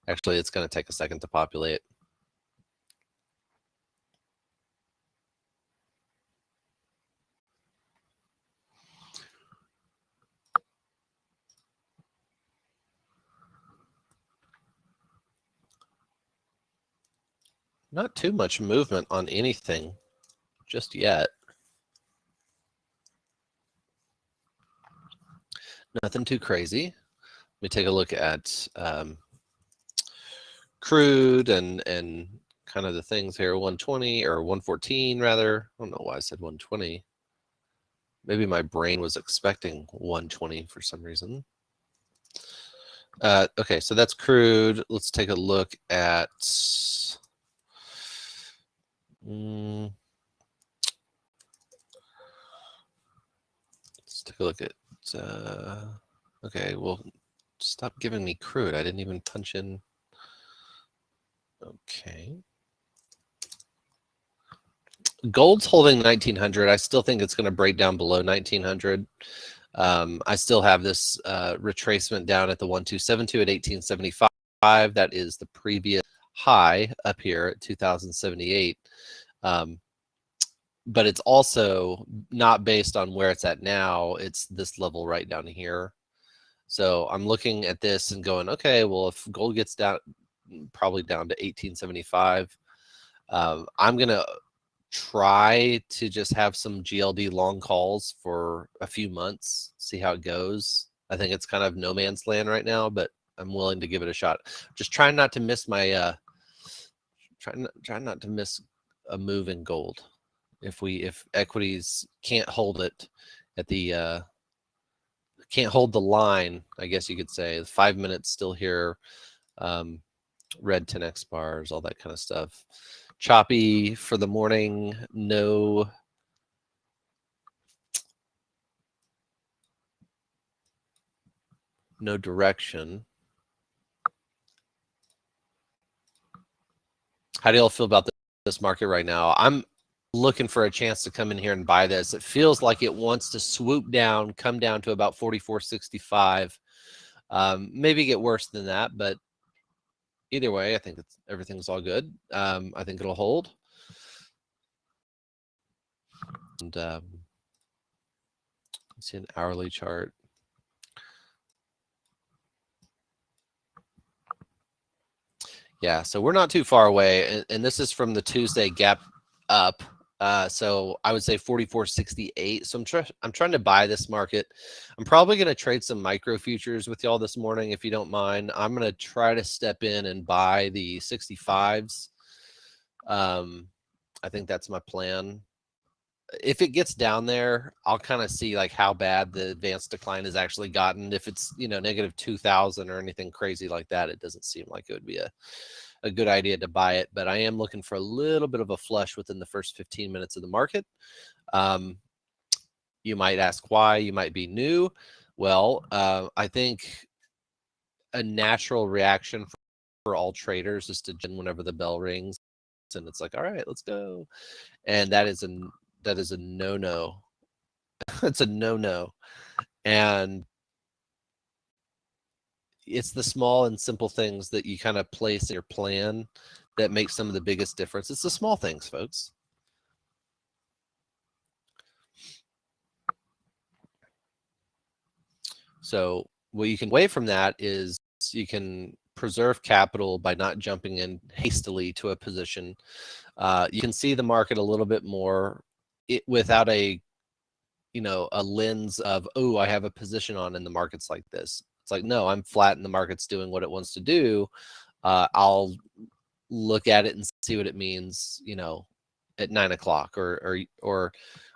Actually, it's going to take a second to populate. Not too much movement on anything just yet. Nothing too crazy. Let me take a look at crude and kind of the things here. 120 or 114 rather. I don't know why I said 120. Maybe my brain was expecting 120 for some reason. Okay, so that's crude. Let's take a look at let's take a look at okay, well, stop giving me crude. I didn't even punch in. Okay. Gold's holding 1900. I still think it's going to break down below 1900. I still have this retracement down at the 1272 at 1875. That is the previous high up here at 2078. But it's also not based on where it's at now. It's this level right down here. So I'm looking at this and going, okay, well, if gold gets down, probably down to 1875, I'm going to try to just have some GLD long calls for a few months, see how it goes. I think it's kind of no man's land right now, but I'm willing to give it a shot. Just trying not to miss my trying not to miss a move in gold. If equities can't hold it at the can't hold the line, I guess you could say. 5 minutes still here, red 10x bars, all that kind of stuff. Choppy for the morning, no direction. How do y'all feel about this market right now? I'm looking for a chance to come in here and buy this. It feels like it wants to swoop down, come down to about 44.65. Maybe get worse than that, but either way, I think everything's all good. I think it'll hold. And let's see an hourly chart. Yeah, so we're not too far away, and this is from the Tuesday gap up. So I would say 44.68. So I'm trying to buy this market. I'm probably going to trade some micro futures with y'all this morning, if you don't mind. I'm going to try to step in and buy the 65s. I think that's my plan. If it gets down there, I'll kind of see like how bad the advanced decline has actually gotten. If it's, you know, negative 2,000 or anything crazy like that, it doesn't seem like it would be a good idea to buy it. But I am looking for a little bit of a flush within the first 15 minutes of the market. You might ask why. You might be new. Well, I think a natural reaction for all traders is to whenever the bell rings and it's like, all right, let's go. And that is a no-no. It's a no-no. And it's the small and simple things that you kind of place in your plan that make some of the biggest difference. It's the small things, folks. So what you can away from that is you can preserve capital by not jumping in hastily to a position. You can see the market a little bit more without a lens of, oh, I have a position on in the markets like this. It's like, no, I'm flat and the market's doing what it wants to do. I'll look at it and see what it means, at 9 o'clock or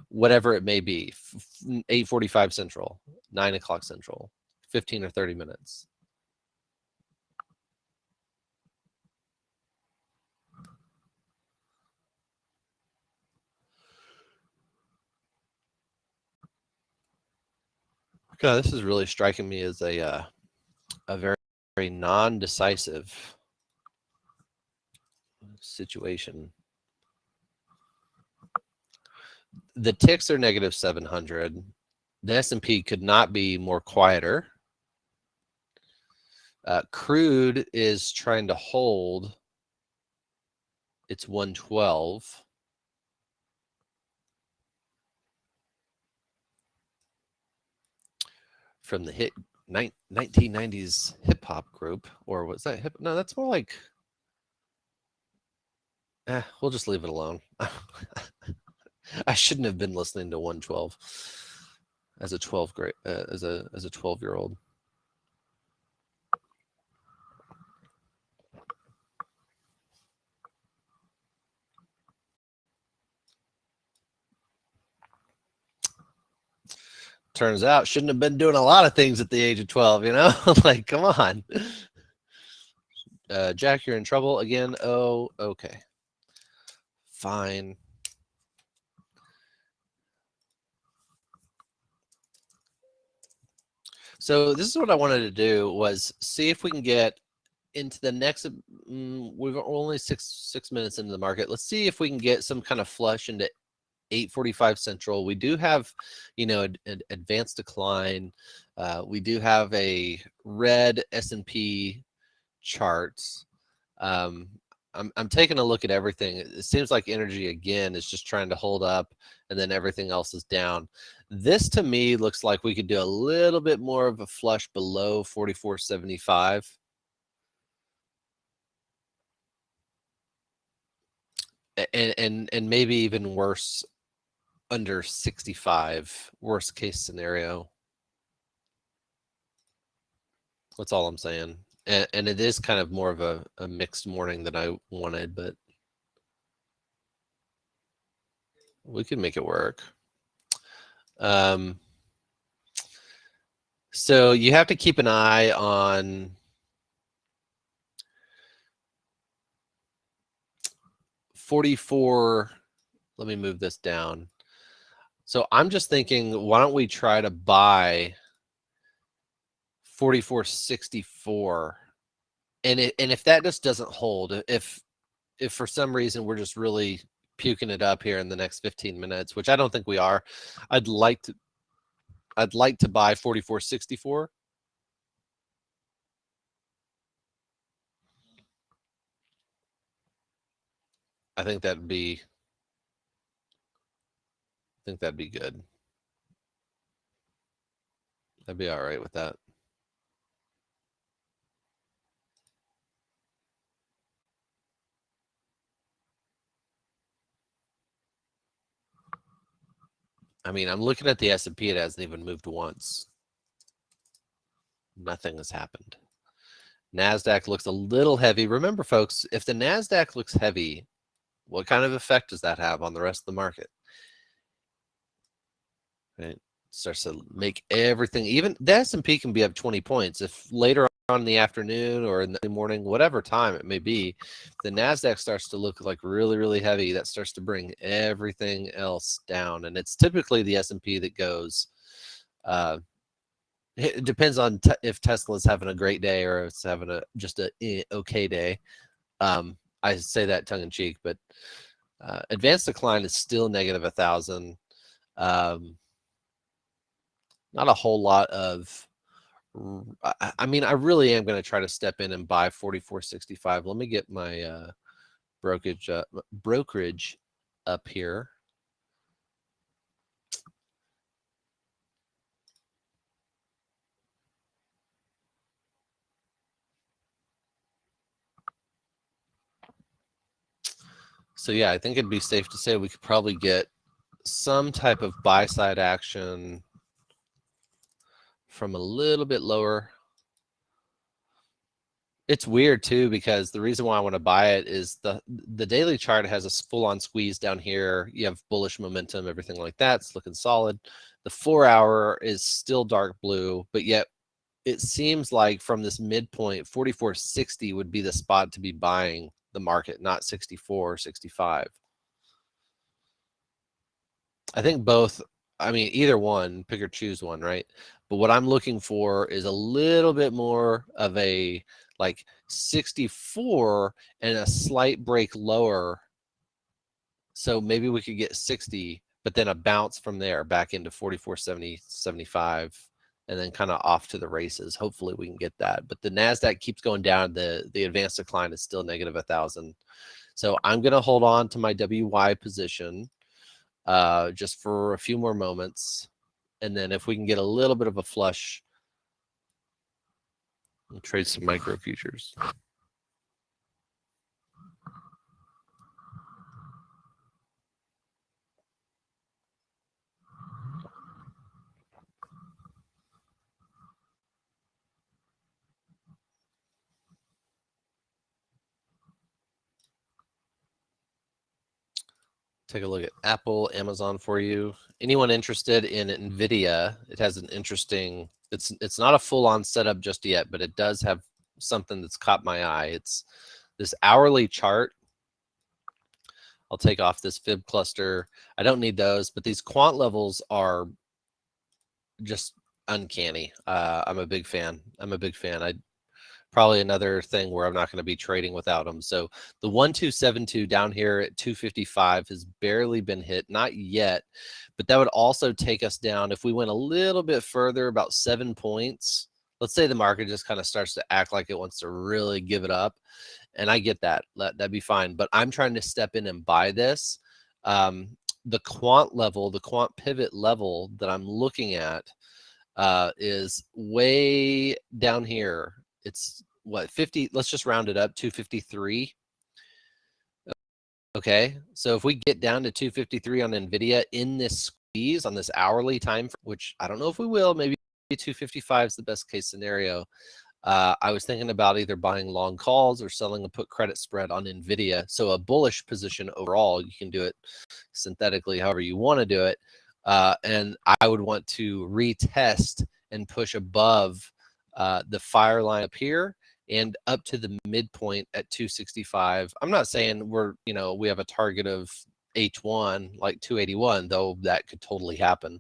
whatever it may be, 8:45 Central, 9 o'clock Central, 15 or 30 minutes. God, this is really striking me as a very, very non-decisive situation. The ticks are negative 700. The S&P could not be more quieter. Crude is trying to hold its 112. From the 1990s hip hop group, or was that hip? No, that's more like. We'll just leave it alone. I shouldn't have been listening to 112 as a 12-year-old. Turns out, shouldn't have been doing a lot of things at the age of 12. You know, like, come on. Jack, you're in trouble again. Oh, okay. Fine. So this is what I wanted to do, was see if we can get into the next. We're only six minutes into the market. Let's see if we can get some kind of flush into 845 central. We do have, you know, an advanced decline. We do have a red S&P charts. I'm taking a look at everything. It seems like energy again is just trying to hold up, and then everything else is down. This to me looks like we could do a little bit more of a flush below 44.75. And maybe even worse, under 65, worst case scenario. That's all I'm saying. And it is kind of more of a mixed morning than I wanted, but we can make it work. So you have to keep an eye on 44. Let me move this down. So I'm just thinking, why don't we try to buy 44.64? And if that just doesn't hold, if for some reason we're just really puking it up here in the next 15 minutes, which I don't think we are, I'd like to buy 44.64. I think that'd be good. I'd be all right with that. I mean, I'm looking at the S&P. It hasn't even moved once. Nothing has happened. Nasdaq looks a little heavy. Remember, folks, if the Nasdaq looks heavy, what kind of effect does that have on the rest of the market? Right? Starts to make everything, even the S&P can be up 20 points. If later on in the afternoon or in the morning, whatever time it may be, the Nasdaq starts to look like really, really heavy, that starts to bring everything else down. And it's typically the S&P that goes. It depends on if Tesla's having a great day or if it's having just a okay day. I say that tongue in cheek, but advanced decline is still negative 1,000. Not a whole lot of. I mean, I really am going to try to step in and buy 44.65. Let me get my brokerage up here. So yeah, I think it'd be safe to say we could probably get some type of buy side action from a little bit lower. It's weird too, because the reason why I want to buy it is the daily chart has a full-on squeeze down here. You have bullish momentum, everything like that. It's looking solid. The 4-hour is still dark blue, but yet it seems like from this midpoint, 44.60 would be the spot to be buying the market, not 64 or 65. I think both. I mean, either one, pick or choose one, right? But what I'm looking for is a little bit more of a like 64 and a slight break lower. So maybe we could get 60, but then a bounce from there back into 44.70, 75. and then kind of off to the races. Hopefully we can get that. But the Nasdaq keeps going down. The advanced decline is still negative 1,000. So I'm going to hold on to my WY position just for a few more moments. And then if we can get a little bit of a flush, we'll trade some micro futures. Take a look at Apple, Amazon for you. Anyone interested in Nvidia? It has an interesting, it's not a full-on setup just yet, but it does have something that's caught my eye. It's this hourly chart. I'll take off this fib cluster. I don't need those, but these quant levels are just uncanny. I'm a big fan. Probably another thing where I'm not going to be trading without them. So the 1272 down here at 255 has barely been hit, not yet, but that would also take us down if we went a little bit further, about 7 points. Let's say the market just kind of starts to act like it wants to really give it up, and I get that. That'd be fine, but I'm trying to step in and buy this. The quant level, the quant pivot level that I'm looking at is way down here. It's what, 50, let's just round it up, 253. Okay, so if we get down to 253 on Nvidia in this squeeze on this hourly time, which I don't know if we will, maybe 255 is the best case scenario. I was thinking about either buying long calls or selling a put credit spread on Nvidia. So a bullish position overall. You can do it synthetically however you want to do it. And I would want to retest and push above the fire line up here and up to the midpoint at 265. I'm not saying we have a target of H1 like 281, though that could totally happen.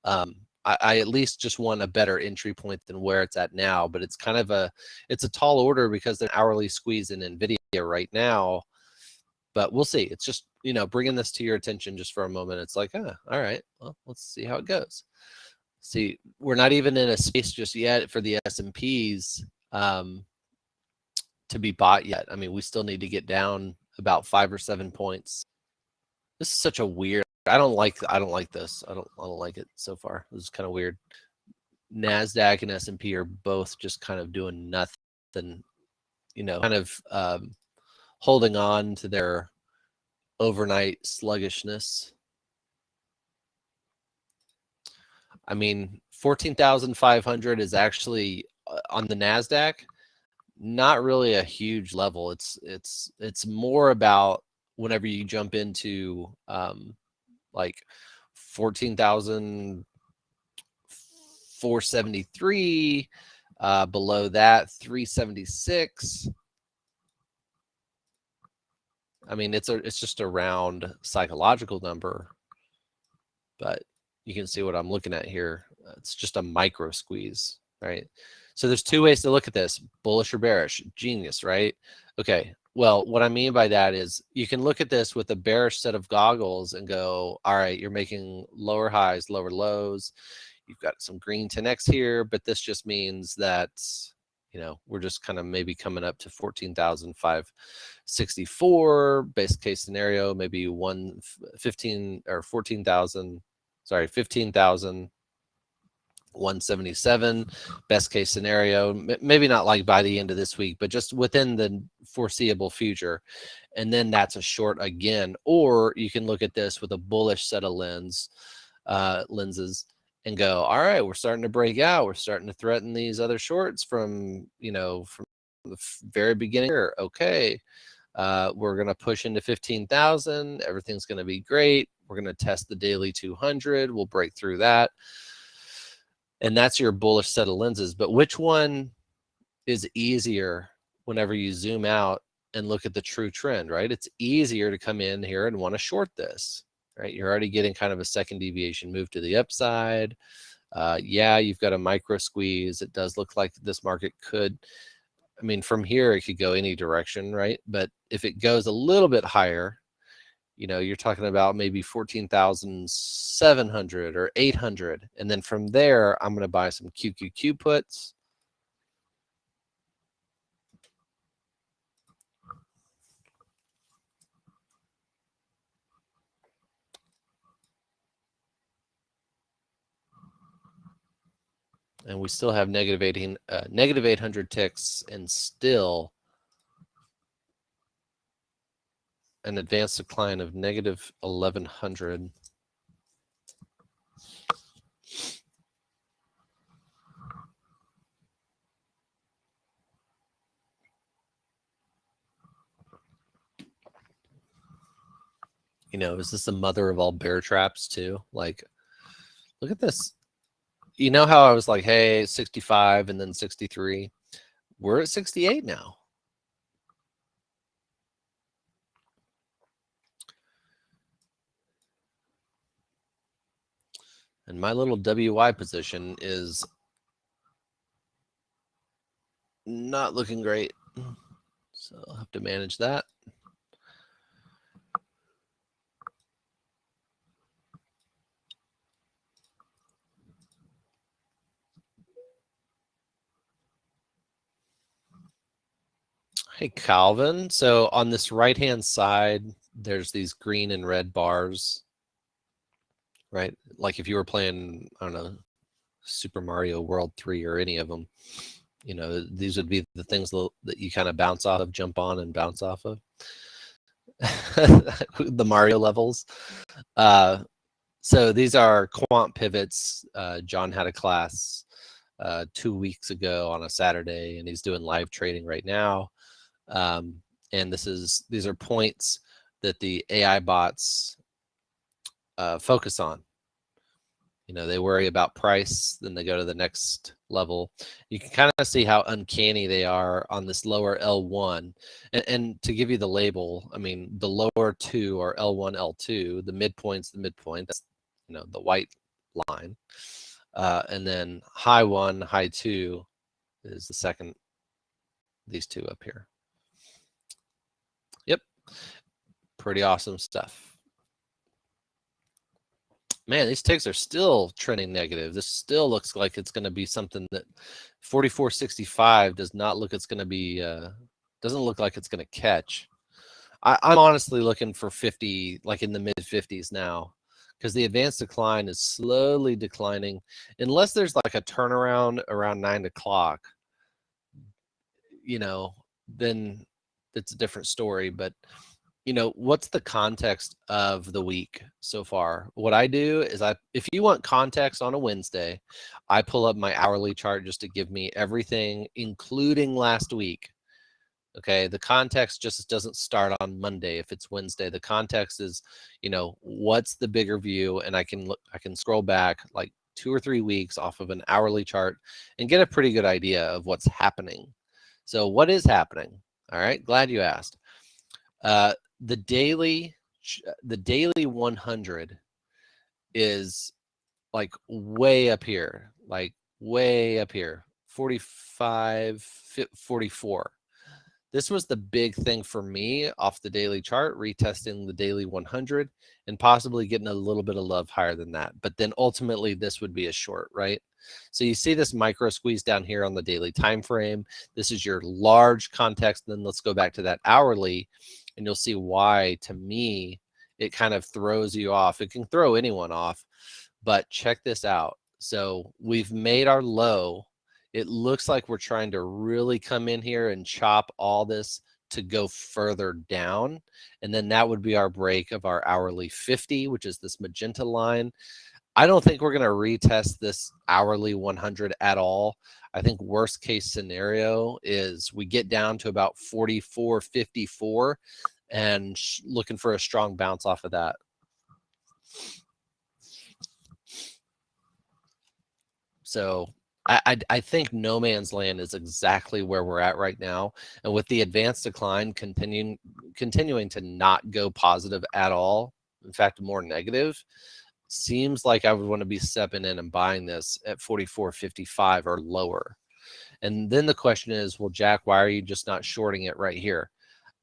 I at least just want a better entry point than where it's at now, but it's kind of it's a tall order because they're hourly squeeze in Nvidia right now. But we'll see. It's just, bringing this to your attention just for a moment. It's like, all right, well, let's see how it goes. See, we're not even in a space just yet for the S&Ps to be bought yet. I mean, we still need to get down about 5 or 7 points. This is such a weird. I don't like this. I don't like it so far. This is kind of weird. Nasdaq and S&P are both just kind of doing nothing. Kind of holding on to their overnight sluggishness. I mean, 14,500 is actually on the Nasdaq, not really a huge level. It's more about whenever you jump into like 14,473, below that 376. I mean, it's just a round psychological number, but you can see what I'm looking at here. It's just a micro squeeze, right? So there's two ways to look at this: bullish or bearish. Genius, right? Okay. Well, what I mean by that is you can look at this with a bearish set of goggles and go, all right, you're making lower highs, lower lows. You've got some green 10X here, but this just means that, we're just kind of maybe coming up to 14,564 base case scenario, maybe 15 or 14,000, sorry, 15,177 best case scenario. Maybe not like by the end of this week, but just within the foreseeable future. And then that's a short again. Or you can look at this with a bullish set of lenses and go, all right, we're starting to break out. We're starting to threaten these other shorts from the very beginning here. Okay, we're going to push into 15,000. Everything's going to be great. We're going to test the daily 200. We'll break through that. And that's your bullish set of lenses. But which one is easier whenever you zoom out and look at the true trend, right? It's easier to come in here and want to short this, right? You're already getting kind of a second deviation move to the upside. Yeah, you've got a micro squeeze. It does look like this market could, I mean, from here, it could go any direction, right? But if it goes a little bit higher, you know, you're talking about maybe 14,700 or 800. And then from there, I'm going to buy some QQQ puts. And we still have negative 800 ticks and still an advanced decline of negative 1100. You know, is this the mother of all bear traps too? Like, look at this. You know how I was like, hey, 65 and then 63? We're at 68 now. And my little WY position is not looking great. So I'll have to manage that. Hey, Calvin. So on this right-hand side, there's these green and red bars, right? Like if you were playing, I don't know, Super Mario World 3 or any of them, you know, these would be the things that you kind of bounce off of, jump on and bounce off of. The Mario levels. So these are quant pivots. John had a class 2 weeks ago on a Saturday, and he's doing live trading right now. And these are points that the AI bots focus on. You know, they worry about price, then they go to the next level. You can kind of see how uncanny they are on this lower L1. And to give you the label, I mean, the lower two are L1, L2. The midpoint's the midpoint. That's, you know, the white line. And then high 1, high 2 is the second, these two up here. Yep. Pretty awesome stuff. Man, these ticks are still trending negative. This still looks like it's going to be something that 44.65 does not look it's going to be, doesn't look like it's going to catch. I'm honestly looking for 50, like in the mid 50s now, because the advanced decline is slowly declining. Unless there's like a turnaround around 9 o'clock, you know, then it's a different story. But you know, what's the context of the week so far? What I do is if you want context on a Wednesday, I pull up my hourly chart just to give me everything, including last week. Okay, the context just doesn't start on Monday if it's Wednesday. The context is, you know, what's the bigger view, and I can scroll back like 2 or 3 weeks off of an hourly chart and get a pretty good idea of what's happening. So what is happening? All right, glad you asked. The daily 100 is like way up here, 45, 44. This was the big thing for me off the daily chart, retesting the daily 100 and possibly getting a little bit of love higher than that. But then ultimately this would be a short, right? So you see this micro squeeze down here on the daily time frame. This is your large context. Then let's go back to that hourly, and you'll see why, to me, it kind of throws you off. It can throw anyone off, but check this out. So we've made our low. It looks like we're trying to really come in here and chop all this to go further down. And then that would be our break of our hourly 50, which is this magenta line. I don't think we're going to retest this hourly 100 at all. I think worst case scenario is we get down to about 44.54 and looking for a strong bounce off of that. So I think no man's land is exactly where we're at right now. And with the advanced decline continuing to not go positive at all, in fact, more negative, seems like I would want to be stepping in and buying this at 44.55 or lower. And then the question is, well, Jack, why are you just not shorting it right here?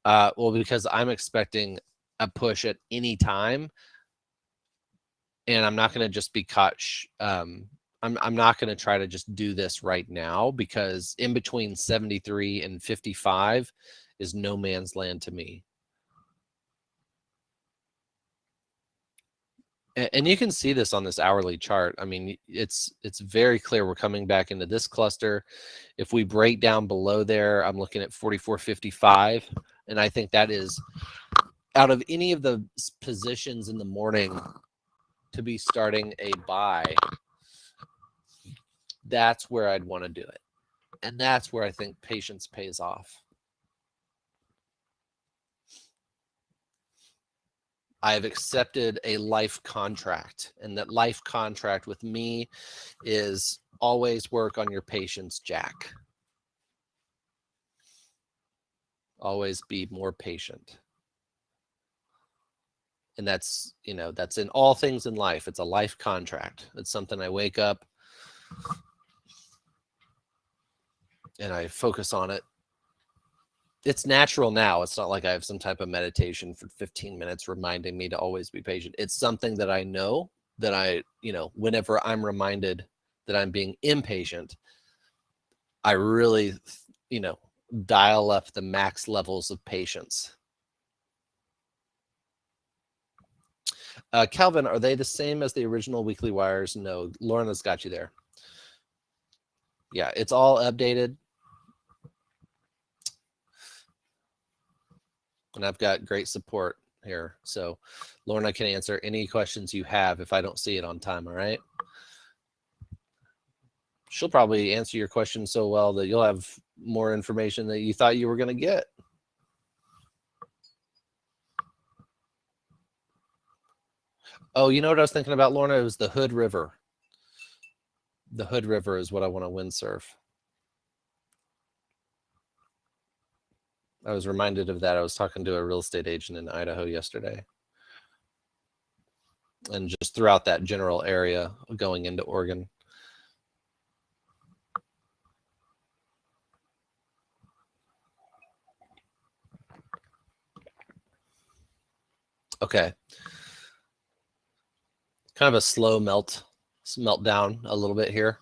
Well, because I'm expecting a push at any time, and I'm not going to just be caught. I'm not going to try to just do this right now, because in between 73 and 55 is no man's land to me. And you can see this on this hourly chart. I mean, it's very clear we're coming back into this cluster. If we break down below there, I'm looking at 44.55, and I think that is, out of any of the positions in the morning to be starting a buy, that's where I'd want to do it. And that's where I think patience pays off. I've accepted a life contract, and that life contract with me is always work on your patience, Jack. Always be more patient. And that's, you know, that's in all things in life. It's a life contract. It's something I wake up and I focus on it. It's natural now. It's not like I have some type of meditation for 15 minutes reminding me to always be patient. It's something that I know that I, you know, whenever I'm reminded that I'm being impatient, I really, you know, dial up the max levels of patience. Calvin, are they the same as the original weekly wires? No, Lorna's got you there. Yeah, it's all updated. And I've got great support here. So Lorna can answer any questions you have if I don't see it on time, all right? She'll probably answer your question so well that you'll have more information that you thought you were going to get. Oh, you know what I was thinking about, Lorna? It was the Hood River. The Hood River is what I want to windsurf. I was reminded of that. I was talking to a real estate agent in Idaho yesterday. And just throughout that general area going into Oregon. Okay. Kind of a slow melt down a little bit here.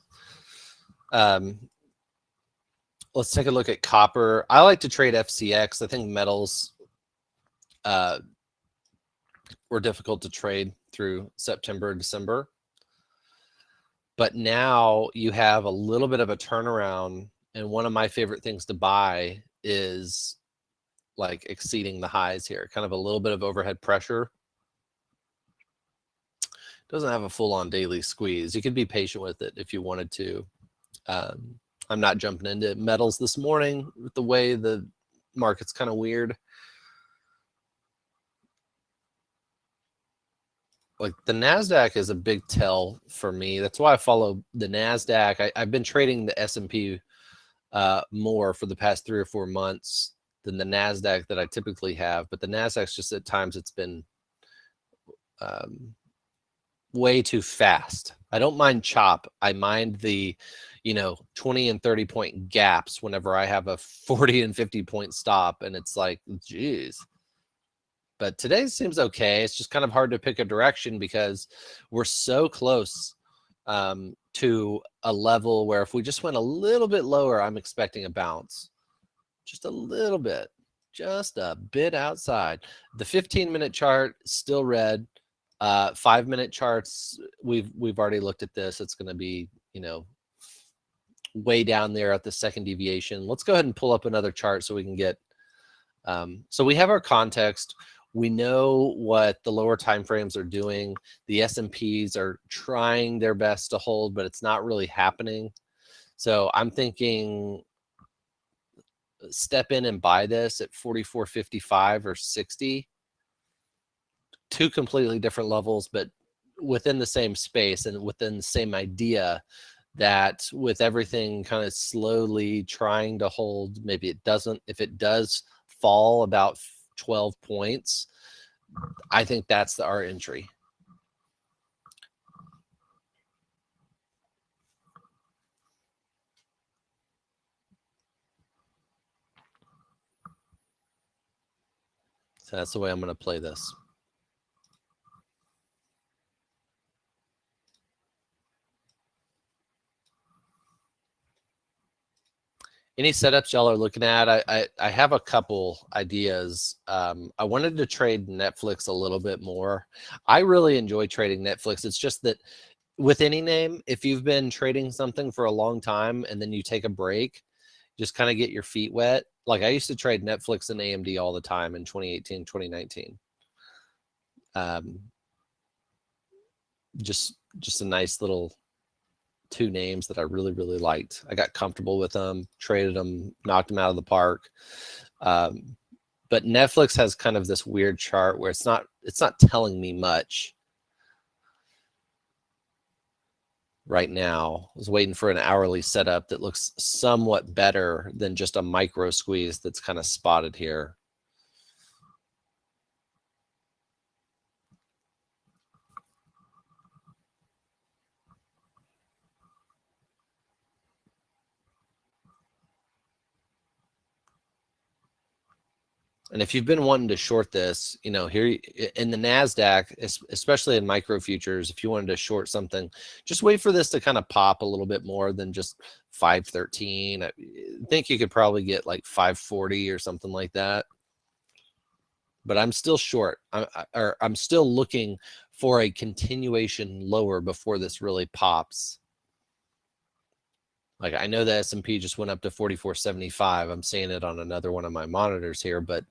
Let's take a look at copper. I like to trade FCX. I think metals were difficult to trade through September, December. But now you have a little bit of a turnaround. And one of my favorite things to buy is like exceeding the highs here, kind of a little bit of overhead pressure. Doesn't have a full-on daily squeeze. You could be patient with it if you wanted to. I'm not jumping into metals this morning with the way the market's kind of weird. Like the Nasdaq is a big tell for me. That's why I follow the Nasdaq. I've been trading the S&P more for the past 3 or 4 months than the Nasdaq that I typically have. But the Nasdaq's just at times it's been way too fast. I don't mind chop. I mind the, you know, 20 and 30 point gaps whenever I have a 40 and 50 point stop, and it's like, geez. But today seems okay. It's just kind of hard to pick a direction because we're so close to a level where if we just went a little bit lower, I'm expecting a bounce. Just a little bit, just a bit outside. The 15-minute chart still red. 5-minute charts, we've already looked at this. It's going to be, you know, way down there at the second deviation. Let's go ahead and pull up another chart so we can get so we have our context. We know what the lower time frames are doing. The S&Ps are trying their best to hold, but it's not really happening. So I'm thinking step in and buy this at 44.55 or 60. Two completely different levels, but within the same space and within the same idea that with everything kind of slowly trying to hold, maybe it doesn't. If it does fall about 12 points, I think that's our entry. So that's the way I'm going to play this. Any setups y'all are looking at? I have a couple ideas. I wanted to trade Netflix a little bit more. I really enjoy trading Netflix. It's just that with any name, if you've been trading something for a long time and then you take a break, just kind of get your feet wet. Like I used to trade Netflix and AMD all the time in 2018, 2019. Just a nice little two names that I really, really liked. I got comfortable with them, traded them, knocked them out of the park. But Netflix has kind of this weird chart where it's not telling me much right now. I was waiting for an hourly setup that looks somewhat better than just a micro squeeze that's kind of spotted here. And if you've been wanting to short this, you know, here in the Nasdaq, especially in micro futures, if you wanted to short something, just wait for this to kind of pop a little bit more than just 513. I think you could probably get like 540 or something like that. But I'm still short. I'm still looking for a continuation lower before this really pops. Like I know the S&P just went up to 4475. I'm seeing it on another one of my monitors here, but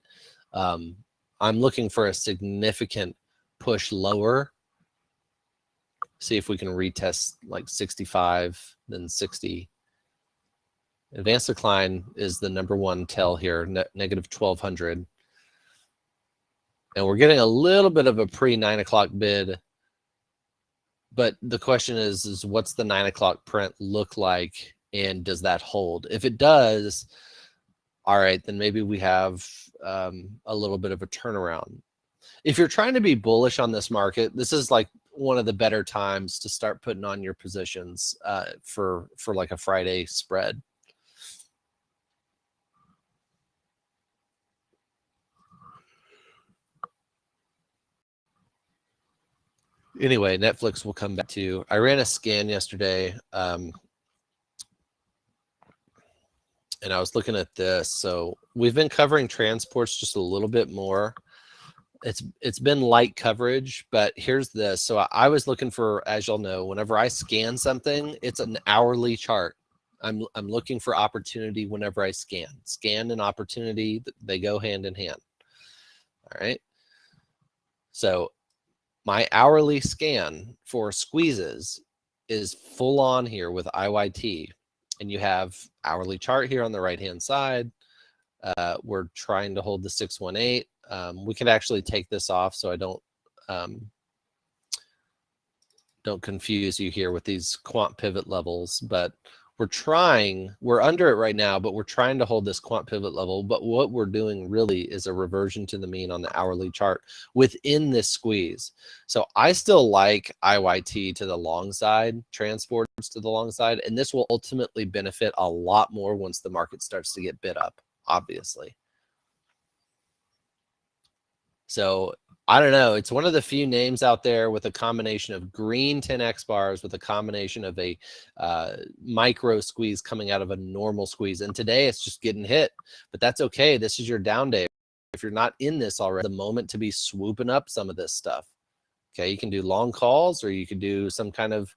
I'm looking for a significant push lower. See if we can retest like 65, then 60. Advanced decline is the #1 tell here, negative 1200. And we're getting a little bit of a pre-9 o'clock bid. But the question is what's the 9 o'clock print look like? And does that hold? If it does, all right, then maybe we have a little bit of a turnaround. If you're trying to be bullish on this market, this is like one of the better times to start putting on your positions for like a Friday spread. Anyway, Netflix will come back to. I ran a scan yesterday, and I was looking at this. So we've been covering transports just a little bit more. It's been light coverage, but here's this. So I was looking for, as you'll know, whenever I scan something, it's an hourly chart. I'm looking for opportunity whenever I scan. Scan and opportunity, they go hand in hand. All right. So my hourly scan for squeezes is full on here with IYT. And you have hourly chart here on the right-hand side. We're trying to hold the 618. We can actually take this off so I don't confuse you here with these quant pivot levels, but we're under it right now, but we're trying to hold this quant pivot level. But what we're doing really is a reversion to the mean on the hourly chart within this squeeze. So I still like IYT to the long side, transports to the long side, and this will ultimately benefit a lot more once the market starts to get bid up, obviously. So I don't know. It's one of the few names out there with a combination of green 10x bars with a combination of a micro squeeze coming out of a normal squeeze. And today it's just getting hit, but that's okay. This is your down day. If you're not in this already, the moment to be swooping up some of this stuff. Okay, you can do long calls or you could do some kind of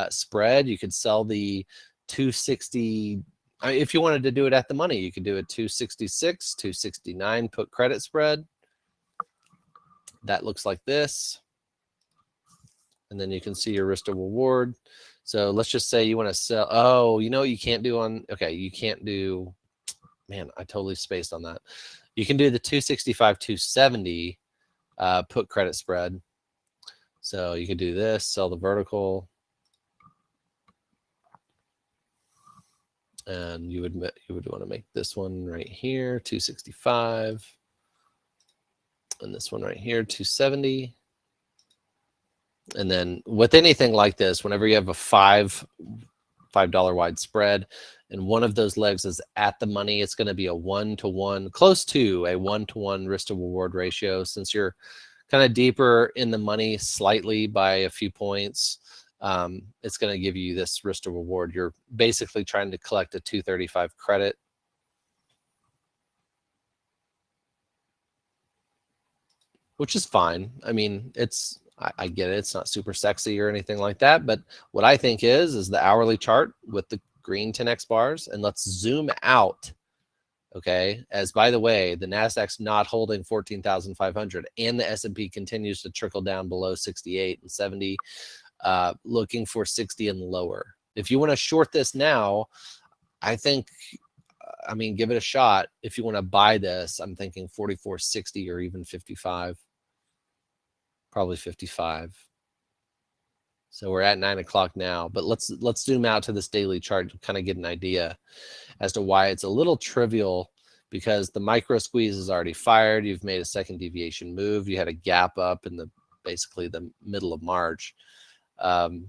spread. You could sell the 260. If you wanted to do it at the money, you could do a 266, 269 put credit spread. That looks like this. And then you can see your risk to reward. So let's just say you want to sell. Oh, you know what you can't do on, okay, you can't do, man, I totally spaced on that. You can do the 265, 270 put credit spread. So you could do this, sell the vertical. And you would want to make this one right here, 265. And this one right here, 270. And then with anything like this, whenever you have a 5 $5 wide spread, and one of those legs is at the money. It's going to be a 1-to-1, close to a 1-to-1 risk to reward ratio. Since you're kind of deeper in the money slightly by a few points, it's going to give you this risk to reward. You're basically trying to collect a 235 credit. Which is fine. I mean, I get it. It's not super sexy or anything like that. But what I think is the hourly chart with the green 10x bars. And let's zoom out. Okay. As by the way, the Nasdaq's not holding 14,500 and the S&P continues to trickle down below 68 and 70, looking for 60 and lower. If you want to short this now, I think, I mean, give it a shot. If you want to buy this, I'm thinking 44.60 or even 55. Probably 55. So we're at 9 o'clock now, but let's zoom out to this daily chart to kind of get an idea as to why it's a little trivial, because the micro squeeze is already fired. You've made a second deviation move. You had a gap up in basically the middle of March. And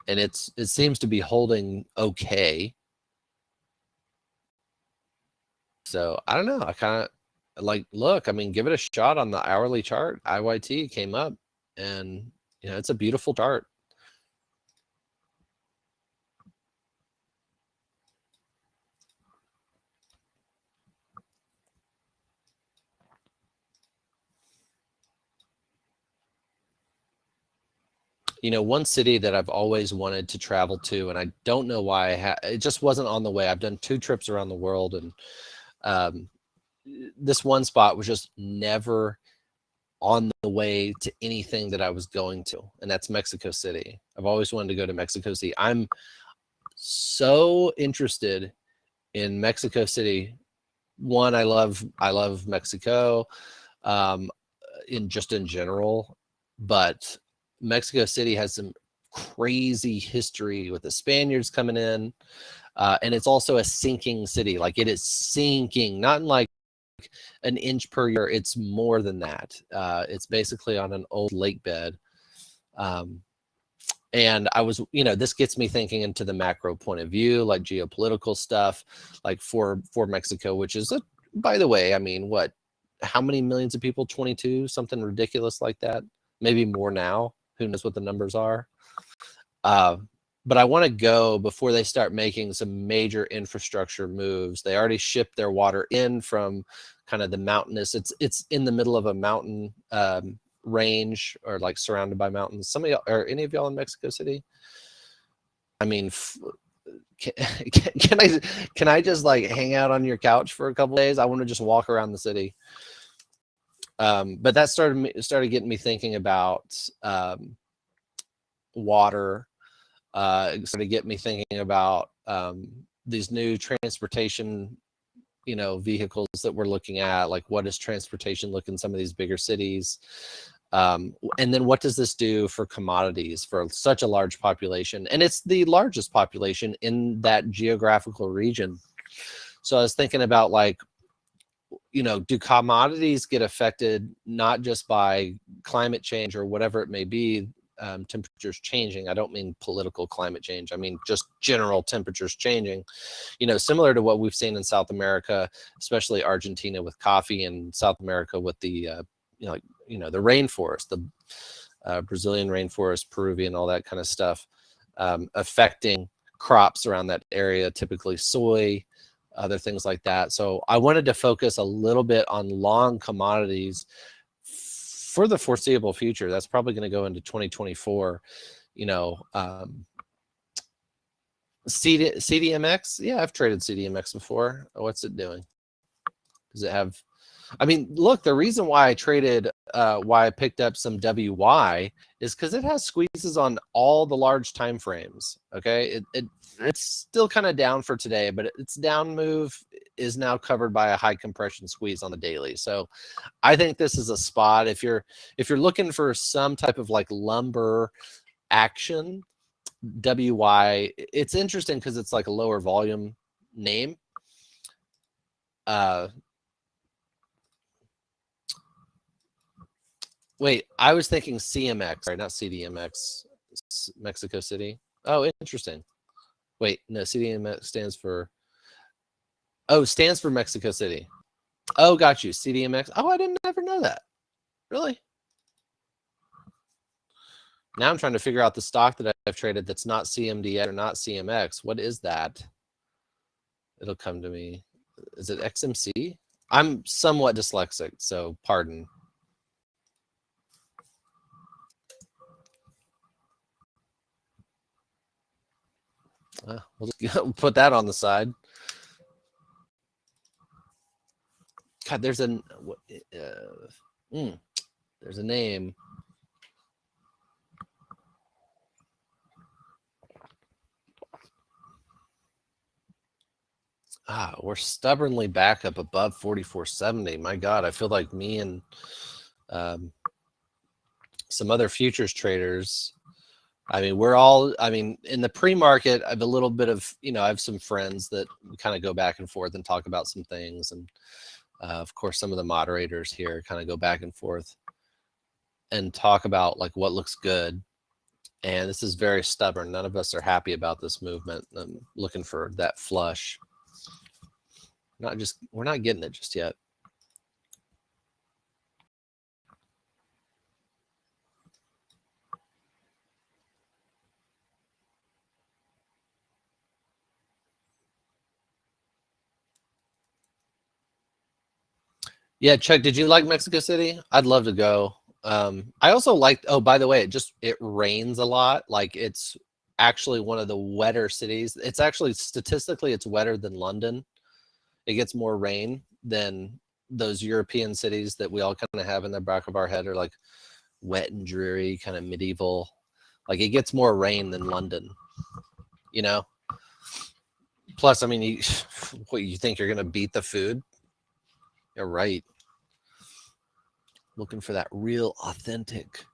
it seems to be holding okay. So I don't know. I kind of look, I mean, give it a shot on the hourly chart. IYT came up, and it's a beautiful chart. One city that I've always wanted to travel to, and I don't know why it just wasn't on the way. I've done 2 trips around the world, and this one spot was just never on the way to anything that I was going to, and that's Mexico City. I've always wanted to go to Mexico City. I'm so interested in Mexico City. One, I love Mexico, in general, but Mexico City has some crazy history with the Spaniards coming in, and it's also a sinking city. Like, it is sinking, not in like an inch per year. It's more than that. It's basically on an old lake bed. And I was, this gets me thinking into the macro point of view, like geopolitical stuff, like for Mexico, which is, by the way, I mean, how many millions of people? 22, something ridiculous like that. Maybe more now. Who knows what the numbers are? But I want to go before they start making some major infrastructure moves. They already shipped their water in from kind of the mountainous. It's in the middle of a mountain range, or like surrounded by mountains. Some of y'all, are any of y'all in Mexico City? I mean, can I just like hang out on your couch for a couple days? I want to just walk around the city. But that started getting me thinking about water. Started getting me thinking about these new transportation, vehicles that we're looking at. Like, what does transportation look in some of these bigger cities? And then what does this do for commodities for such a large population? And it's the largest population in that geographical region. So I was thinking about, like, do commodities get affected not just by climate change or whatever it may be, temperatures changing? I don't mean political climate change. I mean just general temperatures changing, similar to what we've seen in South America, especially Argentina with coffee, and South America with the, the rainforest, the Brazilian rainforest, Peruvian, all that kind of stuff, affecting crops around that area, typically soy, other things like that. So I wanted to focus a little bit on long commodities for the foreseeable future. That's probably going to go into 2024. CDMX. Yeah, I've traded CDMX before. What's it doing? Does it have, I mean, look, the reason why I traded, why I picked up some WY is because it has squeezes on all the large time frames. Okay, it's still kind of down for today, but its down move is now covered by a high compression squeeze on the daily. So I think this is a spot if you're looking for some type of like lumber action. WY, it's interesting because it's like a lower volume name. Wait, I was thinking CMX, right? Not CDMX. Mexico City. Oh, interesting. Wait, no, CDMX stands for, oh, stands for Mexico City. Oh, got you. CDMX. Oh, I didn't ever know that. Really? Now I'm trying to figure out the stock that I've traded that's not CMDX or not CMX. What is that? It'll come to me. Is it XMC? I'm somewhat dyslexic, so pardon. We'll just put that on the side. God, there's there's a name. We're stubbornly back up above 44.70. My God, I feel like me and some other futures traders, I mean, we're all, I mean, in the pre-market, I have a little bit of, I have some friends that we kind of go back and forth and talk about some things. And of course, some of the moderators here kind of go back and forth and talk about like what looks good. And this is very stubborn. None of us are happy about this movement. I'm looking for that flush. We're not getting it just yet. Yeah, Chuck, did you like Mexico City? I'd love to go. I also liked, oh, by the way, it rains a lot. Like it's actually one of the wetter cities. It's actually statistically, it's wetter than London. It gets more rain than those European cities that we all kind of have in the back of our head are like wet and dreary, kind of medieval. Like it gets more rain than London, Plus, I mean, what, you think you're going to beat the food? You're right. Looking for that real authentic.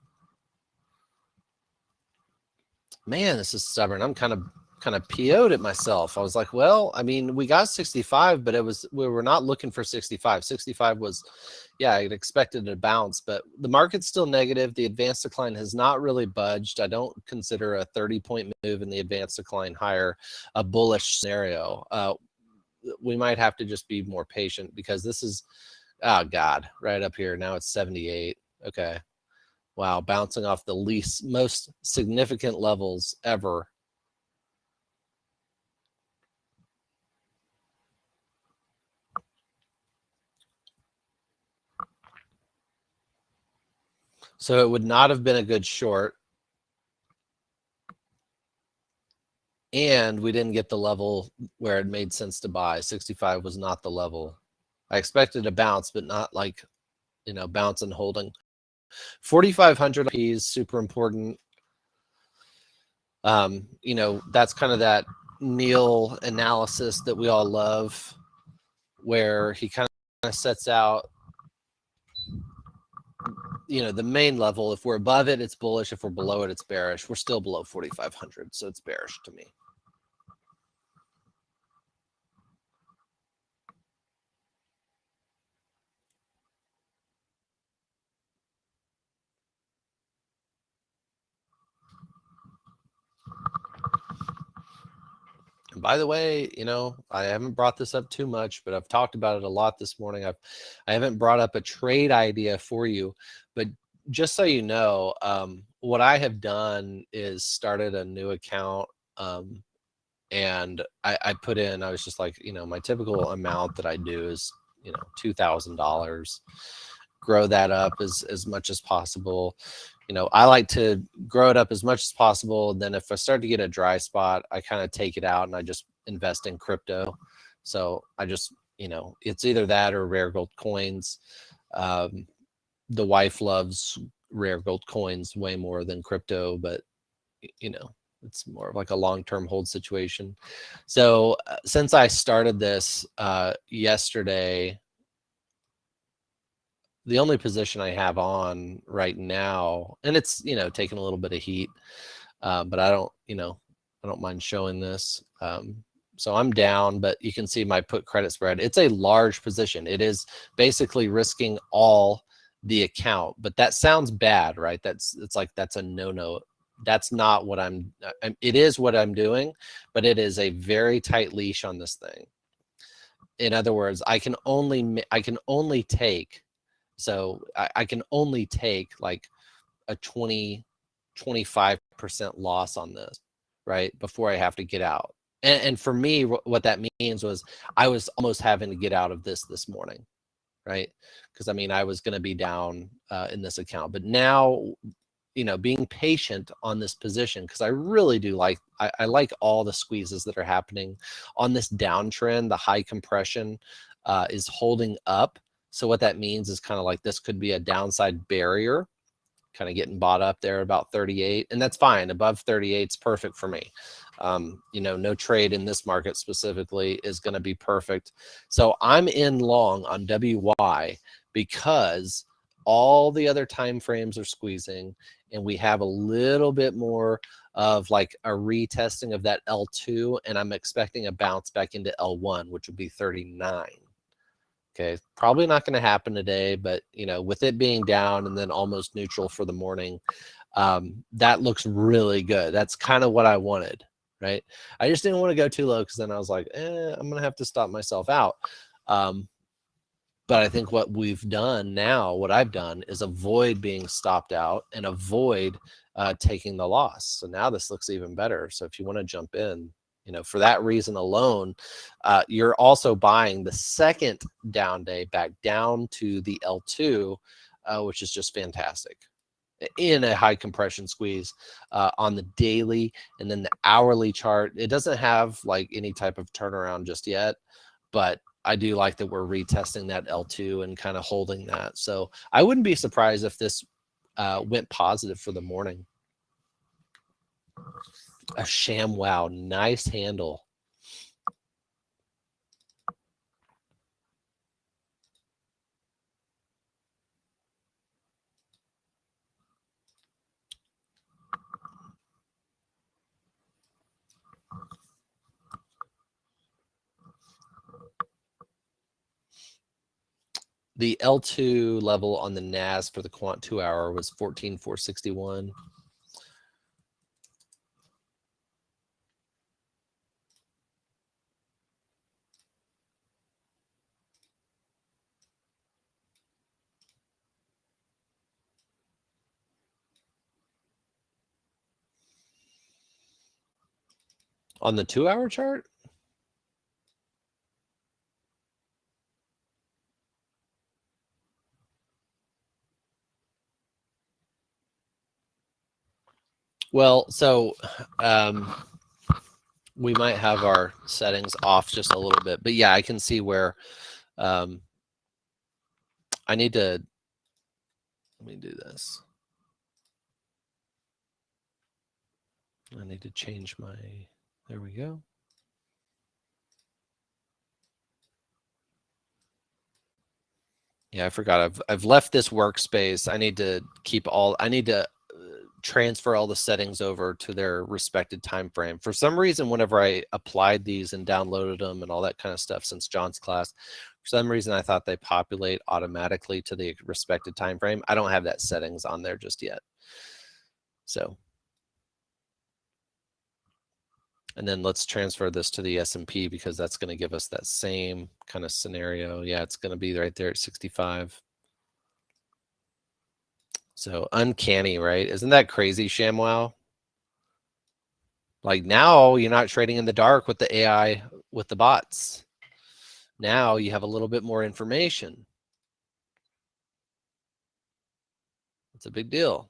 Man, this is stubborn. I'm kind of PO'd at myself. I was like, well, I mean, we got 65, but we were not looking for 65. 65 was, yeah, I'd expected a bounce, but the market's still negative. The advanced decline has not really budged. I don't consider a 30-point move in the advanced decline higher a bullish scenario. We might have to just be more patient because this is, oh God, right up here. Now it's 78. Okay. Wow, bouncing off the most significant levels ever. So it would not have been a good short. And we didn't get the level where it made sense to buy. 65 was not the level. I expected a bounce, but not like, bounce and holding. 4,500 P is super important. That's kind of that Neil analysis that we all love, where he kind of sets out, the main level. If we're above it, it's bullish. If we're below it, it's bearish. We're still below 4,500, so it's bearish to me. And by the way, I haven't brought this up too much, but I've talked about it a lot this morning. I haven't brought up a trade idea for you, but just so you know, what I have done is started a new account, and I put in, I was just like, my typical amount that I do is, $2,000. Grow that up as much as possible. I like to grow it up as much as possible. And then if I start to get a dry spot, I kind of take it out and I just invest in crypto. So I just, it's either that or rare gold coins. The wife loves rare gold coins way more than crypto, but it's more of like a long-term hold situation. So since I started this yesterday, the only position I have on right now, and it's, taking a little bit of heat, but I don't mind showing this. So I'm down, but you can see my put credit spread. It's a large position. It is basically risking all the account, but that sounds bad, right? That's a no-no. that's not what it is what I'm doing, but it is a very tight leash on this thing. In other words, I can only take, so I can only take like a 25% loss on this, right, before I have to get out. And for me, what that means was I was almost having to get out of this morning, right? Because I mean, I was going to be down in this account, but now, you know, being patient on this position, because I really do like, I like all the squeezes that are happening on this downtrend. The high compression is holding up. So what that means is kind of like this could be a downside barrier, kind of getting bought up there about 38, and that's fine. Above 38 is perfect for me. You know, no trade in this market specifically is going to be perfect. So I'm in long on WY because all the other time frames are squeezing, and we have a little bit more of like a retesting of that L2, and I'm expecting a bounce back into L1, which would be 39. Okay, probably not going to happen today, but you know, with it being down and then almost neutral for the morning, that looks really good. That's kind of what I wanted, right? I just didn't want to go too low because then I was like, I'm going to have to stop myself out. But I think what we've done now, what I've done is avoid being stopped out and avoid taking the loss. So now this looks even better. So if you want to jump in, you know, for that reason alone, you're also buying the second down day back down to the L2, which is just fantastic in a high compression squeeze on the daily. And then the hourly chart, it doesn't have like any type of turnaround just yet, but I do like that we're retesting that L2 and kind of holding that. So I wouldn't be surprised if this went positive for the morning. A sham wow, nice handle. The L2 level on the NAS for the quant 2 hour was 14,461. On the 2 hour chart? Well, so we might have our settings off just a little bit, but yeah, I can see where I need to, let me do this. I need to change my, there we go. Yeah, I forgot. I've left this workspace. I need to keep all, I need to transfer all the settings over to their respected time frame. For some reason, whenever I applied these and downloaded them and all that kind of stuff since John's class, for some reason I thought they populate automatically to the respected time frame. I don't have that settings on there just yet. So, and then let's transfer this to the S&P because that's going to give us that same kind of scenario. Yeah, it's going to be right there at 65. So uncanny, right? Isn't that crazy, ShamWow? Like now you're not trading in the dark with the AI, with the bots. Now you have a little bit more information. It's a big deal.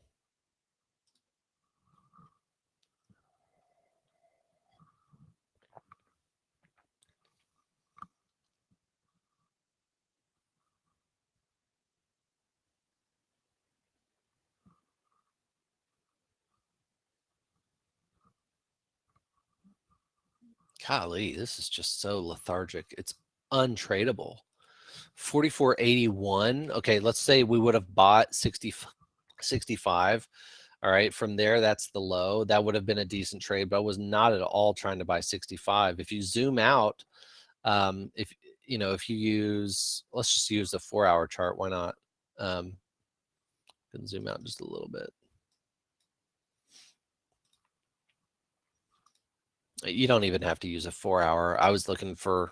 Golly, this is just so lethargic. It's untradeable. 44.81. Okay, let's say we would have bought 65. All right, from there, that's the low. That would have been a decent trade, but I was not at all trying to buy 65. If you zoom out, if you know, if you use, let's just use the 4 hour chart. Why not? Can zoom out just a little bit. You don't even have to use a 4-hour. I was looking for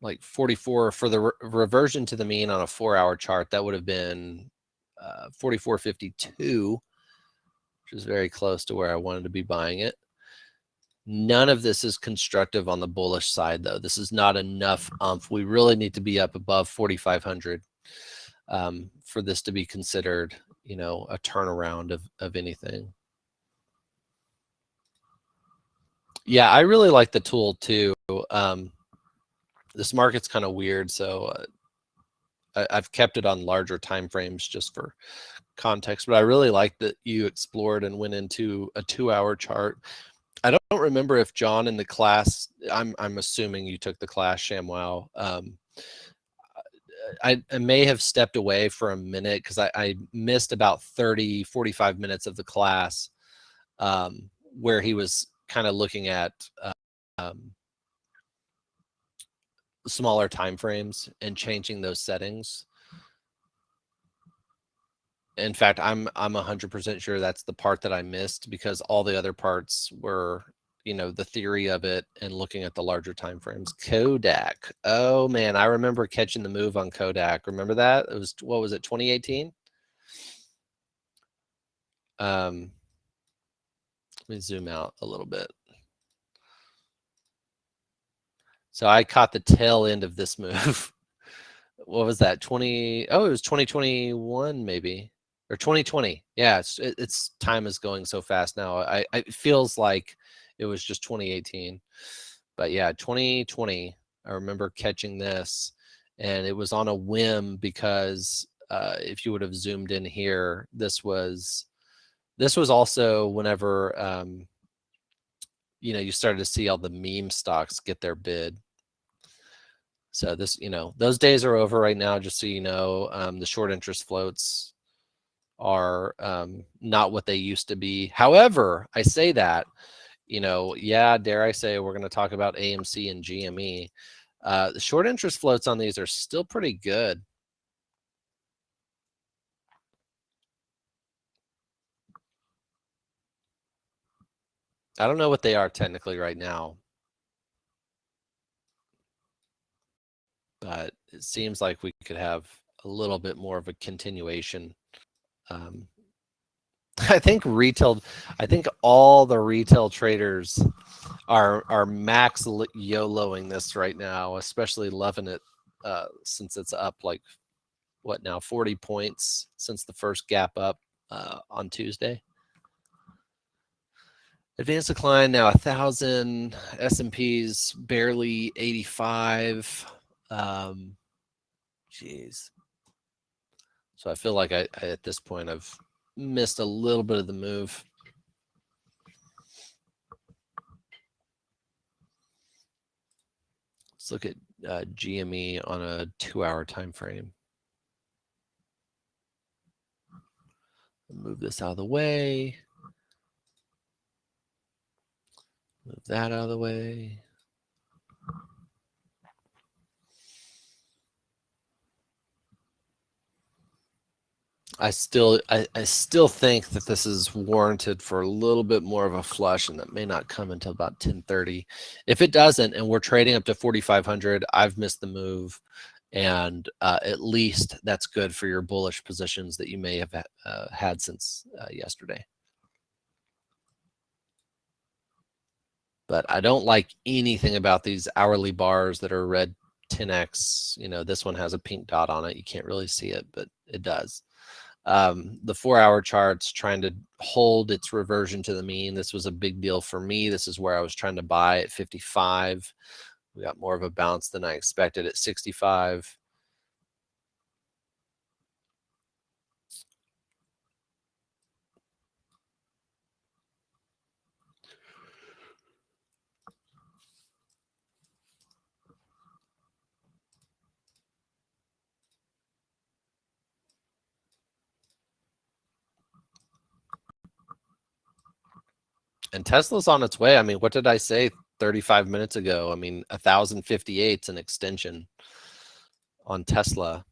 like 44 for the reversion to the mean on a 4-hour chart. That would have been 44.52, which is very close to where I wanted to be buying it. None of this is constructive on the bullish side, though. This is not enough umph. We really need to be up above 4,500 for this to be considered, you know, a turnaround of anything. Yeah, I really like the tool too. This market's kind of weird, so I've kept it on larger time frames just for context, but I really like that you explored and went into a 2-hour chart. I don't remember if John in the class, I'm assuming you took the class, ShamWow. I may have stepped away for a minute because I missed about 45 minutes of the class where he was kind of looking at smaller time frames and changing those settings. In fact, I'm 100% sure that's the part that I missed because all the other parts were, you know, the theory of it and looking at the larger time frames. Kodak. Oh man, I remember catching the move on Kodak. Remember that? It was, what was it, 2018? Let me zoom out a little bit. So I caught the tail end of this move. What was that? It was 2021 maybe, or 2020. Yeah, it's time is going so fast now. It feels like it was just 2018, but yeah, 2020. I remember catching this, and it was on a whim because if you would have zoomed in here, this was also whenever you know, you started to see all the meme stocks get their bid. So this, you know, those days are over right now, just so you know. The short interest floats are not what they used to be. However, I say that, you know, yeah, dare I say we're going to talk about AMC and GME. The short interest floats on these are still pretty good. I don't know what they are technically right now, but it seems like we could have a little bit more of a continuation. I think all the retail traders are max YOLOing this right now, especially loving it since it's up like what now 40 points since the first gap up on Tuesday. Advanced decline now 1,000. S&P's barely 85. Geez. So I feel like I at this point I've missed a little bit of the move. Let's look at GME on a 2-hour time frame. Move this out of the way. Move that out of the way. I still think that this is warranted for a little bit more of a flush, and that may not come until about 10:30. If it doesn't, and we're trading up to 4,500, I've missed the move, and at least that's good for your bullish positions that you may have had since yesterday. But I don't like anything about these hourly bars that are red 10x. You know, this one has a pink dot on it. You can't really see it, but it does. The 4-hour chart's trying to hold its reversion to the mean. This was a big deal for me. This is where I was trying to buy at 55. We got more of a bounce than I expected at 65. And Tesla's on its way. I mean, what did I say 35 minutes ago? I mean, 1,058's an extension on Tesla.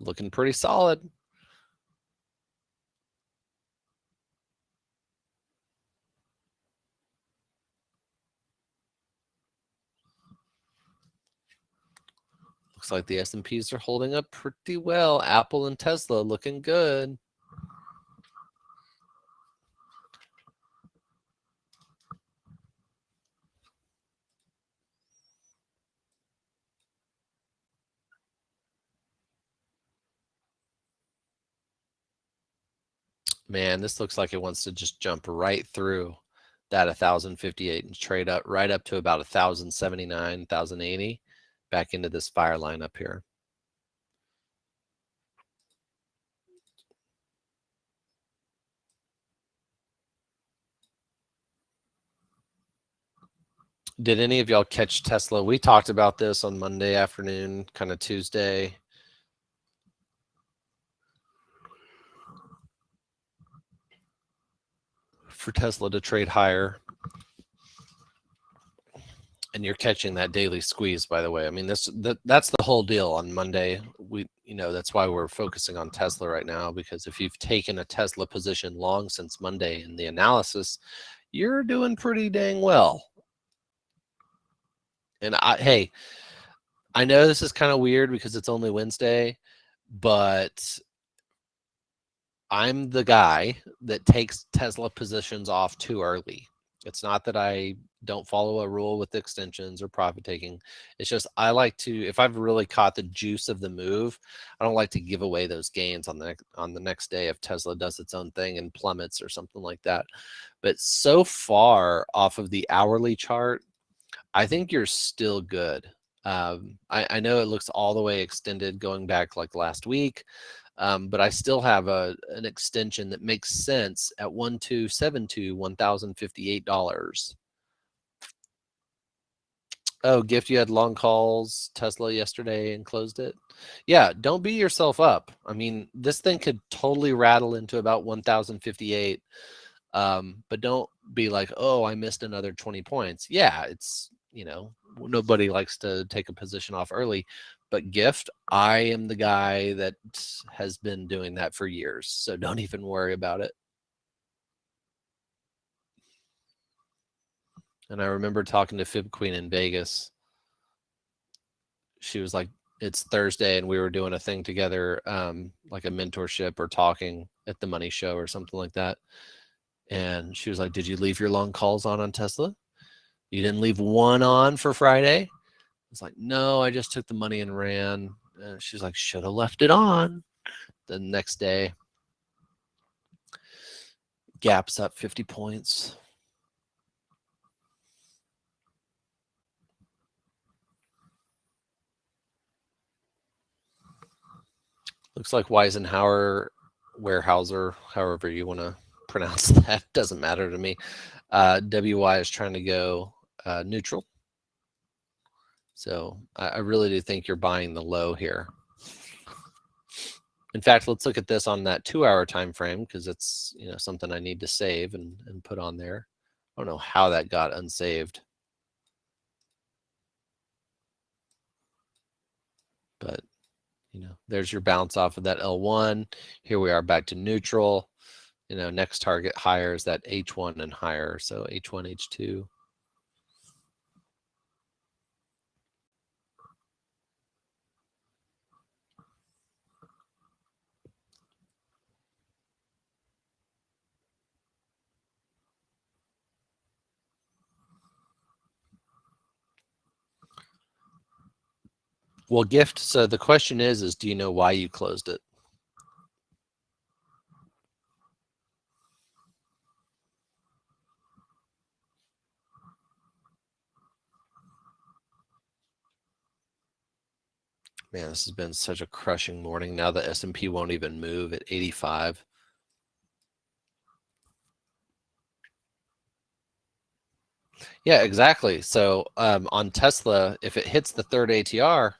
Looking pretty solid. Looks like the S&Ps are holding up pretty well. Apple and Tesla looking good. Man, this looks like it wants to just jump right through that 1,058 and trade up right up to about 1,079, 1,080 back into this fire line up here. Did any of y'all catch Tesla? We talked about this on Monday afternoon, kind of Tuesday. For Tesla to trade higher. And you're catching that daily squeeze, by the way. I mean, that's the whole deal on Monday. That's why we're focusing on Tesla right now, because if you've taken a Tesla position long since Monday in the analysis, you're doing pretty dang well. And hey, I know this is kind of weird because it's only Wednesday, but I'm the guy that takes Tesla positions off too early. It's not that I don't follow a rule with extensions or profit taking. It's just I like to, if I've really caught the juice of the move, I don't like to give away those gains on the next day if Tesla does its own thing and plummets or something like that. But so far off of the hourly chart, I think you're still good. I know it looks all the way extended going back like last week. But I still have an extension that makes sense at 1272, $1,058. Oh, Gift, you had long calls Tesla yesterday and closed it. Yeah, don't beat yourself up. I mean, this thing could totally rattle into about 1,058. But don't be like, oh, I missed another 20 points. Yeah, it's, nobody likes to take a position off early. But Gift, I am the guy that has been doing that for years. So don't even worry about it. And I remember talking to Fib Queen in Vegas. She was like, it's Thursday and we were doing a thing together, like a mentorship or talking at the money show or something like that. And she was like, did you leave your long calls on Tesla? You didn't leave one on for Friday? I was like, no, I just took the money and ran. She's like, should have left it on. The next day, Gap's up 50 points. Looks like Weisenhower, Weyerhaeuser, however you want to pronounce that, doesn't matter to me. WY is trying to go neutral. So I really do think you're buying the low here. In fact, let's look at this on that 2-hour time frame, because it's something I need to save and put on there. I don't know how that got unsaved, but there's your bounce off of that L1. Here we are back to neutral. Next target higher is that H1 and higher, so H1, H2. Well, Gift, so the question is do you know why you closed it? Man, this has been such a crushing morning. Now the S&P won't even move at 85. Yeah, exactly. So on Tesla, if it hits the third ATR,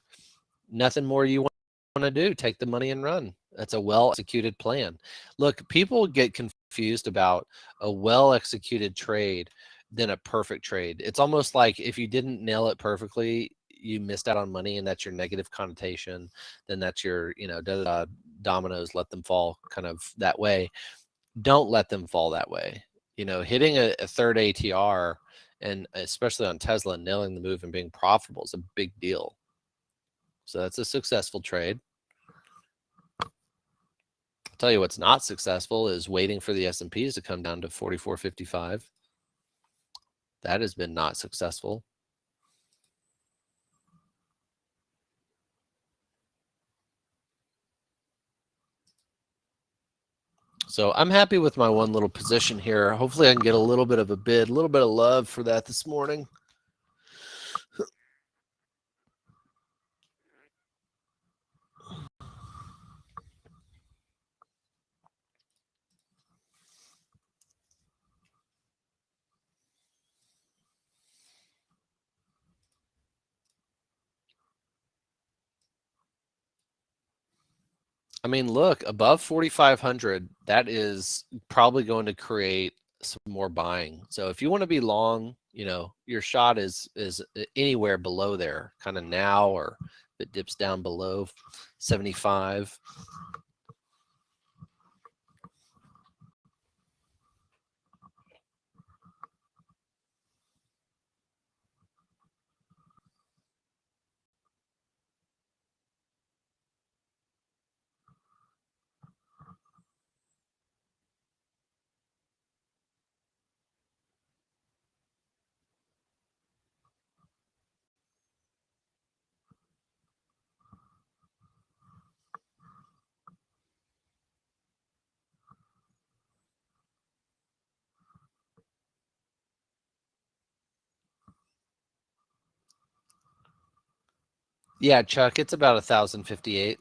nothing more you want to do. Take the money and run. That's a well-executed plan. Look, people get confused about a well-executed trade than a perfect trade. It's almost like if you didn't nail it perfectly, you missed out on money, and that's your negative connotation. Then that's your, dominoes, let them fall kind of that way. Don't let them fall that way. Hitting a third ATR, and especially on Tesla, nailing the move and being profitable is a big deal. So that's a successful trade. I'll tell you what's not successful is waiting for the S&Ps to come down to 44.55. That has been not successful. So I'm happy with my one little position here. Hopefully I can get a little bit of a bid, a little bit of love for that this morning. I mean, look, above 4,500, that is probably going to create some more buying. So if you want to be long, you know, your shot is anywhere below there, kind of now, or if it dips down below 75. Yeah, Chuck, it's about 1,058.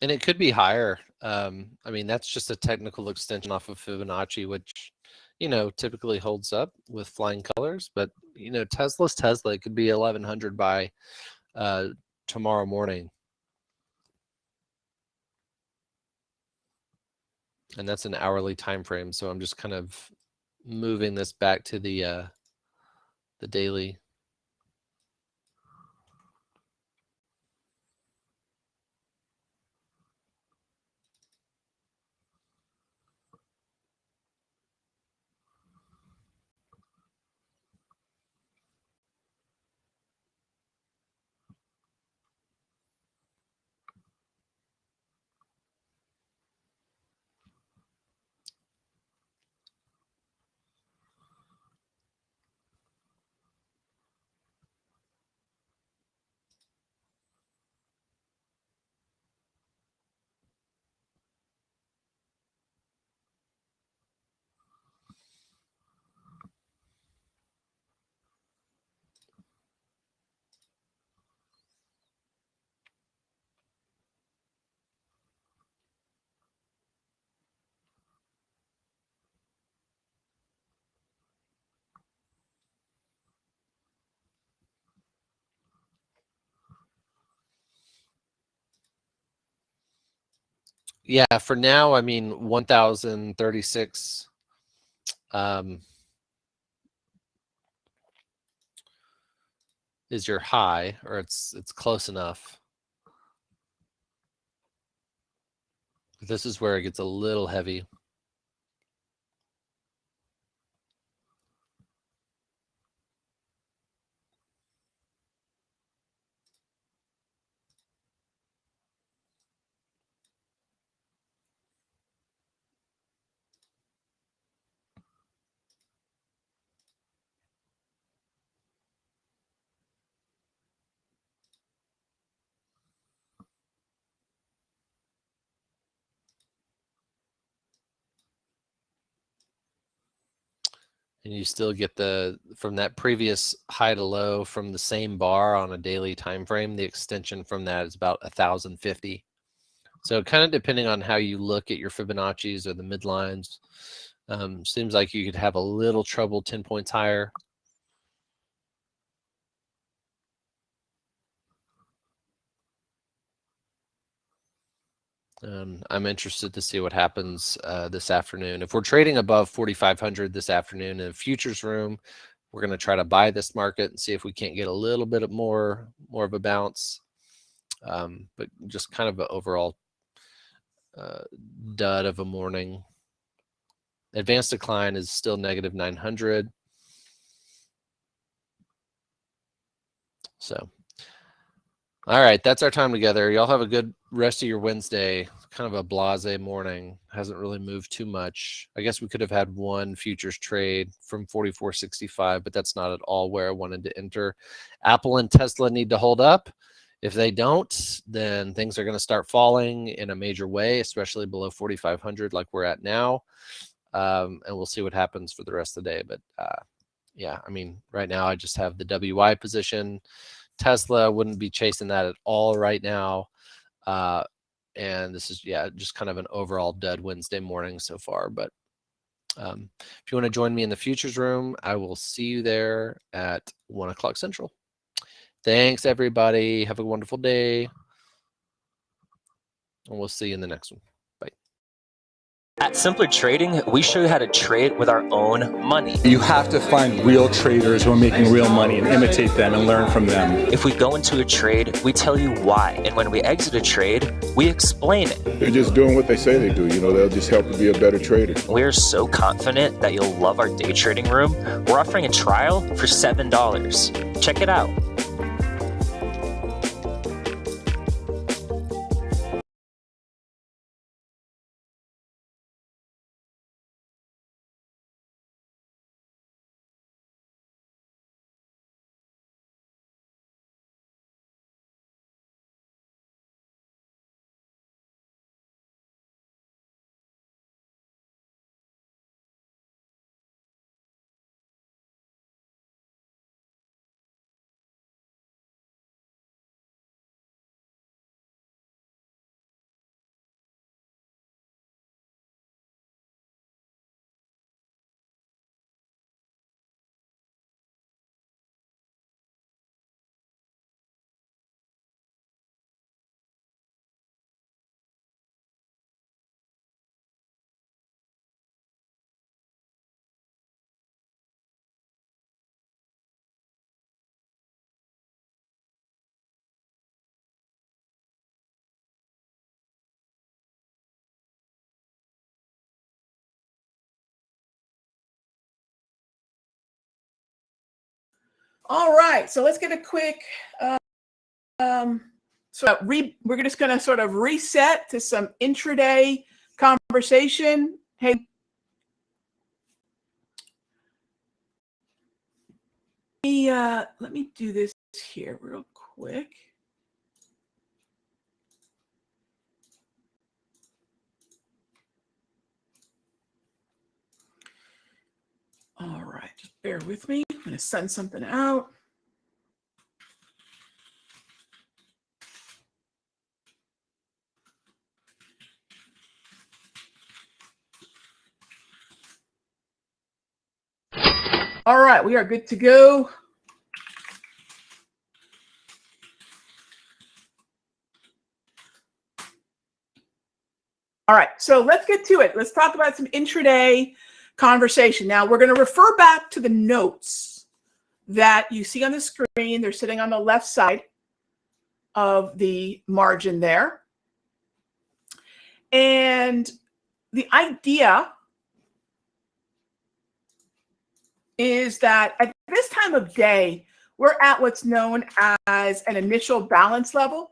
And it could be higher. I mean, that's just a technical extension off of Fibonacci, which, you know, typically holds up with flying colors. But, you know, Tesla's Tesla. It could be 1,100 by tomorrow morning. And that's an hourly time frame. So I'm just kind of moving this back to the daily. Yeah, for now, I mean, 1,036 is your high, or it's close enough. This is where it gets a little heavy. And you still get the, from that previous high to low from the same bar on a daily time frame, the extension from that is about 1,050. So kind of depending on how you look at your Fibonacci's or the midlines, seems like you could have a little trouble 10 points higher. I'm interested to see what happens this afternoon. If we're trading above 4,500 this afternoon in a futures room, we're going to try to buy this market and see if we can't get a little bit more of a bounce. But just kind of an overall dud of a morning. Advanced decline is still negative 900. So, all right, that's our time together. Y'all have a good rest of your Wednesday. Kind of a blase morning. Hasn't really moved too much. I guess we could have had one futures trade from 44.65, but that's not at all where I wanted to enter. Apple and Tesla need to hold up. If they don't, then things are going to start falling in a major way, especially below 4,500 like we're at now. And we'll see what happens for the rest of the day. But yeah, I mean, right now I just have the WY position. Tesla wouldn't be chasing that at all right now. And this is, yeah, just kind of an overall dud Wednesday morning so far. But if you want to join me in the futures room, I will see you there at 1 o'clock Central. Thanks, everybody. Have a wonderful day. And we'll see you in the next one. Bye. At Simpler Trading, we show you how to trade with our own money. You have to find real traders who are making real money and imitate them and learn from them. If we go into a trade, we tell you why. And when we exit a trade, we explain it. They're just doing what they say they do. You know, they'll just help you be a better trader. We are so confident that you'll love our day trading room. We're offering a trial for $7. Check it out. All right, so let's get a quick, we're just going to sort of reset to some intraday conversation. Hey, let me do this here real quick. All right, just bear with me. I'm going to send something out. All right, we are good to go. All right, so let's get to it. Let's talk about some intraday conversation. Now, we're going to refer back to the notes that you see on the screen. They're sitting on the left side of the margin there. And the idea is that at this time of day, we're at what's known as an initial balance level.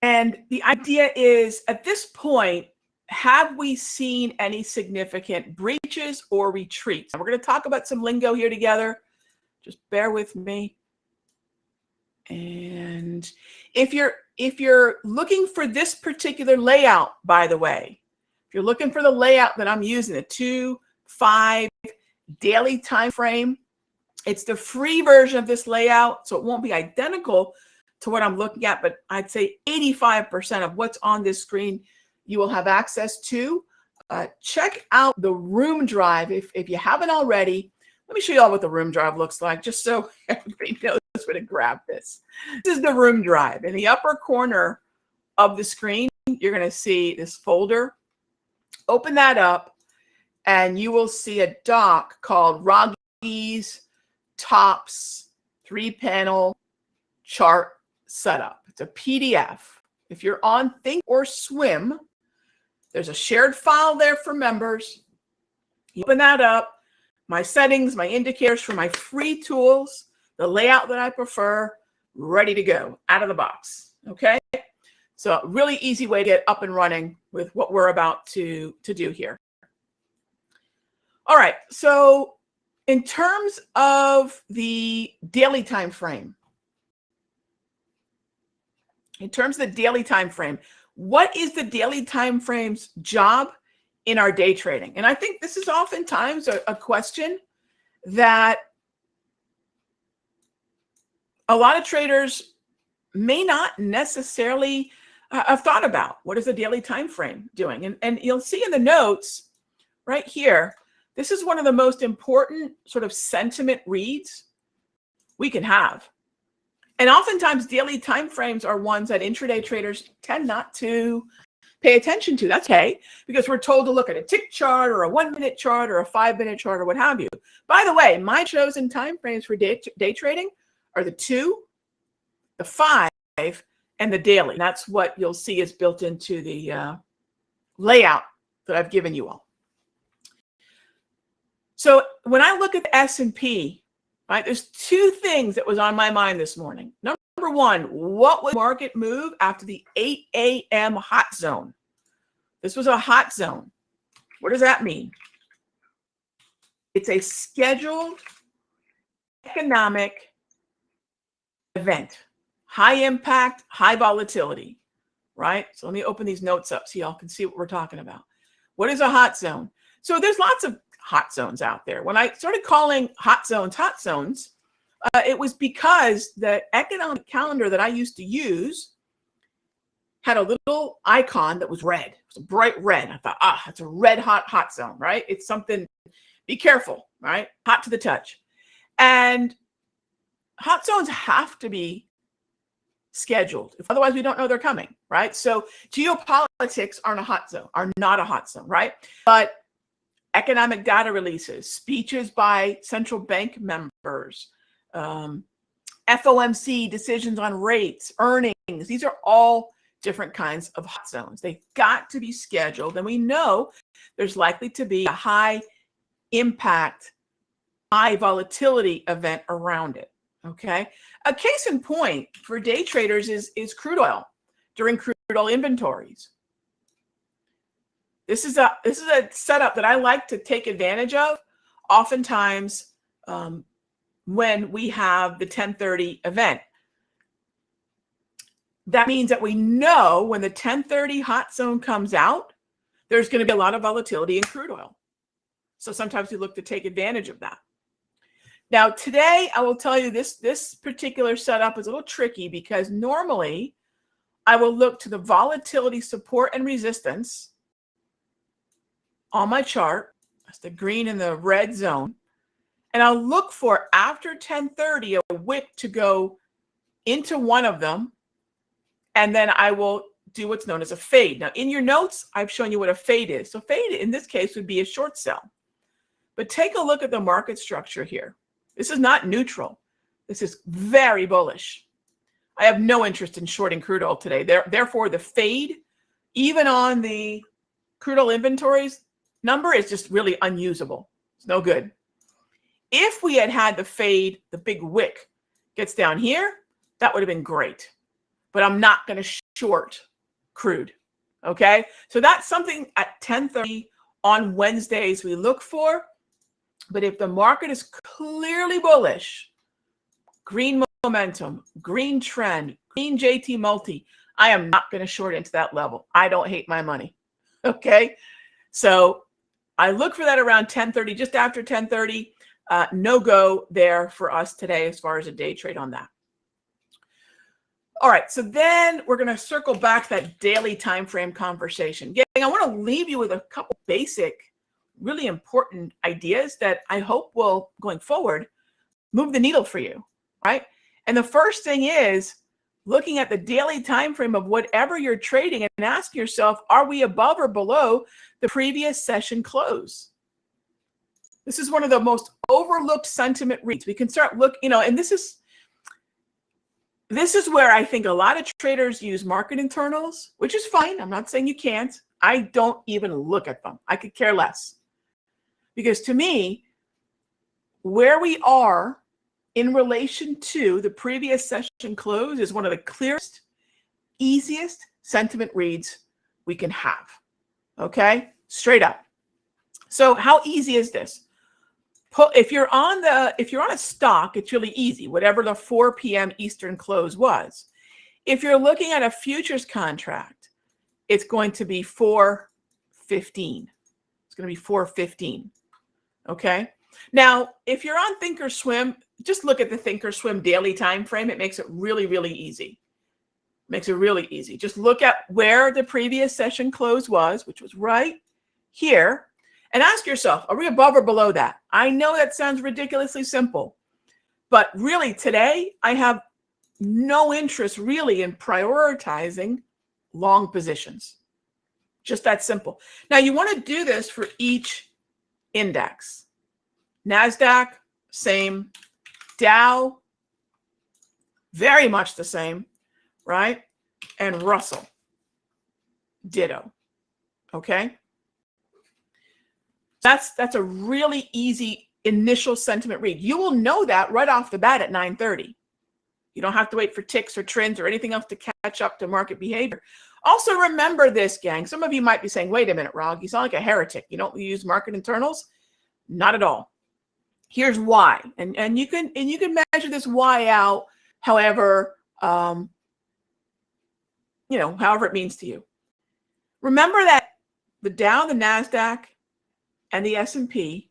And the idea is, at this point, have we seen any significant breaches or retreats? We're going to talk about some lingo here together. Just bear with me. And if you're looking for this particular layout, by the way, if you're looking for the layout that I'm using, a 2-5 daily time frame, it's the free version of this layout, so it won't be identical to what I'm looking at, but I'd say 85% of what's on this screen you will have access to. Check out the room drive if you haven't already. Let me show you all what the room drive looks like, just so everybody knows where to grab this. This is the room drive. In the upper corner of the screen, you're going to see this folder. Open that up, and you will see a doc called Rogge's Tops 3-Panel Chart setup. It's a PDF. If you're on Think or Swim, there's a shared file there for members. You open that up, my settings, my indicators for my free tools, the layout that I prefer, ready to go out of the box. Okay. So a really easy way to get up and running with what we're about to do here. All right. So in terms of the daily time frame, what is the daily time frame's job in our day trading? And I think this is oftentimes a question that a lot of traders may not necessarily have thought about. What is the daily time frame doing? And you'll see in the notes right here, this is one of the most important sort of sentiment reads we can have. And oftentimes daily time frames are ones that intraday traders tend not to pay attention to. That's okay, because we're told to look at a tick chart or a 1-minute chart or a 5-minute chart or what have you. By the way, my chosen time frames for day trading are the 2, the 5, and the daily. And that's what you'll see is built into the layout that I've given you all. So when I look at the S&P, right, there's 2 things that was on my mind this morning. Number 1, what would the market move after the 8 a.m. hot zone? This was a hot zone. What does that mean? It's a scheduled economic event. High impact, high volatility, right? So let me open these notes up so y'all can see what we're talking about. What is a hot zone? So there's lots of hot zones out there. When I started calling hot zones, it was because the economic calendar that I used to use had a little icon that was red. It was a bright red. I thought, it's a red hot zone, right? It's something, be careful, right? Hot to the touch. And hot zones have to be scheduled. Otherwise, we don't know they're coming, right? So geopolitics are not a hot zone, right? But economic data releases, speeches by central bank members, FOMC decisions on rates, earnings, these are all different kinds of hot zones. They've got to be scheduled, and we know there's likely to be a high impact, high volatility event around it. Okay. A case in point for day traders is crude oil during crude oil inventories. This is a setup that I like to take advantage of oftentimes when we have the 10:30 event. That means that we know when the 10:30 hot zone comes out, there's going to be a lot of volatility in crude oil. So sometimes we look to take advantage of that. Now, today, I will tell you this particular setup is a little tricky because normally I will look to the volatility support and resistance on my chart. That's the green and the red zone. And I'll look for, after 10:30, a wick to go into one of them. And then I will do what's known as a fade. Now, in your notes, I've shown you what a fade is. So fade, in this case, would be a short sell. But take a look at the market structure here. This is not neutral. This is very bullish. I have no interest in shorting crude oil today. Therefore, the fade, even on the crude oil inventories number, is just really unusable. It's no good. If we had had the fade, the big wick gets down here, that would have been great. But I'm not going to short crude. Okay? So that's something at 10:30 on Wednesdays we look for. But if the market is clearly bullish, green momentum, green trend, green JT multi, I am not going to short into that level. I don't hate my money. Okay? So I look for that around 10:30, just after 10:30. No go there for us today as far as a day trade on that. All right, so then we're going to circle back to that daily time frame conversation. Gang, I want to leave you with a couple basic, really important ideas that I hope will, going forward, move the needle for you, right? And the first thing is looking at the daily time frame of whatever you're trading and ask yourself, are we above or below the previous session close? This is one of the most overlooked sentiment reads. We can start looking, and this is, this is where I think a lot of traders use market internals, which is fine. I'm not saying you can't. I don't even look at them. I could care less. Because to me, where we are in relation to the previous session close is one of the clearest, easiest sentiment reads we can have. Okay? Straight up. So how easy is this? If you're on a stock, it's really easy, whatever the 4 p.m. Eastern close was. If you're looking at a futures contract, it's going to be 4:15. It's going to be 4:15. Okay. Now, if you're on Thinkorswim, just look at the Thinkorswim daily time frame. It makes it really, really easy. Makes it really easy. Just look at where the previous session close was, which was right here, and ask yourself, are we above or below that? I know that sounds ridiculously simple, but really today I have no interest really in prioritizing long positions. Just that simple. Now you want to do this for each index. Nasdaq, same. Dow, very much the same, right? And Russell, ditto. Okay. That's a really easy initial sentiment read. You will know that right off the bat at 9:30. You don't have to wait for ticks or trends or anything else to catch up to market behavior. Also remember this, gang. Some of you might be saying, wait a minute, Rog, you sound like a heretic. You don't use market internals? Not at all. Here's why. And you can measure this why out however however it means to you. Remember that the Dow, the Nasdaq, and the S&P,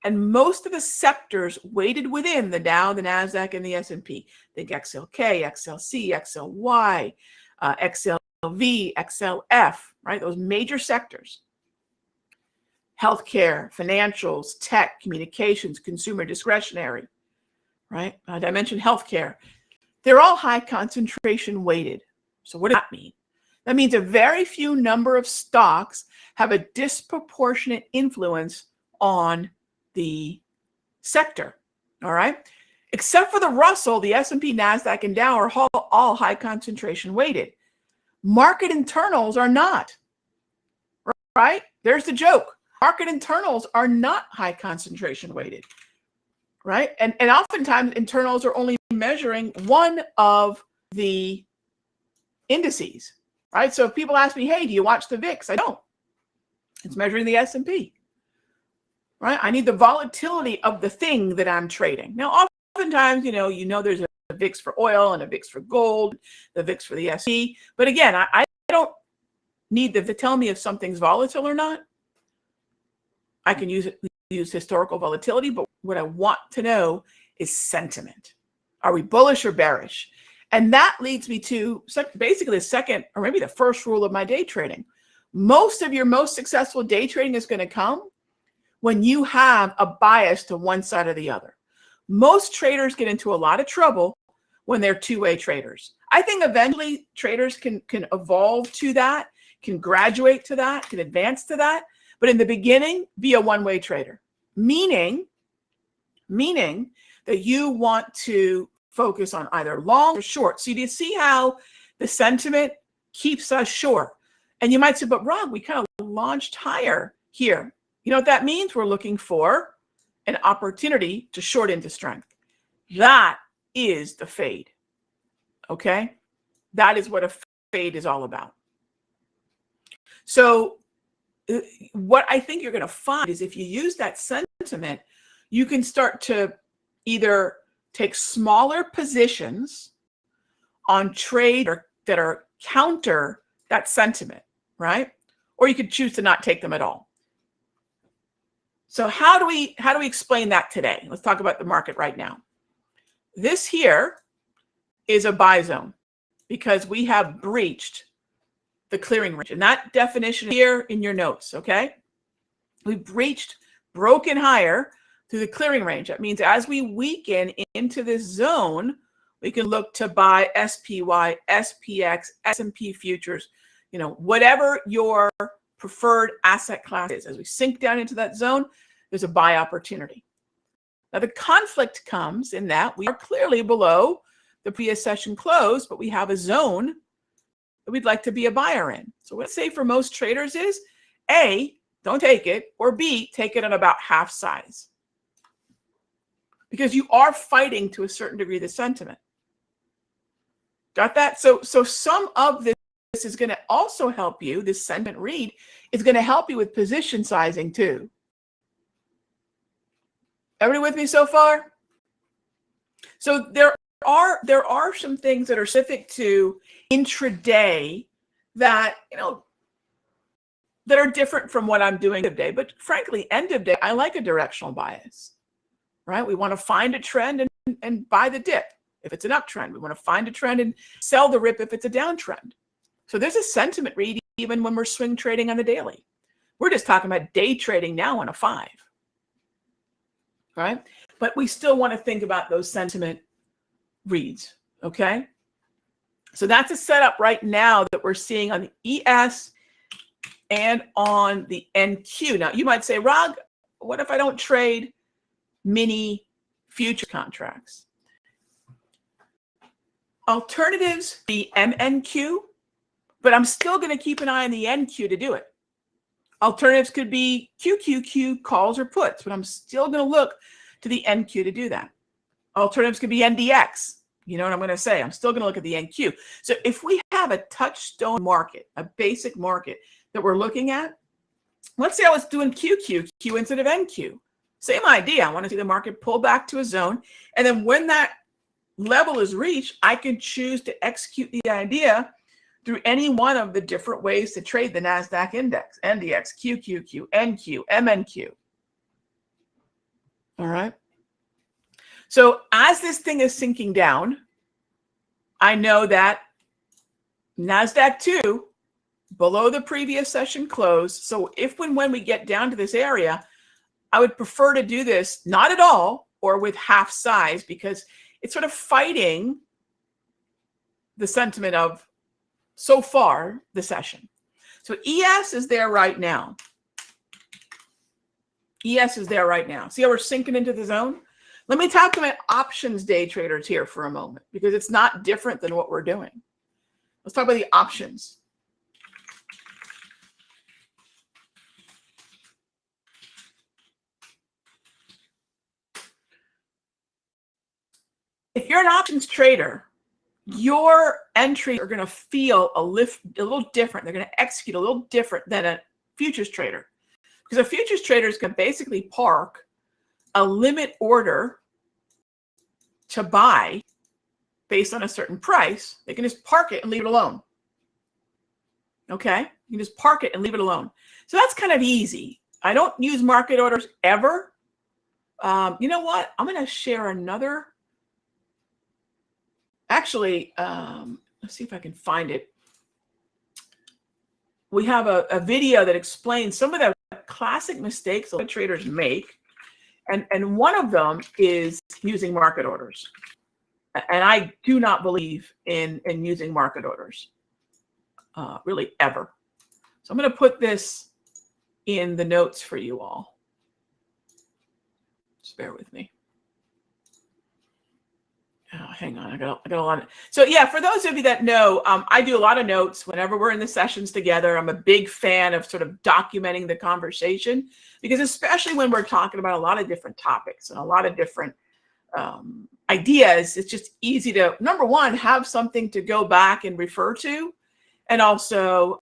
and most of the sectors weighted within the Dow, the Nasdaq, and the S&P. Think XLK, XLC, XLY, XLV, XLF, right? Those major sectors. Healthcare, financials, tech, communications, consumer discretionary, right? I mentioned healthcare. They're all high concentration weighted. So what does that mean? That means a very few number of stocks have a disproportionate influence on the sector, all right? Except for the Russell, the S&P, Nasdaq, and Dow are all high concentration weighted. Market internals are not, right? There's the joke. Market internals are not high concentration weighted, right? And oftentimes internals are only measuring one of the indices, right? So if people ask me, hey, do you watch the VIX? I don't. It's measuring the S&P, right? I need the volatility of the thing that I'm trading. Now, oftentimes, there's a VIX for oil and a VIX for gold, the VIX for the S&P. But again, I don't need to tell me if something's volatile or not. I can use historical volatility, but what I want to know is sentiment. Are we bullish or bearish? And that leads me to basically the second or maybe the first rule of my day trading. Most of your most successful day trading is going to come when you have a bias to one side or the other. Most traders get into a lot of trouble when they're two-way traders. I think eventually traders can evolve to that, can graduate to that, can advance to that. But in the beginning, be a one-way trader, meaning that you want to focus on either long or short. So you see how the sentiment keeps us short. And you might say, but Rob, we kind of launched higher here. You know what that means? We're looking for an opportunity to short into strength. That is the fade. Okay? That is what a fade is all about. So what I think you're going to find is if you use that sentiment, you can start to either take smaller positions on trade that are counter that sentiment, right? Or you could choose to not take them at all. So how do we explain that today? Let's talk about the market right now. This here is a buy zone because we have breached the clearing range. And that definition here in your notes, okay? We broken higher through the clearing range. That means as we weaken into this zone, we can look to buy SPY, SPX, S&P futures, whatever your preferred asset class is. As we sink down into that zone, there's a buy opportunity. Now the conflict comes in that we are clearly below the previous session close, but we have a zone that we'd like to be a buyer in. So let's say for most traders is A, don't take it, or B, take it at about half size. Because you are fighting to a certain degree the sentiment. Got that? So some of this is going to also help you, this sentiment read is going to help you with position sizing too. Everybody with me so far? So there are some things that are specific to intraday that, that are different from what I'm doing end of day. But frankly, end of day, I like a directional bias, right? We want to find a trend and buy the dip if it's an uptrend. We want to find a trend and sell the rip if it's a downtrend. So there's a sentiment read even when we're swing trading on the daily. We're just talking about day trading now on a 5, right? But we still want to think about those sentiment reads, okay? So that's a setup right now that we're seeing on the ES and on the NQ. Now, you might say, Rog, what if I don't trade mini future contracts? Alternatives, the MNQ, but I'm still going to keep an eye on the NQ to do it. Alternatives could be QQQ calls or puts, but I'm still going to look to the NQ to do that. Alternatives could be NDX. You know what I'm going to say? I'm still going to look at the NQ. So if we have a touchstone market, a basic market that we're looking at, let's say I was doing QQQ instead of NQ. Same idea. I want to see the market pull back to a zone. And then when that level is reached, I can choose to execute the idea through any one of the different ways to trade the Nasdaq index, NDX, QQQ, NQ, MNQ. All right. So as this thing is sinking down, I know that Nasdaq 2 below the previous session close. So if when we get down to this area, I would prefer to do this not at all or with half size, because it's sort of fighting the sentiment of so far the session. So ES is there right now. ES is there right now. See how we're sinking into the zone? Let me talk to my options day traders here for a moment, because it's not different than what we're doing. Let's talk about the options. If you're an options trader, your entries are going to feel a little different. They're going to execute a little different than a futures trader, because a futures trader is going to basically park a limit order to buy based on a certain price. They can just park it and leave it alone. Okay, you can just park it and leave it alone. So that's kind of easy. I don't use market orders ever. You know what? I'm going to share another. Actually, let's see if I can find it. We have a video that explains some of the classic mistakes a lot of traders make. And one of them is using market orders. And I do not believe in using market orders, really ever. So I'm going to put this in the notes for you all. Just bear with me. Oh, hang on, I got a lot of. So yeah, for those of you that know, I do a lot of notes whenever we're in the sessions together. I'm a big fan of sort of documenting the conversation, because especially when we're talking about a lot of different topics and a lot of different ideas, it's just easy to, number one, have something to go back and refer to. And also,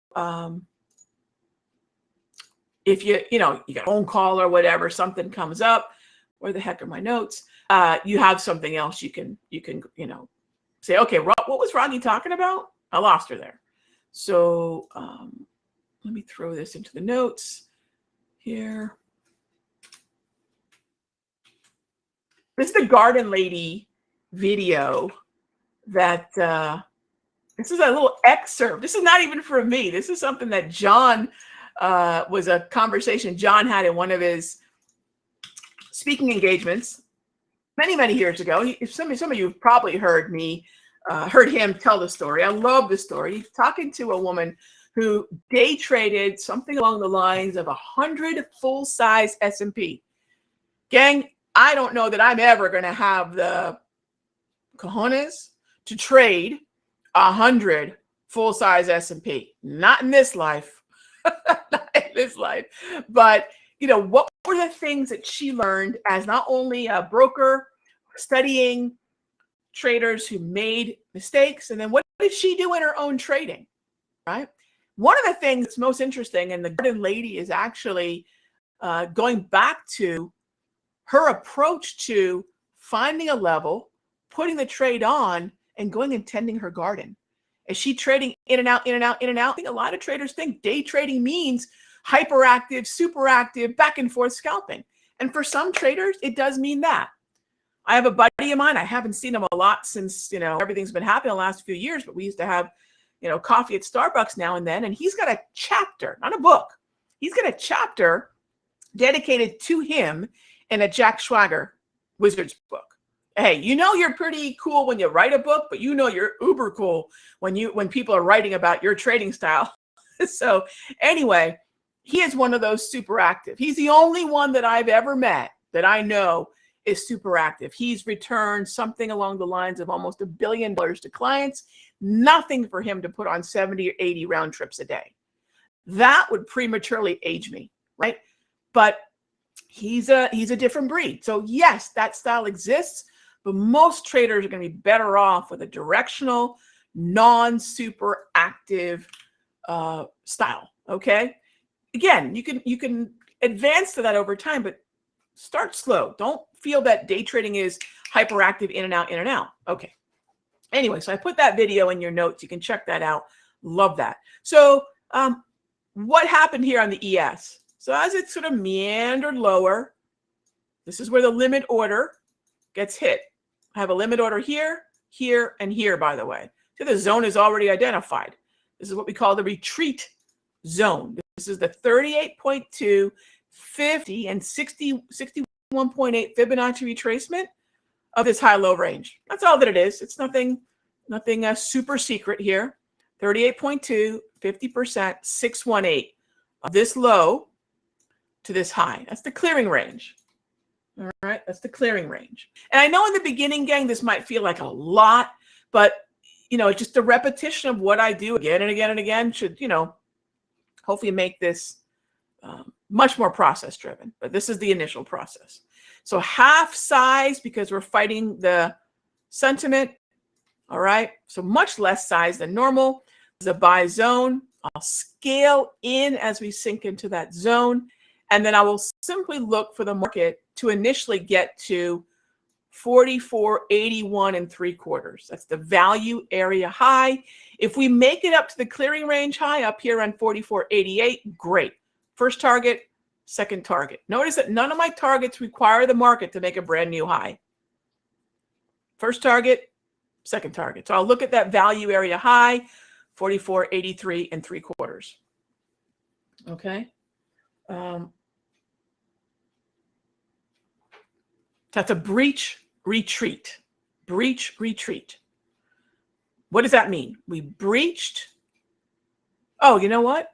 if you got a phone call or whatever, something comes up, where the heck are my notes? You have something else you can say, okay, what was Rodney talking about? I lost her there. So let me throw this into the notes here. This is the Garden Lady video that this is a little excerpt. This is not even from me. This is something that John was a conversation John had in one of his speaking engagements many years ago. Some of you have probably heard him tell the story. I love the story. He's talking to a woman who day traded something along the lines of 100 full-size S&P. Gang, I don't know that I'm ever going to have the cojones to trade 100 full-size S&P. Not in this life. Not in this life. But, you know, what were the things that she learned as not only a broker studying traders who made mistakes, and then what did she do in her own trading, right? One of the things that's most interesting, and the Garden Lady is actually going back to her approach to finding a level, putting the trade on, and going and tending her garden. Is she trading in and out, in and out, in and out? I think a lot of traders think day trading means hyperactive, super active, back and forth scalping. And for some traders, it does mean that. I have a buddy of mine. I haven't seen him a lot since, you know, everything's been happening the last few years, but we used to have, you know, coffee at Starbucks now and then. And he's got a chapter, not a book. He's got a chapter dedicated to him in a Jack Schwager Wizards book. Hey, you know, you're pretty cool when you write a book, but you know, you're uber cool when people are writing about your trading style. So anyway, he is one of those super active. He's the only one that I've ever met that I know is super active. He's returned something along the lines of almost $1 billion to clients. Nothing for him to put on 70 or 80 round trips a day. That would prematurely age me, right? But he's a different breed. So yes, that style exists, but most traders are going to be better off with a directional, non-super active style. Okay. Again, you can advance to that over time, but start slow. Don't feel that day trading is hyperactive in and out, in and out. Okay. Anyway, so I put that video in your notes. You can check that out. Love that. So what happened here on the ES? So as it sort of meandered lower, this is where the limit order gets hit. I have a limit order here, here, and here, by the way. So the zone is already identified. This is what we call the retreat zone. This is the 38.2, 50, and 61.8 Fibonacci retracement of this high-low range. That's all that it is. It's nothing super secret here. 38.2, 50%, 618 of this low to this high. That's the clearing range. All right, that's the clearing range. And I know in the beginning, gang, this might feel like a lot, but you know, just the repetition of what I do again and again and again should, you know, hopefully make this much more process driven. But this is the initial process. So half size because we're fighting the sentiment. All right, so much less size than normal. This is a buy zone. I'll scale in as we sink into that zone. And then I will simply look for the market to initially get to 44.81 3/4. That's the value area high. If we make it up to the clearing range high up here on 44.88, great. First target, second target. Notice that none of my targets require the market to make a brand new high. First target, second target. So I'll look at that value area high, 44.83 3/4. Okay. That's a breach retreat. Breach retreat. What does that mean? We breached. Oh, you know what?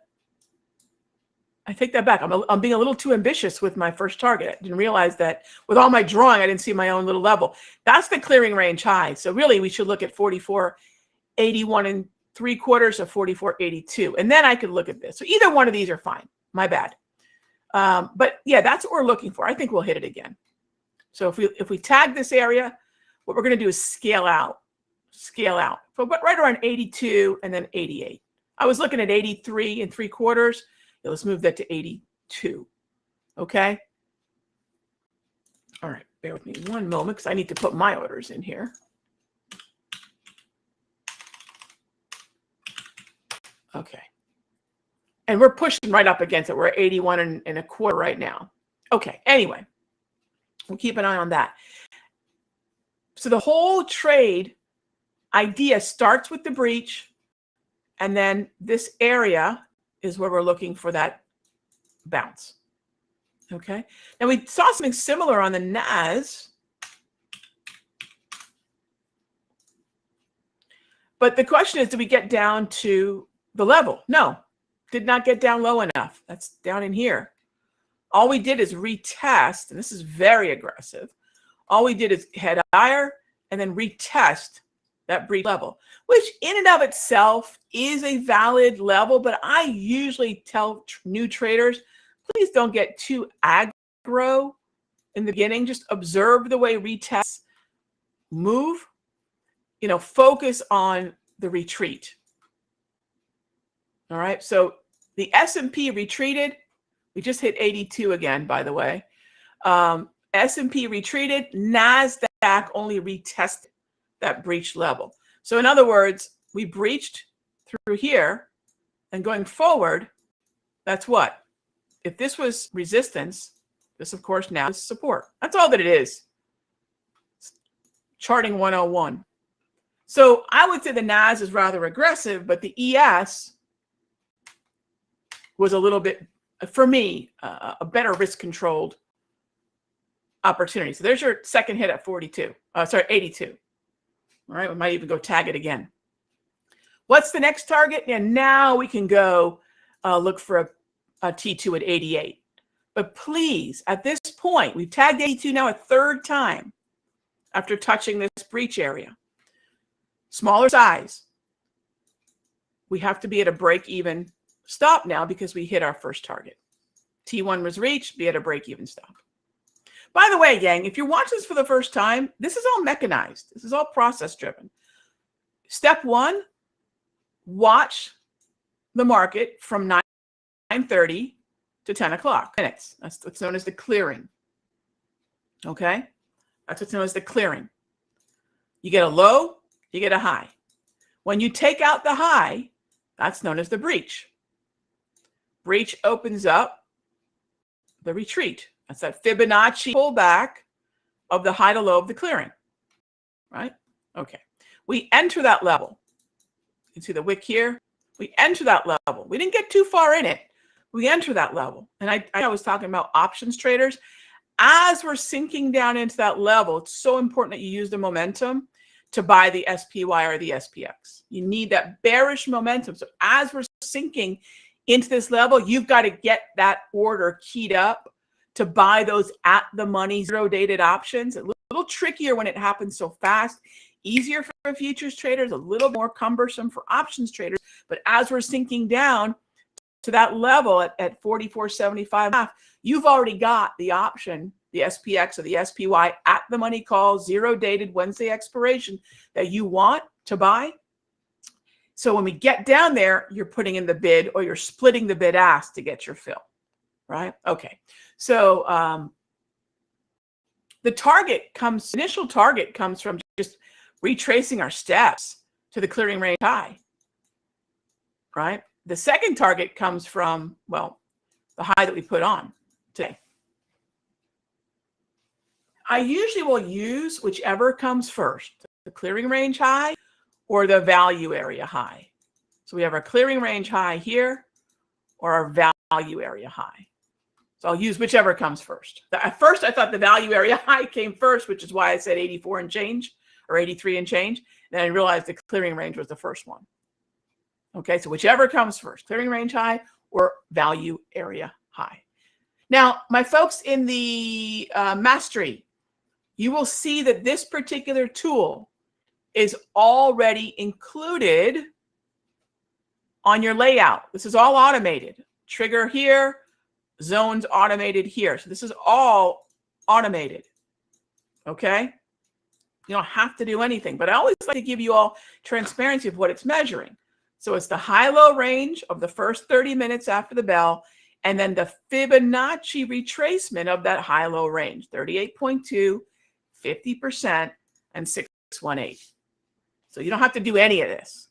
I take that back. I'm being a little too ambitious with my first target. I didn't realize that with all my drawing, I didn't see my own little level. That's the clearing range high. So really, we should look at 44.81 3/4 of 44.82. And then I could look at this. So either one of these are fine. My bad. But yeah, that's what we're looking for. I think we'll hit it again. So if we tag this area, what we're going to do is scale out. But right around 82 and then 88. I was looking at 83 3/4. Let's move that to 82. Okay. All right. Bear with me one moment because I need to put my orders in here. Okay. And we're pushing right up against it. We're at 81 1/4 right now. Okay. Anyway, we'll keep an eye on that. So the whole trade idea starts with the breach, and then this area is where we're looking for that bounce. Okay. Now we saw something similar on the NAS, but the question is, do we get down to the level? No, did not get down low enough. That's down in here. All we did is retest, and this is very aggressive. All we did is head higher and then retest that breach level, which in and of itself is a valid level. But I usually tell new traders, please don't get too aggro in the beginning. Just observe the way retests move. Focus on the retreat. All right. So the S&P retreated. We just hit 82 again, by the way. S&P retreated. Nasdaq only retested that breach level. So in other words, we breached through here, and going forward, that's what? If this was resistance, this of course now is support. That's all that it is. Charting 101. So I would say the NAS is rather aggressive, but the ES was a little bit, for me, a better risk-controlled opportunity. So there's your second hit at 82. 82. All right, we might even go tag it again. What's the next target? And now we can go look for a T2 at 88. But please, at this point, we've tagged 82 now a third time after touching this breach area. Smaller size. We have to be at a break-even stop now because we hit our first target. T1 was reached, be at a break-even stop. By the way, gang, if you're watching this for the first time, this is all mechanized. This is all process-driven. Step one, watch the market from 9:30 to 10 o'clock minutes. That's what's known as the clearing. Okay? That's what's known as the clearing. You get a low, you get a high. When you take out the high, that's known as the breach. Breach opens up the retreat. That's that Fibonacci pullback of the high to low of the clearing, right? Okay. We enter that level. You can see the wick here. We enter that level. We didn't get too far in it. We enter that level. And I was talking about options traders. As we're sinking down into that level, it's so important that you use the momentum to buy the SPY or the SPX. You need that bearish momentum. So as we're sinking into this level, you've got to get that order keyed up to buy those at the money zero dated options. A little trickier when it happens so fast, easier for futures traders, a little more cumbersome for options traders. But as we're sinking down to that level at 44.75, you've already got the option, the SPX or the SPY at the money call, zero dated Wednesday expiration that you want to buy. So when we get down there, you're putting in the bid or you're splitting the bid ask to get your fill, right? Okay. So the initial target comes from just retracing our steps to the clearing range high, right? The second target comes from, well, the high that we put on today. I usually will use whichever comes first, the clearing range high or the value area high. So we have our clearing range high here or our value area high. So I'll use whichever comes first. At first, I thought the value area high came first, which is why I said 84 and change or 83 and change. Then I realized the clearing range was the first one. Okay, so whichever comes first, clearing range high or value area high. Now, my folks in the mastery, you will see that this particular tool is already included on your layout. This is all automated. Trigger here, zones automated here. So this is all automated. Okay? You don't have to do anything, but I always like to give you all transparency of what it's measuring. So it's the high-low range of the first 30 minutes after the bell, and then the Fibonacci retracement of that high-low range, 38.2, 50%, and 618. So you don't have to do any of this.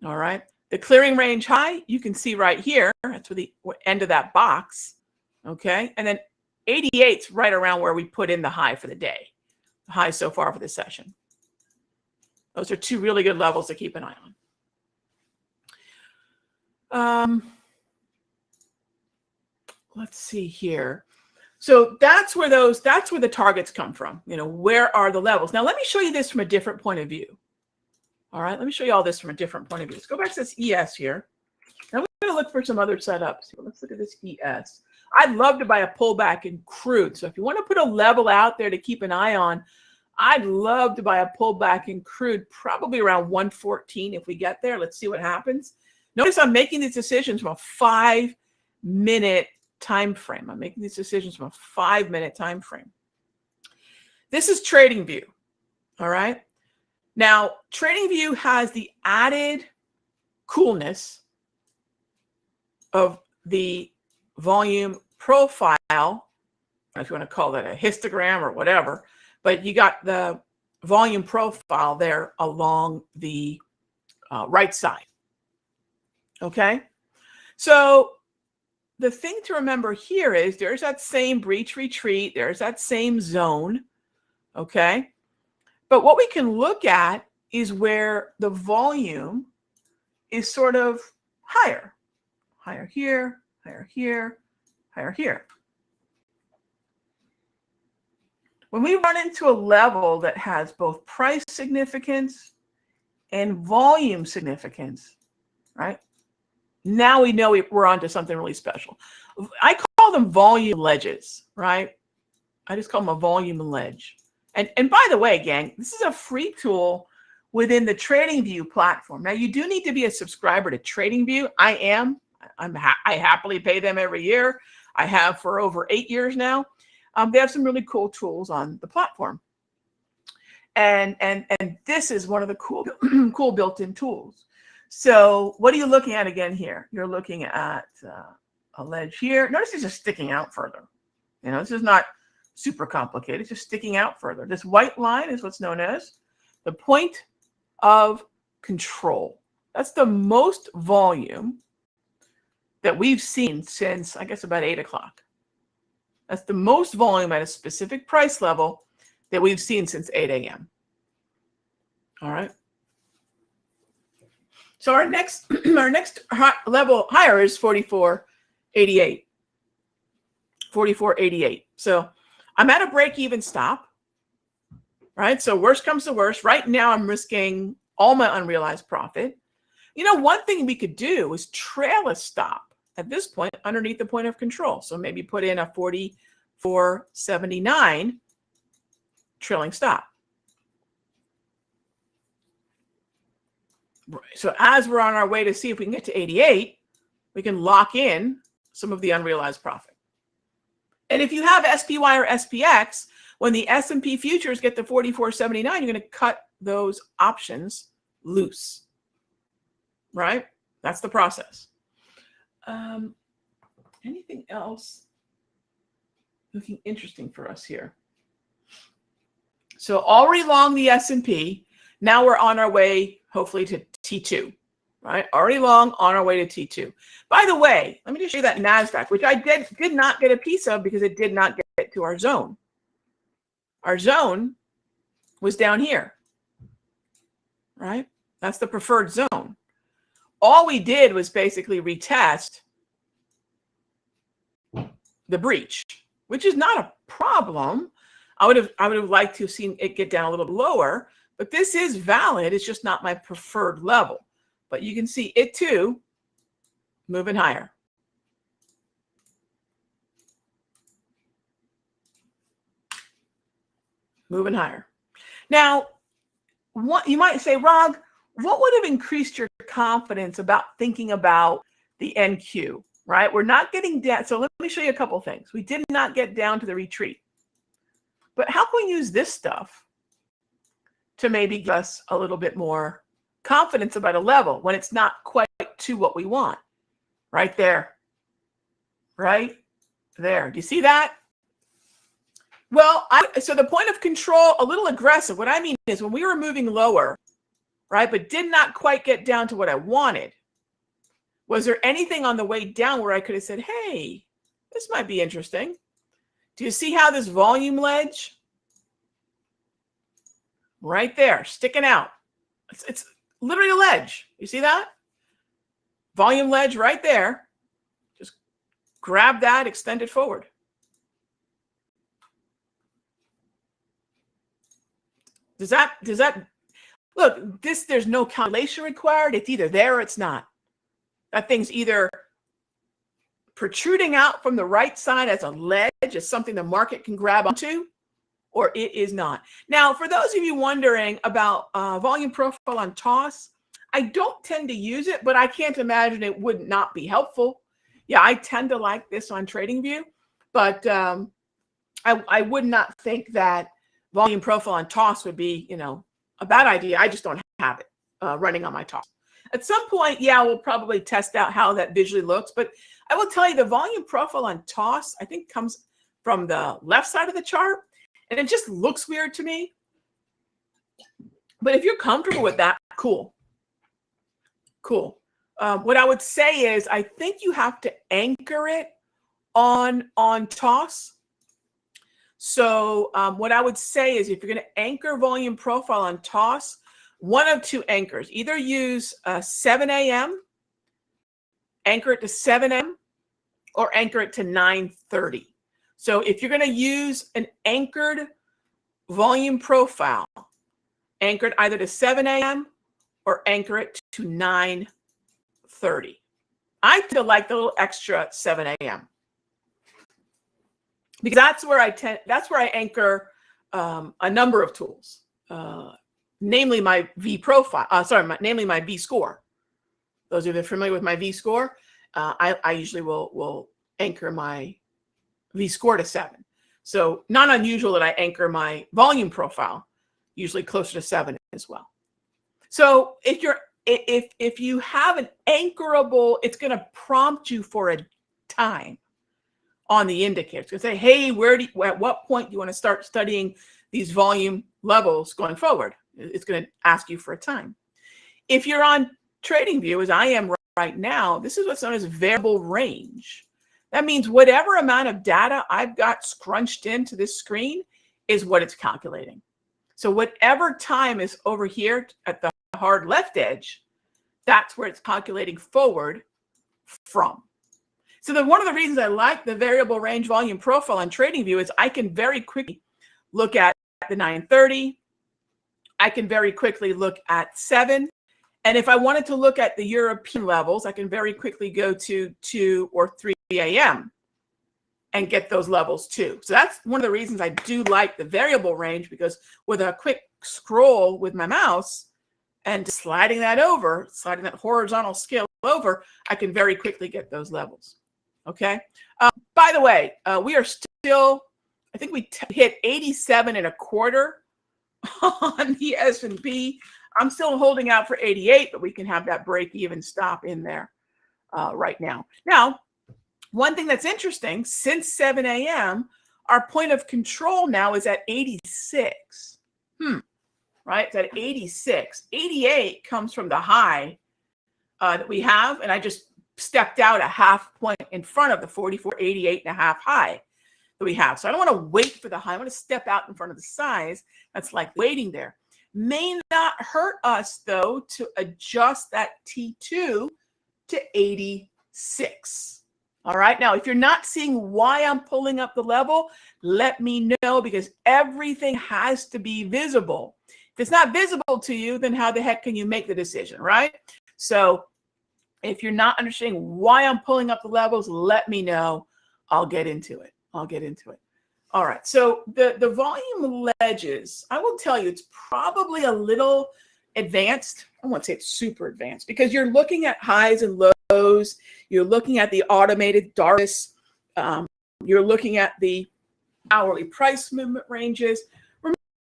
All right. The clearing range high, you can see right here. That's where the end of that box. Okay. And then 88's right around where we put in the high for the day. The high so far for this session. Those are two really good levels to keep an eye on. Let's see here. So that's where the targets come from. You know, where are the levels? Now let me show you this from a different point of view. All right, let me show you all this from a different point of view. Let's go back to this ES here. Now we're going to look for some other setups. Let's look at this ES. I'd love to buy a pullback in crude. So if you want to put a level out there to keep an eye on, I'd love to buy a pullback in crude, probably around 114 if we get there. Let's see what happens. Notice I'm making these decisions from a 5-minute time frame. I'm making these decisions from a 5-minute time frame. This is TradingView. All right. Now, TradingView has the added coolness of the volume profile, if you want to call that a histogram or whatever, but you got the volume profile there along the right side. Okay. So the thing to remember here is there's that same breach retreat. There's that same zone. Okay. But what we can look at is where the volume is sort of higher. Higher here, higher here, higher here. When we run into a level that has both price significance and volume significance, right? Now we know we're onto something really special. I call them volume ledges, right? I just call them a volume ledge. And by the way, gang, this is a free tool within the TradingView platform. Now, you do need to be a subscriber to TradingView. I am. I happily pay them every year. I have for over 8 years now. They have some really cool tools on the platform. And this is one of the cool built-in tools. So what are you looking at again here? You're looking at a ledge here. Notice it's just sticking out further. You know, this is not super complicated. It's just sticking out further. This white line is what's known as the point of control. That's the most volume that we've seen since, I guess, about 8 o'clock. That's the most volume at a specific price level that we've seen since 8 a.m. All right. So our next level higher is 44.88. 44.88. So I'm at a break-even stop, right? So worst comes to worst. Right now, I'm risking all my unrealized profit. You know, one thing we could do is trail a stop at this point underneath the point of control. So maybe put in a 44.79 trailing stop. So as we're on our way to see if we can get to 88, we can lock in some of the unrealized profit. And if you have SPY or SPX, when the S&P futures get to 44.79, you're going to cut those options loose, right? That's the process. Anything else looking interesting for us here? So already long the S&P. Now we're on our way, hopefully, to T2, right? Already long, on our way to T2. By the way, let me just show you that Nasdaq, which I did not get a piece of because it did not get to our zone. Our zone was down here, right? That's the preferred zone. All we did was basically retest the breach, which is not a problem. I would have liked to have seen it get down a little lower, but this is valid. It's just not my preferred level. But you can see it too moving higher. Moving higher. Now, what you might say, Rob, what would have increased your confidence about thinking about the NQ, right? We're not getting down. So let me show you a couple of things. We did not get down to the retreat. But how can we use this stuff to maybe give us a little bit more confidence about a level when it's not quite to what we want? Right there. Right there. Do you see that? Well, so the point of control, a little aggressive. What I mean is when we were moving lower, right, but did not quite get down to what I wanted, was there anything on the way down where I could have said, hey, this might be interesting? Do you see how this volume ledge right there, sticking out? It's literally a ledge. You see that? Volume ledge right there. Just grab that, extend it forward. Does that look, there's no calculation required. It's either there or it's not. That thing's either protruding out from the right side as a ledge, as something the market can grab onto, or it is not. Now, for those of you wondering about volume profile on TOS, I don't tend to use it, but I can't imagine it would not be helpful. Yeah, I tend to like this on TradingView, but I would not think that volume profile on TOS would be, a bad idea. I just don't have it running on my TOS. At some point, yeah, we'll probably test out how that visually looks, but I will tell you the volume profile on TOS, I think, comes from the left side of the chart, and it just looks weird to me. But if you're comfortable with that, cool. Cool. What I would say is I think you have to anchor it on TOS. So what I would say is if you're going to anchor volume profile on TOS, one of two anchors. Either use 7 a.m., anchor it to 7 a.m., or anchor it to 9:30. So if you're going to use an anchored volume profile, anchor it either to 7 a.m. or anchor it to 9:30. I tend to like the little extra 7 a.m. because that's where I anchor a number of tools, namely my V profile. Namely my V score. Those of you familiar with my V score, I usually will anchor my V score to 7. So not unusual that I anchor my volume profile, usually closer to 7 as well. So if you have an anchorable, it's going to prompt you for a time on the indicator. It's going to say, hey, at what point do you want to start studying these volume levels going forward? It's going to ask you for a time. If you're on TradingView, as I am right now, this is what's known as variable range. That means whatever amount of data I've got scrunched into this screen is what it's calculating. So whatever time is over here at the hard left edge, that's where it's calculating forward from. So one of the reasons I like the variable range volume profile on TradingView is I can very quickly look at the 9:30. I can very quickly look at 7. And if I wanted to look at the European levels, I can very quickly go to 2 or 3 a.m. and get those levels too. So that's one of the reasons I do like the variable range, because with a quick scroll with my mouse and sliding that horizontal scale over, I can very quickly get those levels. Okay. By the way, we are still, I think we hit 87.25 on the S&P. I'm still holding out for 88, but we can have that break even stop in there right now. Now, one thing that's interesting, since 7 a.m., our point of control now is at 86. Right? It's at 86. 88 comes from the high that we have, and I just stepped out a half point in front of the 44.88.5 high that we have. So I don't want to wait for the high. I want to step out in front of the size that's like waiting there. May not hurt us, though, to adjust that T2 to 86. All right. Now, if you're not seeing why I'm pulling up the level, let me know, because everything has to be visible. If it's not visible to you, then how the heck can you make the decision, right? So if you're not understanding why I'm pulling up the levels, let me know. I'll get into it. All right. So the volume ledges, I will tell you, it's probably a little advanced. I won't say it's super advanced, because you're looking at highs and lows. You're looking at the automated darkness. You're looking at the hourly price movement ranges.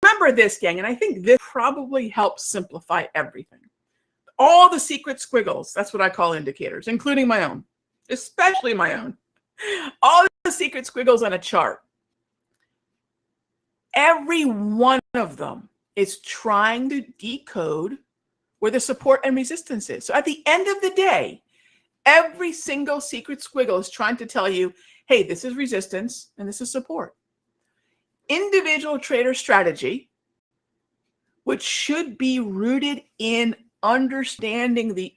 Remember this, gang, and I think this probably helps simplify everything. All the secret squiggles, that's what I call indicators, including my own, especially my own. All the secret squiggles on a chart. Every one of them is trying to decode where the support and resistance is. So at the end of the day, every single secret squiggle is trying to tell you, hey, this is resistance and this is support. Individual trader strategy, which should be rooted in understanding the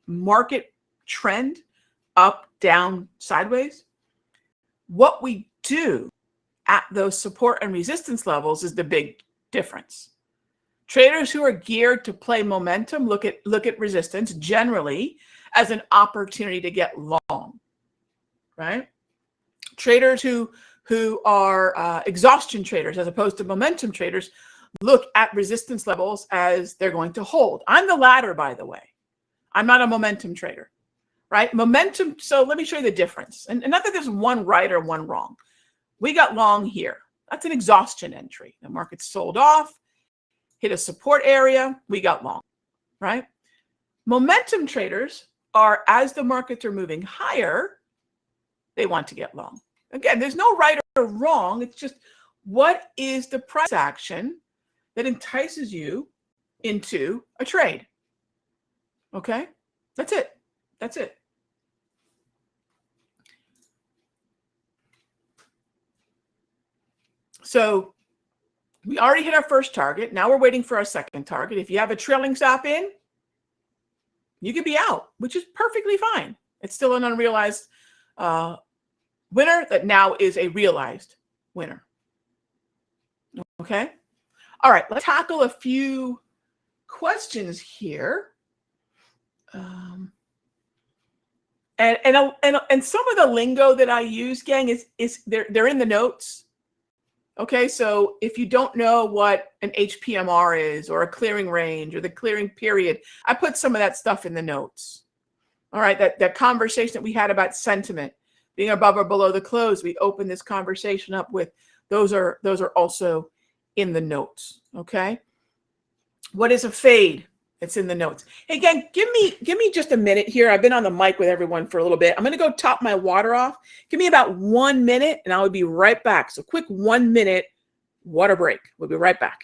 market trend, up, down, sideways. What we do at those support and resistance levels is the big difference. Traders who are geared to play momentum look at resistance generally as an opportunity to get long, right? Traders who who are exhaustion traders as opposed to momentum traders look at resistance levels as they're going to hold. I'm the latter, by the way. I'm not a momentum trader, right? Momentum, so let me show you the difference. And not that there's one right or one wrong. We got long here. That's an exhaustion entry. The market sold off, hit a support area, we got long, right? Momentum traders are, as the markets are moving higher, they want to get long. Again, there's no right or wrong. It's just, what is the price action that entices you into a trade? Okay, that's it. That's it. So we already hit our first target. Now we're waiting for our second target. If you have a trailing stop in, you could be out, which is perfectly fine. It's still an unrealized winner that now is a realized winner. Okay. All right. Let's tackle a few questions here. And some of the lingo that I use, gang, is they're in the notes. Okay, so if you don't know what an HPMR is, or a clearing range, or the clearing period, I put some of that stuff in the notes. All right, that conversation that we had about sentiment being above or below the close, we opened this conversation up with, those are also in the notes. Okay, what is a fade? It's in the notes. Hey, gang, give me just a minute here. I've been on the mic with everyone for a little bit. I'm going to go top my water off. Give me about 1 minute, and I will be right back. So quick 1 minute water break. We'll be right back.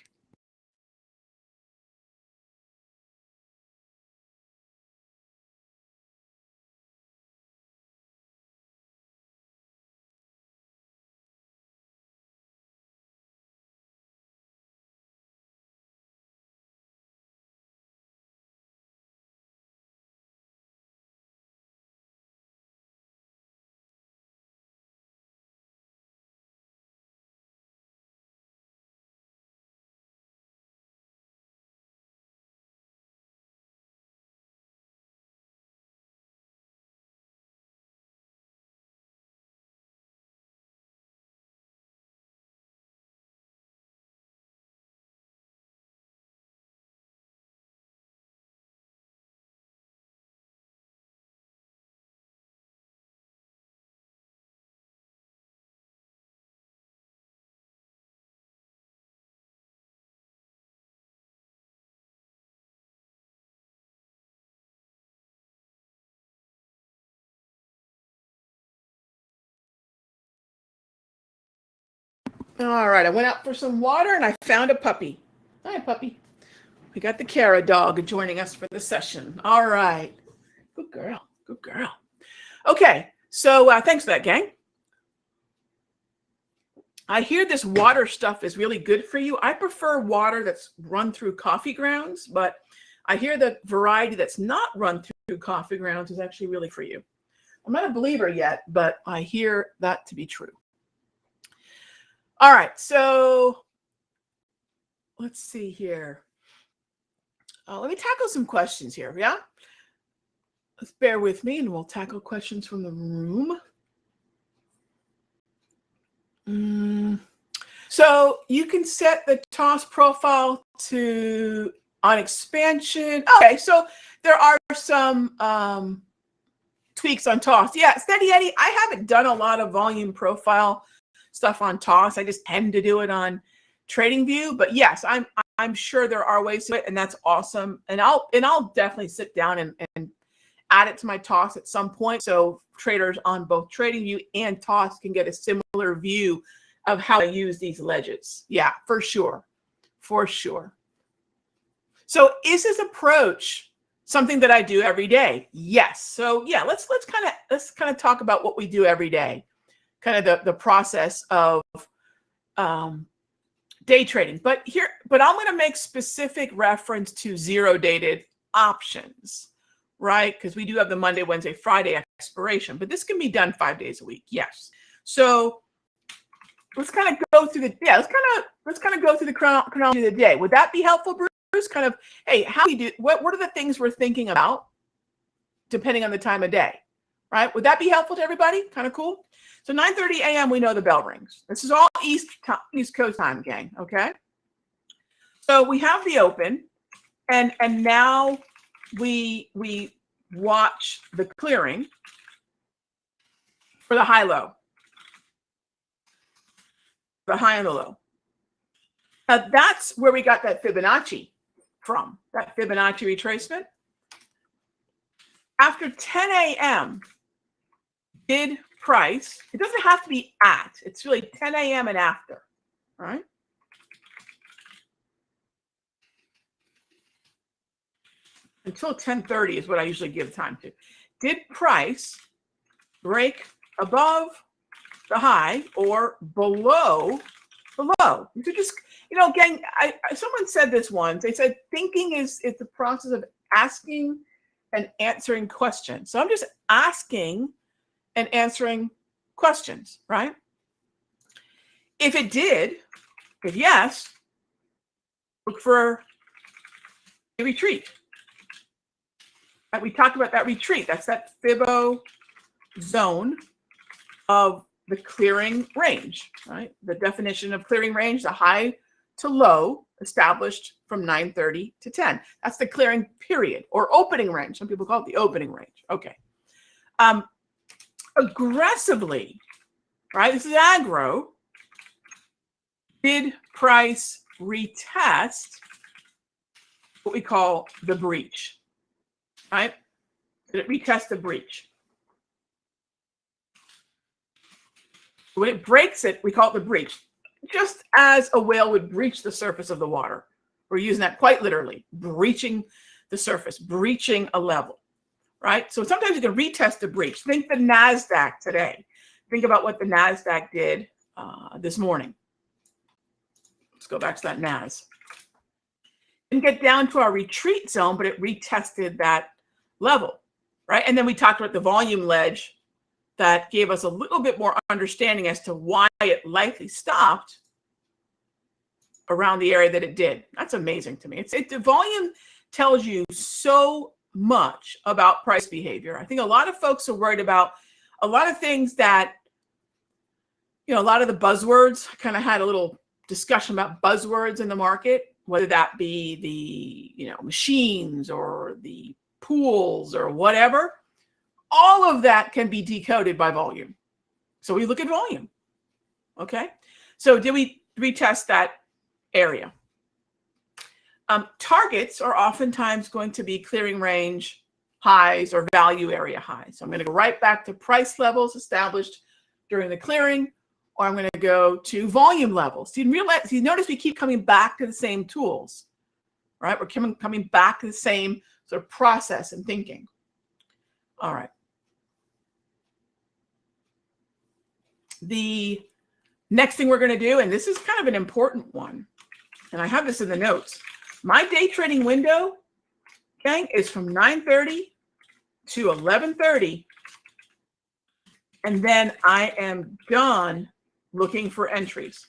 All right, I went out for some water and I found a puppy. Hi, puppy. We got the Kara dog joining us for the session. All right. Good girl. Good girl. Okay, so thanks for that, gang. I hear this water stuff is really good for you. I prefer water that's run through coffee grounds, but I hear the variety that's not run through coffee grounds is actually really for you. I'm not a believer yet, but I hear that to be true. All right, so let's see here. Let me tackle some questions here, yeah? Let's bear with me and we'll tackle questions from the room. So you can set the toss profile to on expansion. Okay, so there are some tweaks on toss. Yeah, Steady Eddie, I haven't done a lot of volume profile stuff on toss. I just tend to do it on TradingView, but yes, I'm sure there are ways to it, and that's awesome. And I'll definitely sit down and add it to my toss at some point, so traders on both TradingView and toss can get a similar view of how to use these ledges. Yeah, for sure, for sure. So is this approach something that I do every day? Yes. So yeah, let's kind of talk about what we do every day, kind of the process of day trading. But I'm going to make specific reference to zero-dated options, right? Because we do have the Monday, Wednesday, Friday expiration, but this can be done 5 days a week. Yes. So let's kind of go through let's kind of go through the chronology of the day. Would that be helpful, Bruce? Kind of, hey, how we do what are the things we're thinking about depending on the time of day, right? Would that be helpful to everybody? Kind of cool. So 9:30 a.m. we know the bell rings. This is all East Coast time, gang. Okay. So we have the open, and now we watch the clearing for the high low, the high and the low. Now that's where we got that Fibonacci from, that Fibonacci retracement. After 10 a.m. bid price, it doesn't have to be at, it's really 10 a.m. and after, all right? Until 10:30 is what I usually give time to. Did price break above the high or below the low? You could just, gang, someone said this once. They said thinking is the process of asking and answering questions. So I'm just asking and answering questions, right? If it did, if yes, look for a retreat. Right? We talked about that retreat. That's that Fibo zone of the clearing range, right? The definition of clearing range, the high to low established from 9:30 to 10. That's the clearing period or opening range. Some people call it the opening range. Okay. Aggressively, right? This is aggro. Bid price retest what we call the breach, right? Did it retest the breach? When it breaks it, we call it the breach. Just as a whale would breach the surface of the water. We're using that quite literally, breaching the surface, breaching a level, right? So sometimes you can retest a breach. Think the Nasdaq today. Think about what the Nasdaq did this morning. Let's go back to that Nas. Didn't get down to our retreat zone, but it retested that level, right? And then we talked about the volume ledge that gave us a little bit more understanding as to why it likely stopped around the area that it did. That's amazing to me. The volume tells you so much about price behavior. I think a lot of folks are worried about a lot of things that, a lot of the buzzwords. I kind of had a little discussion about buzzwords in the market, whether that be the, machines or the pools or whatever. All of that can be decoded by volume. So we look at volume. Okay. So did we retest that area? Targets are oftentimes going to be clearing range highs or value area highs. So I'm going to go right back to price levels established during the clearing, or I'm going to go to volume levels. You notice we keep coming back to the same tools, right? We're coming back to the same sort of process and thinking. All right. The next thing we're going to do, and this is kind of an important one, and I have this in the notes. My day trading window, gang, is from 9:30 to 11:30, and then I am done looking for entries.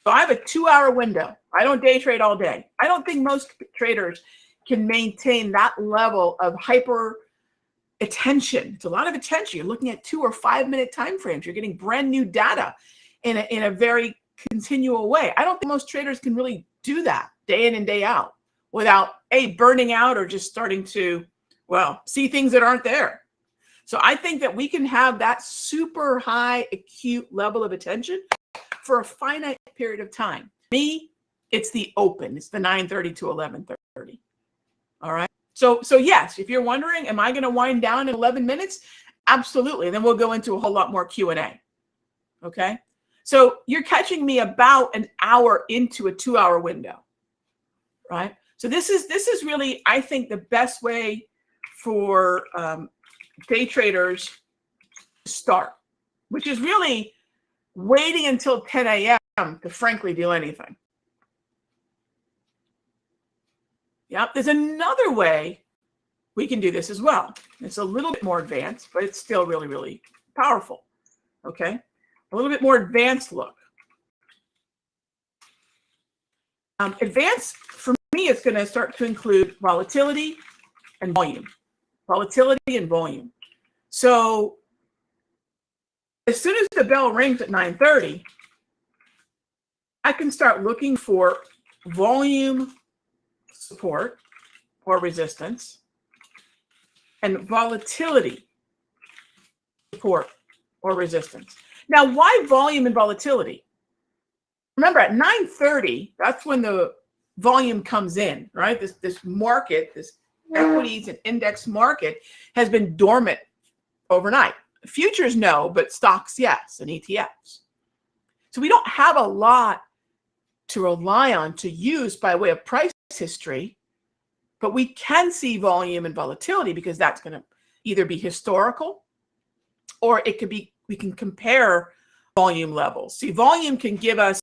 So I have a 2-hour window. I don't day trade all day. I don't think most traders can maintain that level of hyper attention. It's a lot of attention. You're looking at 2 or 5 minute time frames. You're getting brand new data in a very continual way. I don't think most traders can really do that day in and day out without burning out or just starting to, see things that aren't there. So I think that we can have that super high acute level of attention for a finite period of time. Me, it's the open. It's the 9:30 to 11:30. All right. So yes, if you're wondering, am I going to wind down in 11 minutes? Absolutely. And then we'll go into a whole lot more Q&A. Okay. So you're catching me about an hour into a 2-hour window, right? So this is really, I think, the best way for day traders to start, which is really waiting until 10 a.m. to frankly do anything. Yep, there's another way we can do this as well. It's a little bit more advanced, but it's still really, really powerful. Okay, a little bit more advanced look. Advanced, for me, it's going to start to include volatility and volume. Volatility and volume. So as soon as the bell rings at 9:30, I can start looking for volume support or resistance and volatility support or resistance. Now, why volume and volatility? Remember, at 9:30, that's when the volume comes in, right? This market, this equities and index market has been dormant overnight. Futures, no, but stocks, yes, and ETFs. So we don't have a lot to rely on to use by way of price history, but we can see volume and volatility because that's going to either be historical or it could be, we can compare volume levels. See, volume can give us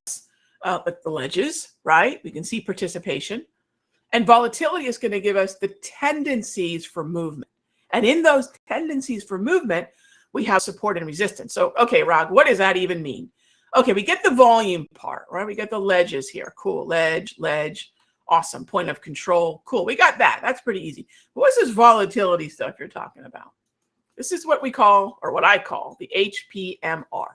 like the ledges, right? We can see participation. And volatility is going to give us the tendencies for movement. And in those tendencies for movement, we have support and resistance. So, okay, Rog, what does that even mean? Okay, we get the volume part, right? We get the ledges here. Cool, ledge, awesome. Point of control, cool. We got that. That's pretty easy. But what's this volatility stuff you're talking about? This is what we call, or what I call, the HPMR,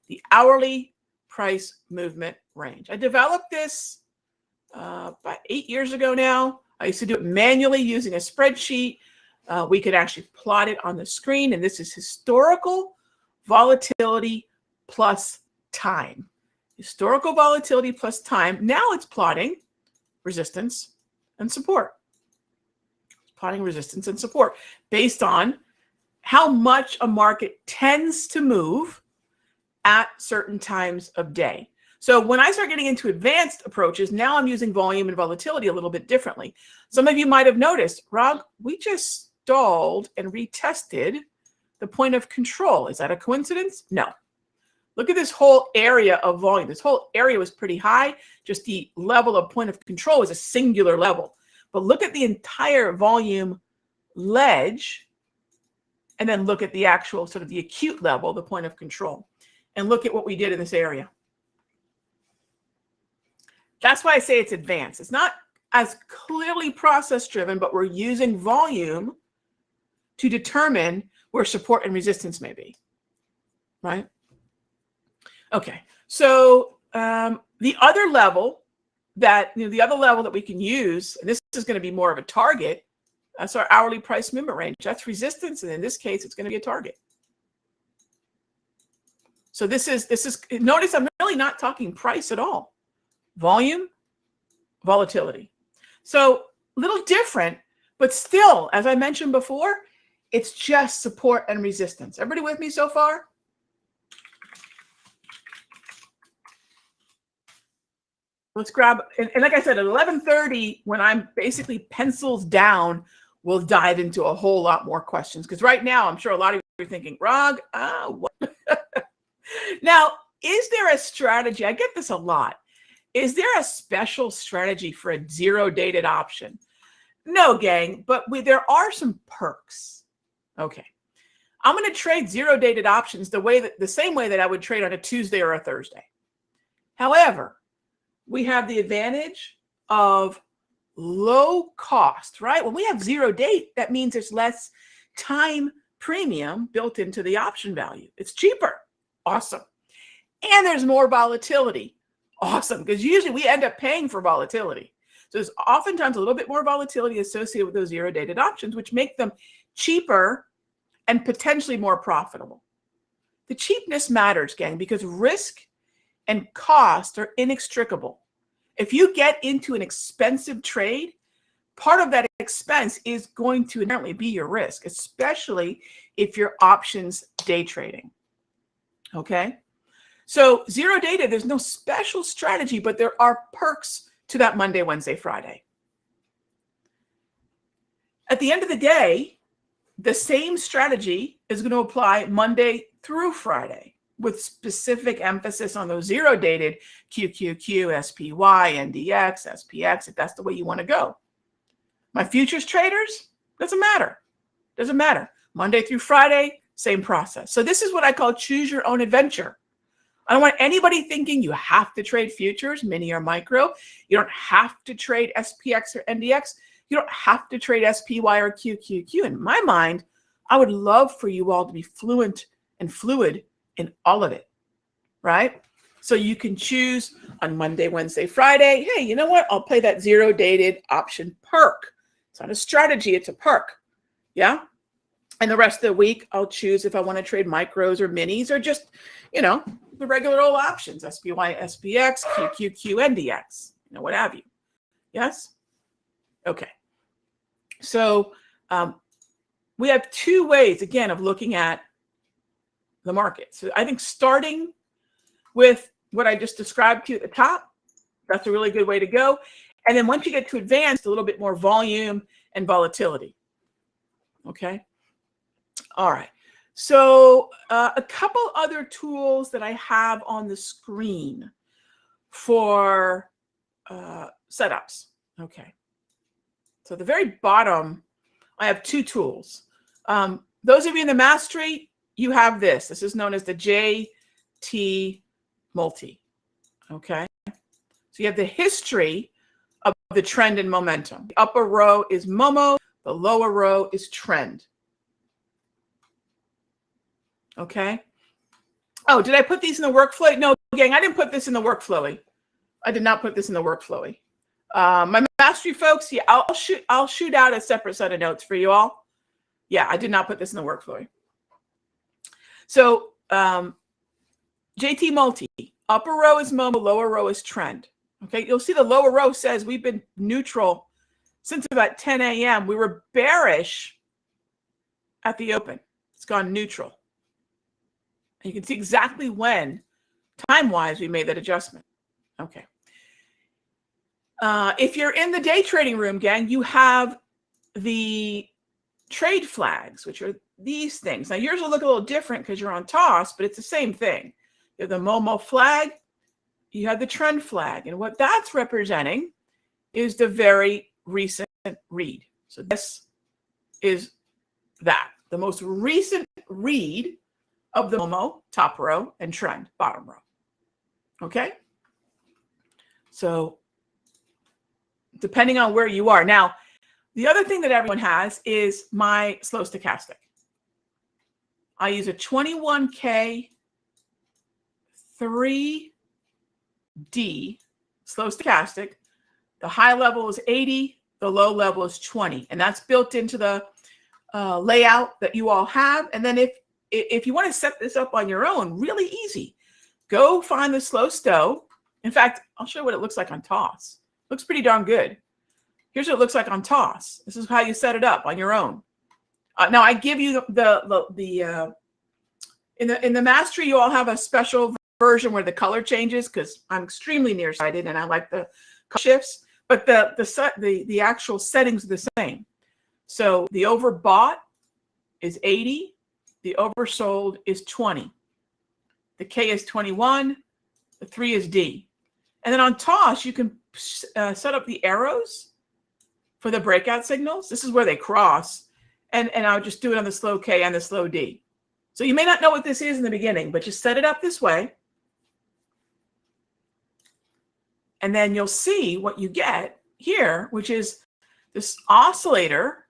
the hourly price movement range. I developed this about 8 years ago now. I used to do it manually using a spreadsheet. We could actually plot it on the screen, and this is historical volatility plus time. Historical volatility plus time. Now it's plotting resistance and support. It's plotting resistance and support based on how much a market tends to move at certain times of day. So when I start getting into advanced approaches, now I'm using volume and volatility a little bit differently. Some of you might have noticed, Rob, we just stalled and retested the point of control. Is that a coincidence? No. Look at this whole area of volume. This whole area was pretty high. Just the level of point of control is a singular level. But look at the entire volume ledge, and then look at the actual sort of the acute level, the point of control, and look at what we did in this area. That's why I say it's advanced. It's not as clearly process driven, but we're using volume to determine where support and resistance may be, right? Okay, so the other level that we can use, and this is going to be more of a target, that's our hourly price movement range. That's resistance, and in this case, it's going to be a target. So this is notice I'm really not talking price at all. Volume, volatility. So a little different, but still, as I mentioned before, it's just support and resistance. Everybody with me so far? Let's grab, and like I said, at 11:30, when I'm basically pencils down, we'll dive into a whole lot more questions. Because right now, I'm sure a lot of you are thinking, Rog, what? Now, is there a strategy? I get this a lot. Is there a special strategy for a zero-dated option? No, gang, but there are some perks. Okay. I'm going to trade zero-dated options the same way that I would trade on a Tuesday or a Thursday. However, we have the advantage of low cost, right? When we have zero date, that means there's less time premium built into the option value. It's cheaper. Awesome. And there's more volatility. Awesome. Because usually we end up paying for volatility. So there's oftentimes a little bit more volatility associated with those zero dated options, which make them cheaper and potentially more profitable. The cheapness matters, gang, because risk and cost are inextricable. If you get into an expensive trade, part of that expense is going to inherently be your risk, especially if you're options day trading. Okay? So zero dated, there's no special strategy, but there are perks to that Monday, Wednesday, Friday. At the end of the day, the same strategy is going to apply Monday through Friday, with specific emphasis on those zero dated QQQ, SPY, NDX, SPX, if that's the way you want to go. My futures traders, doesn't matter. Doesn't matter. Monday through Friday, same process. So this is what I call choose your own adventure. I don't want anybody thinking you have to trade futures, mini or micro. You don't have to trade SPX or NDX. You don't have to trade SPY or QQQ. In my mind, I would love for you all to be fluent and fluid in all of it, right? So you can choose on Monday, Wednesday, Friday, hey, you know what? I'll play that zero dated option perk. It's not a strategy, it's a perk. Yeah. And the rest of the week, I'll choose if I want to trade micros or minis or just, you know, the regular old options, SPY, SPX, QQQ, NDX, you know, what have you. Yes? Okay. So we have two ways, again, of looking at the market. So I think starting with what I just described to you at the top, that's a really good way to go. And then once you get to advanced, a little bit more volume and volatility. Okay. All right. So a couple other tools that I have on the screen for setups. Okay. So at the very bottom, I have two tools. Those of you in the mastery, you have this. This is known as the JT multi. Okay. So you have the history of the trend and momentum. The upper row is Momo. The lower row is trend. Okay. Oh, did I put these in the workflow? No, gang, I didn't put this in the workflow. I did not put this in the workflow. My mastery folks, yeah, I'll shoot out a separate set of notes for you all. Yeah, I did not put this in the workflow. So JT multi, upper row is Momo, lower row is trend. Okay, you'll see the lower row says we've been neutral since about 10 a.m. We were bearish at the open. It's gone neutral. And you can see exactly when, time-wise, we made that adjustment. Okay. If you're in the day trading room, gang, you have the trade flags, which are these things. Now, yours will look a little different because you're on toss, but it's the same thing. You have the Momo flag, you have the trend flag. And what that's representing is the very recent read. So this is that, the most recent read of the Momo top row and trend bottom row. Okay. So depending on where you are. Now, the other thing that everyone has is my slow stochastic. I use a 21K 3D slow stochastic. The high level is 80, the low level is 20, and that's built into the layout that you all have. And then if you want to set this up on your own, really easy. Go find the slow stow. In fact, I'll show you what it looks like on toss. Looks pretty darn good. Here's what it looks like on toss. This is how you set it up on your own. Now I give you in the mastery, you all have a special version where the color changes because I'm extremely nearsighted and I like the shifts. But the actual settings are the same. So the overbought is 80. The oversold is 20. The K is 21. The 3 is D. And then on toss, you can set up the arrows for the breakout signals. This is where they cross. And I'll just do it on the slow K and the slow D. So you may not know what this is in the beginning, but just set it up this way. And then you'll see what you get here, which is this oscillator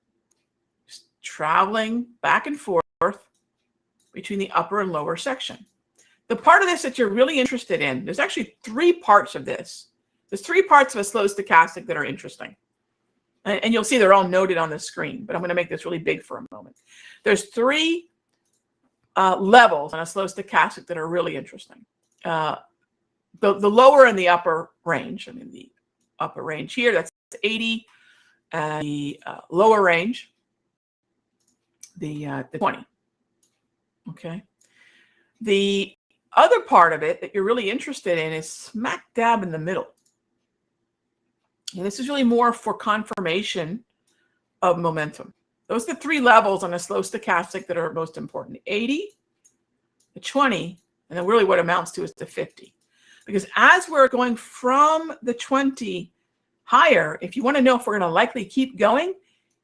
just traveling back and forth between the upper and lower section. The part of this that you're really interested in, there's actually 3 parts of this. There's 3 parts of a slow stochastic that are interesting. And you'll see they're all noted on the screen, but I'm going to make this really big for a moment. There's 3 levels on a slow stochastic that are really interesting. The lower and the upper range. I mean, the upper range here, that's 80. The lower range, the 20. Okay. The other part of it that you're really interested in is smack dab in the middle. And this is really more for confirmation of momentum. Those are the 3 levels on a slow stochastic that are most important. The 80, the 20, and then really what amounts to is the 50. Because as we're going from the 20 higher, if you want to know if we're going to likely keep going,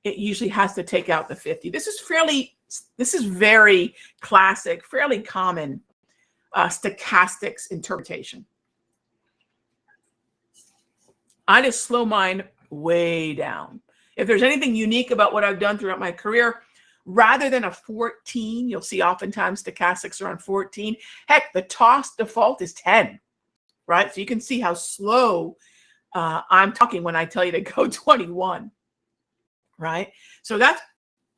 it usually has to take out the 50. This is very classic, fairly common stochastics interpretation. I just slow mine way down. If there's anything unique about what I've done throughout my career, rather than a 14. You'll see oftentimes stochastics are on 14. Heck, the toss default is 10, right? So you can see how slow I'm talking when I tell you to go 21, right? So that's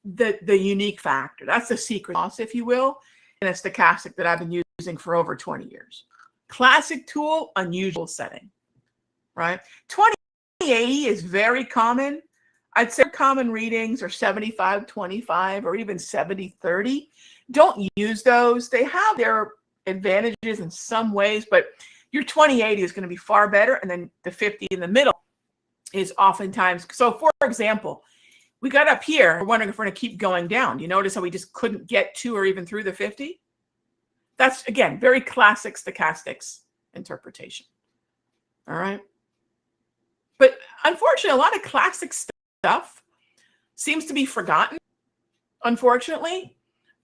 the unique factor. That's the secret sauce, if you will, in a stochastic that I've been using for over 20 years. Classic tool, unusual setting, right? 2080 is very common. I'd say common readings are 75-25 or even 70-30. Don't use those. They have their advantages in some ways, but your 2080 is going to be far better. And then the 50 in the middle is oftentimes. So for example, we got up here, we're wondering if we're going to keep going down. You notice how we just couldn't get to or even through the 50? That's, again, very classic stochastics interpretation. All right. But unfortunately, a lot of classic stuff seems to be forgotten, unfortunately,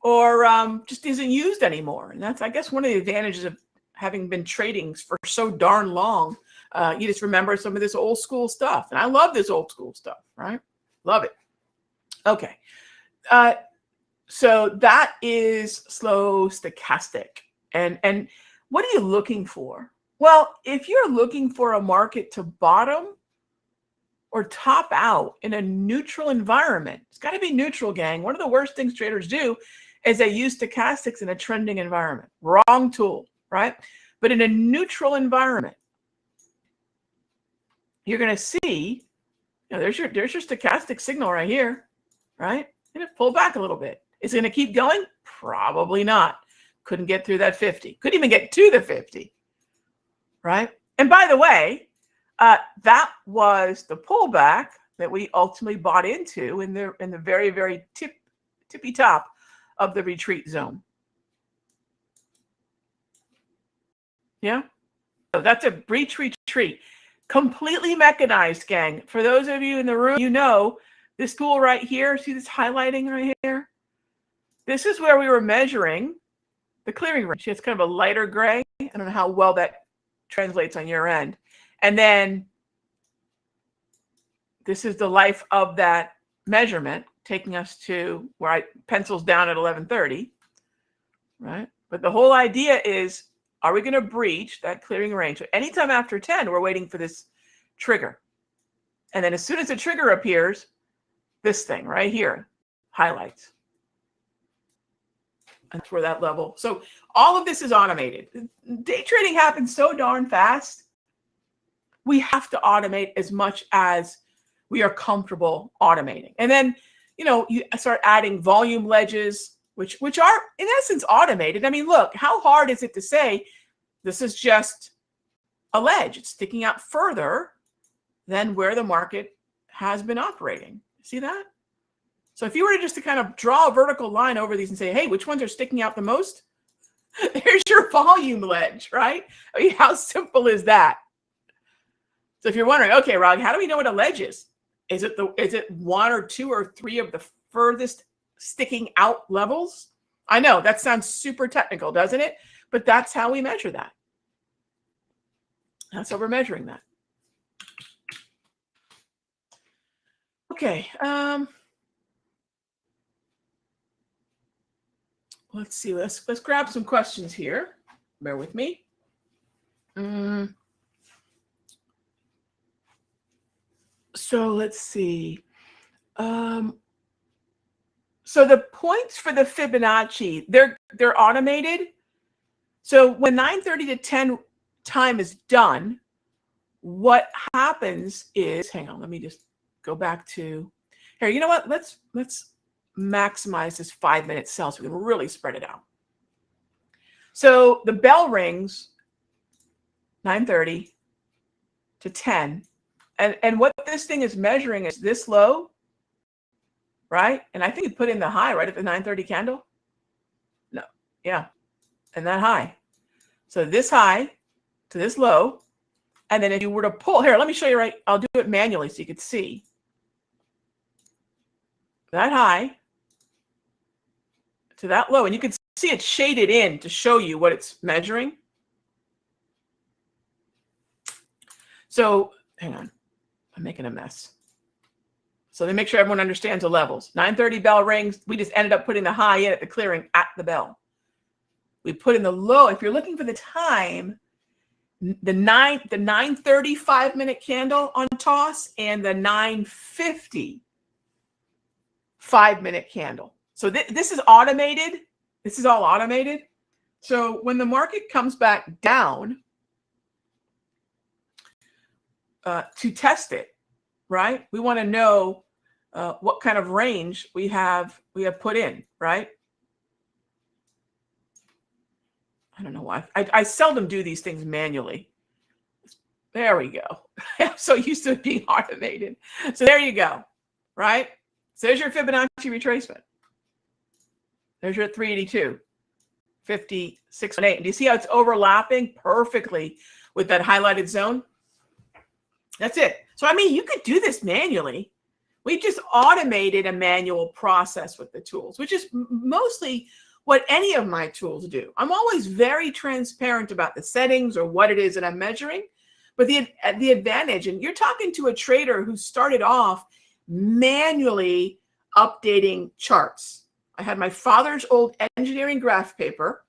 or just isn't used anymore. And that's, I guess, one of the advantages of having been trading for so darn long. You just remember some of this old school stuff. And I love this old school stuff, right? Love it. Okay. So that is slow stochastic. And what are you looking for? Well, if you're looking for a market to bottom or top out in a neutral environment, it's got to be neutral, gang. One of the worst things traders do is they use stochastics in a trending environment. Wrong tool, right? But in a neutral environment, you're going to see, there's your stochastic signal right here, right? Going to pull back a little bit. Is it going to keep going? Probably not. Couldn't get through that 50. Couldn't even get to the 50, right? And by the way, that was the pullback that we ultimately bought into in the very, very tippy top of the retreat zone. Yeah, so that's a breach retreat. Completely mechanized, gang. For those of you in the room, you know this tool right here. See this highlighting right here? This is where we were measuring the clearing range. It's kind of a lighter gray. I don't know how well that translates on your end. And then this is the life of that measurement, taking us to where I pencils down at 1130, right? But the whole idea is, are we going to breach that clearing range? So anytime after 10, we're waiting for this trigger. And then as soon as the trigger appears, this thing right here highlights. And that's where that level. So all of this is automated. Day trading happens so darn fast. We have to automate as much as we are comfortable automating. And then, you start adding volume ledges, which are in essence automated. I mean, look, how hard is it to say this is just a ledge? It's sticking out further than where the market has been operating. See that? So if you were to kind of draw a vertical line over these and say, hey, which ones are sticking out the most? There's your volume ledge, right? I mean, how simple is that? So if you're wondering, okay, Rog, how do we know what a ledge is? Is it one or two or three of the furthest sticking out levels? I know that sounds super technical, doesn't it? But that's how we measure that. That's how we're measuring that. Okay. Let's see. Let's grab some questions here. Bear with me. So let's see. So the points for the Fibonacci, they're automated. So when 9:30 to 10 time is done, what happens is, hang on, let me just go back to here. You know what? Let's maximize this 5-minute sell so we can really spread it out. So the bell rings 9:30 to 10. And what this thing is measuring is this low, right? And I think you put in the high right at the 9:30 candle. No, yeah, and that high. So this high to this low. And then if you were to pull, here, let me show you right. I'll do it manually so you can see. That high to that low. And you can see it shaded in to show you what it's measuring. So hang on. I'm making a mess. So they make sure everyone understands the levels. 9:30 bell rings. We just ended up putting the high in at the clearing at the bell. We put in the low. If you're looking for the time, the 9:30 5-minute candle on toss and the 9:50 5-minute candle. So this is automated. This is all automated. So when the market comes back down to test it, right? We want to know what kind of range we have put in, right? I don't know why. I seldom do these things manually. There we go. I'm so used to it being automated. So there you go, right? So there's your Fibonacci retracement. There's your 382, 56.8. Do you see how it's overlapping perfectly with that highlighted zone? That's it. So, I mean, you could do this manually. We just automated a manual process with the tools, which is mostly what any of my tools do. I'm always very transparent about the settings or what it is that I'm measuring. But the advantage, and you're talking to a trader who started off manually updating charts. I had my father's old engineering graph paper.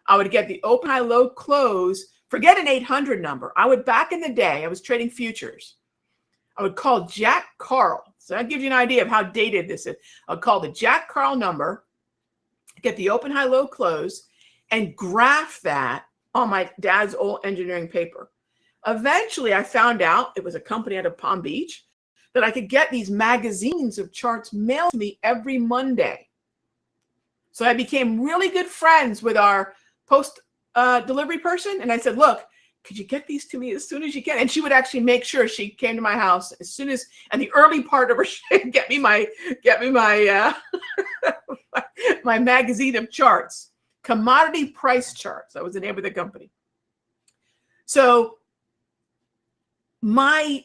I would get the open, high, low, close. Forget an 800 number. Back in the day, I was trading futures. I would call Jack Carl. So that gives you an idea of how dated this is. I would call the Jack Carl number, get the open, high, low, close, and graph that on my dad's old engineering paper. Eventually, I found out, it was a company out of Palm Beach, that I could get these magazines of charts mailed to me every Monday. So I became really good friends with our post delivery person. And I said, look, could you get these to me as soon as you can? And she would actually make sure she came to my house as soon as, and the early part of her shift, get me my my magazine of charts, commodity price charts. That was the name of the company. So my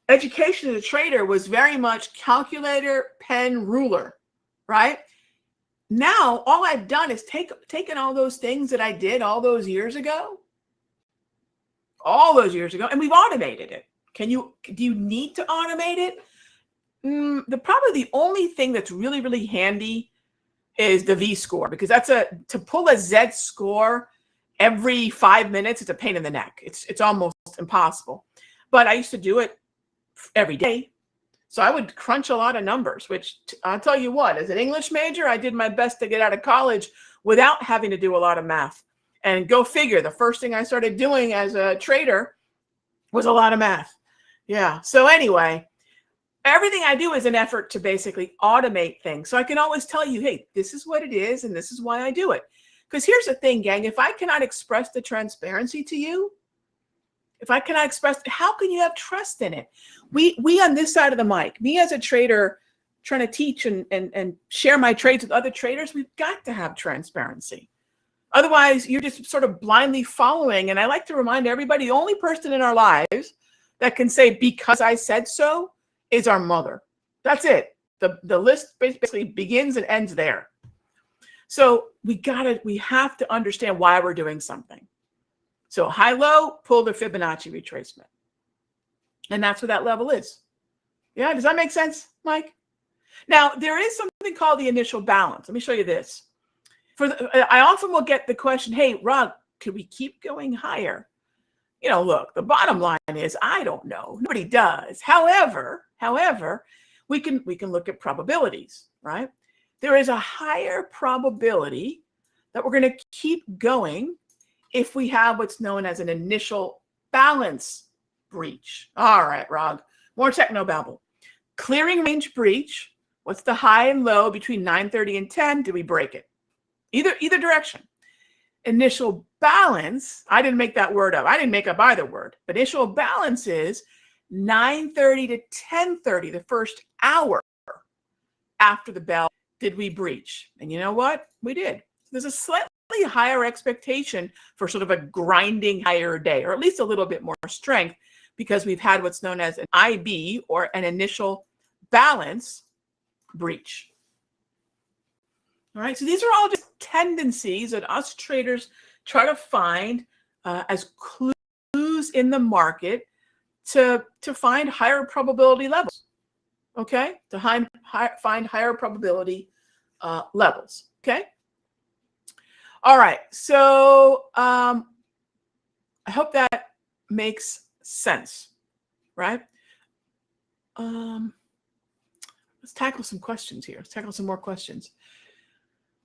education as a trader was very much calculator, pen, ruler, right? Now, all I've done is taken all those things that I did all those years ago, and we've automated it. Do you need to automate it? Probably the only thing that's really, really handy is the V score, because to pull a Z score every 5 minutes, it's a pain in the neck. It's almost impossible. But I used to do it every day. So I would crunch a lot of numbers, which I'll tell you what, as an English major, I did my best to get out of college without having to do a lot of math. And go figure, the first thing I started doing as a trader was a lot of math. Yeah. So anyway, everything I do is an effort to basically automate things. So I can always tell you, hey, this is what it is, and this is why I do it. Because here's the thing, gang, if I cannot express the transparency to you, how can you have trust in it? We on this side of the mic, me as a trader trying to teach and share my trades with other traders, we've got to have transparency. Otherwise, you're just sort of blindly following. And I like to remind everybody, the only person in our lives that can say, because I said so, is our mother. That's it. The list basically begins and ends there. So we have to understand why we're doing something. So high-low, pull the Fibonacci retracement. And that's what that level is. Yeah, does that make sense, Mike? Now, there is something called the initial balance. Let me show you this. I often will get the question, hey, Rob, could we keep going higher? Look, the bottom line is, I don't know. Nobody does. However, we can look at probabilities, right? There is a higher probability that we're going to keep going if we have what's known as an initial balance breach. All right, Rob, more technobabble. Clearing range breach. What's the high and low between 9:30 and 10? Do we break it? Either direction. Initial balance, I didn't make that word up. I didn't make up either word. But initial balance is 9:30 to 10:30, the first hour after the bell. Did we breach? And you know what? We did. There's a slightly higher expectation for sort of a grinding higher day, or at least a little bit more strength, because we've had what's known as an IB, or an initial balance breach. All right, so these are all just tendencies that us traders try to find as clues in the market to find higher probability levels. okay, to find higher probability levels, okay? All right, so I hope that makes sense, right? Let's tackle some questions here. Let's tackle some more questions.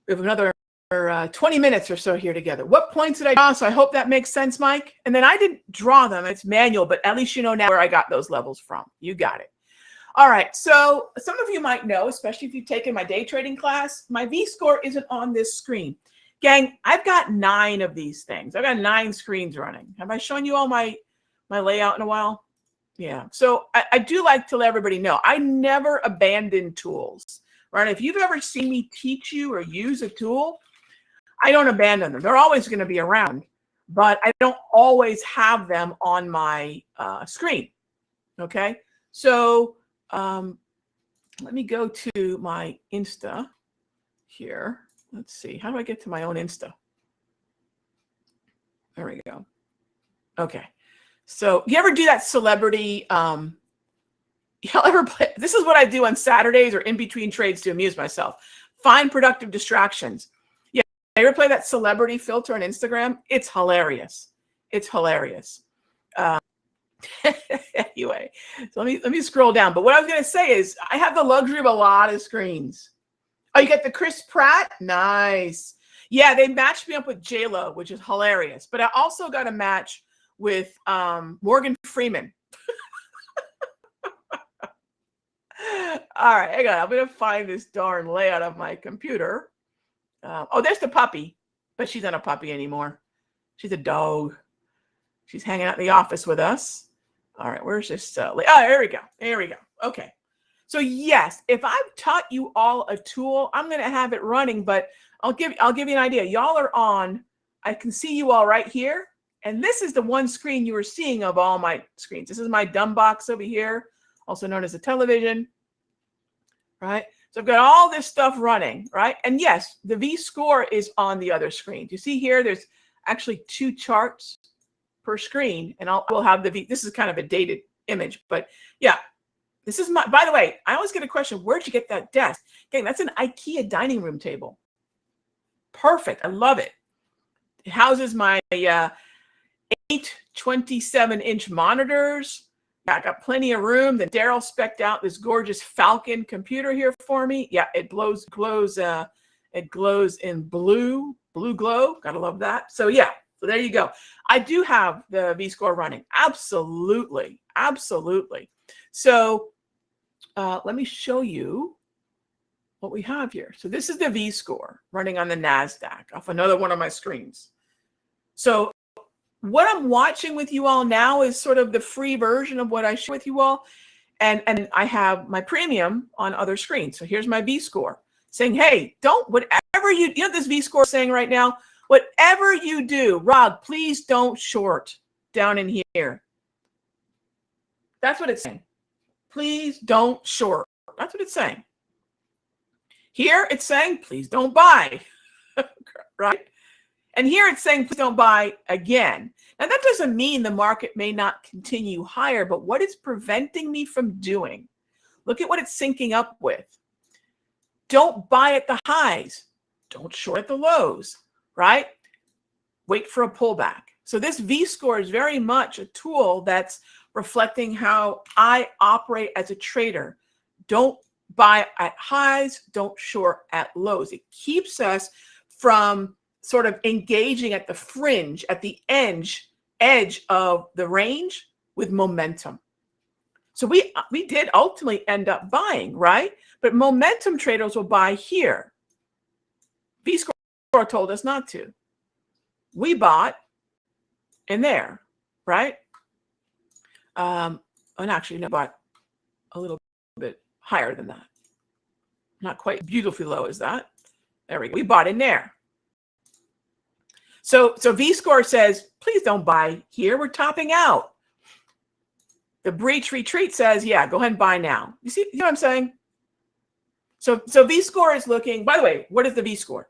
We have another 20 minutes or so here together. What points did I draw? So I hope that makes sense, Mike. And then I didn't draw them. It's manual, but at least you know now where I got those levels from. You got it. All right. So some of you might know, especially if you've taken my day trading class, my V-score isn't on this screen. Gang, I've got 9 of these things. I've got 9 screens running. Have I shown you all my layout in a while? Yeah. So I do like to let everybody know, I never abandon tools, right? If you've ever seen me teach you or use a tool, I don't abandon them. They're always going to be around, but I don't always have them on my screen. Okay. So let me go to my Insta here. Let's see. How do I get to my own Insta? There we go. Okay. So you ever do that celebrity, y'all ever play? This is what I do on Saturdays or in between trades to amuse myself. Find productive distractions. Yeah. You ever play that celebrity filter on Instagram? It's hilarious. It's hilarious. Anyway, so let me scroll down. But what I was going to say is I have the luxury of a lot of screens. Oh, you get the Chris Pratt? Nice. Yeah, they matched me up with J-Lo, which is hilarious. But I also got a match with Morgan Freeman. All right, hang on. I'm going to find this darn layout of my computer. Oh, there's the puppy, but she's not a puppy anymore. She's a dog. She's hanging out in the office with us. All right, where's this? Oh, there we go. There we go. Okay. So yes, if I've taught you all a tool, I'm going to have it running, but I'll give you an idea. Y'all are on. I can see you all right here. And this is the one screen you were seeing of all my screens. This is my dumb box over here, also known as a television, right? So I've got all this stuff running, right? And yes, the V-score is on the other screen. You see here, there's actually 2 charts per screen, and we'll have the V. This is kind of a dated image, but yeah, this is my, by the way, I always get a question, where'd you get that desk? Okay, that's an IKEA dining room table. Perfect, I love it. It houses my 8 27-inch monitors. I got plenty of room. Then Daryl spec'd out this gorgeous Falcon computer here for me. Yeah, it glows in blue glow. Gotta love that. So yeah, so there you go. I do have the V-score running. Absolutely, absolutely. So let me show you what we have here. So this is the V-score running on the Nasdaq off another one of my screens. So what I'm watching with you all now is sort of the free version of what I share with you all. And I have my premium on other screens. So here's my V-score saying, hey, whatever you know, this V-score saying right now, whatever you do, Rob, please don't short down in here. That's what it's saying. Please don't short. That's what it's saying. Here it's saying, please don't buy, right? And here it's saying, please don't buy again. Now, that doesn't mean the market may not continue higher, but what it's preventing me from doing, look at what it's syncing up with. Don't buy at the highs. Don't short at the lows, right? Wait for a pullback. So this V-score is very much a tool that's reflecting how I operate as a trader. Don't buy at highs, don't short at lows. It keeps us from sort of engaging at the fringe, at the edge of the range with momentum. So we did ultimately end up buying, right? But momentum traders will buy here. V-score told us not to. We bought in there, right? And actually, no, bought a little bit higher than that. Not quite beautifully low as that. There we go. We bought in there. So V-score says, please don't buy here. We're topping out. The breach retreat says, yeah, go ahead and buy now. You see what I'm saying? So V-score is looking, by the way, what is the V-score?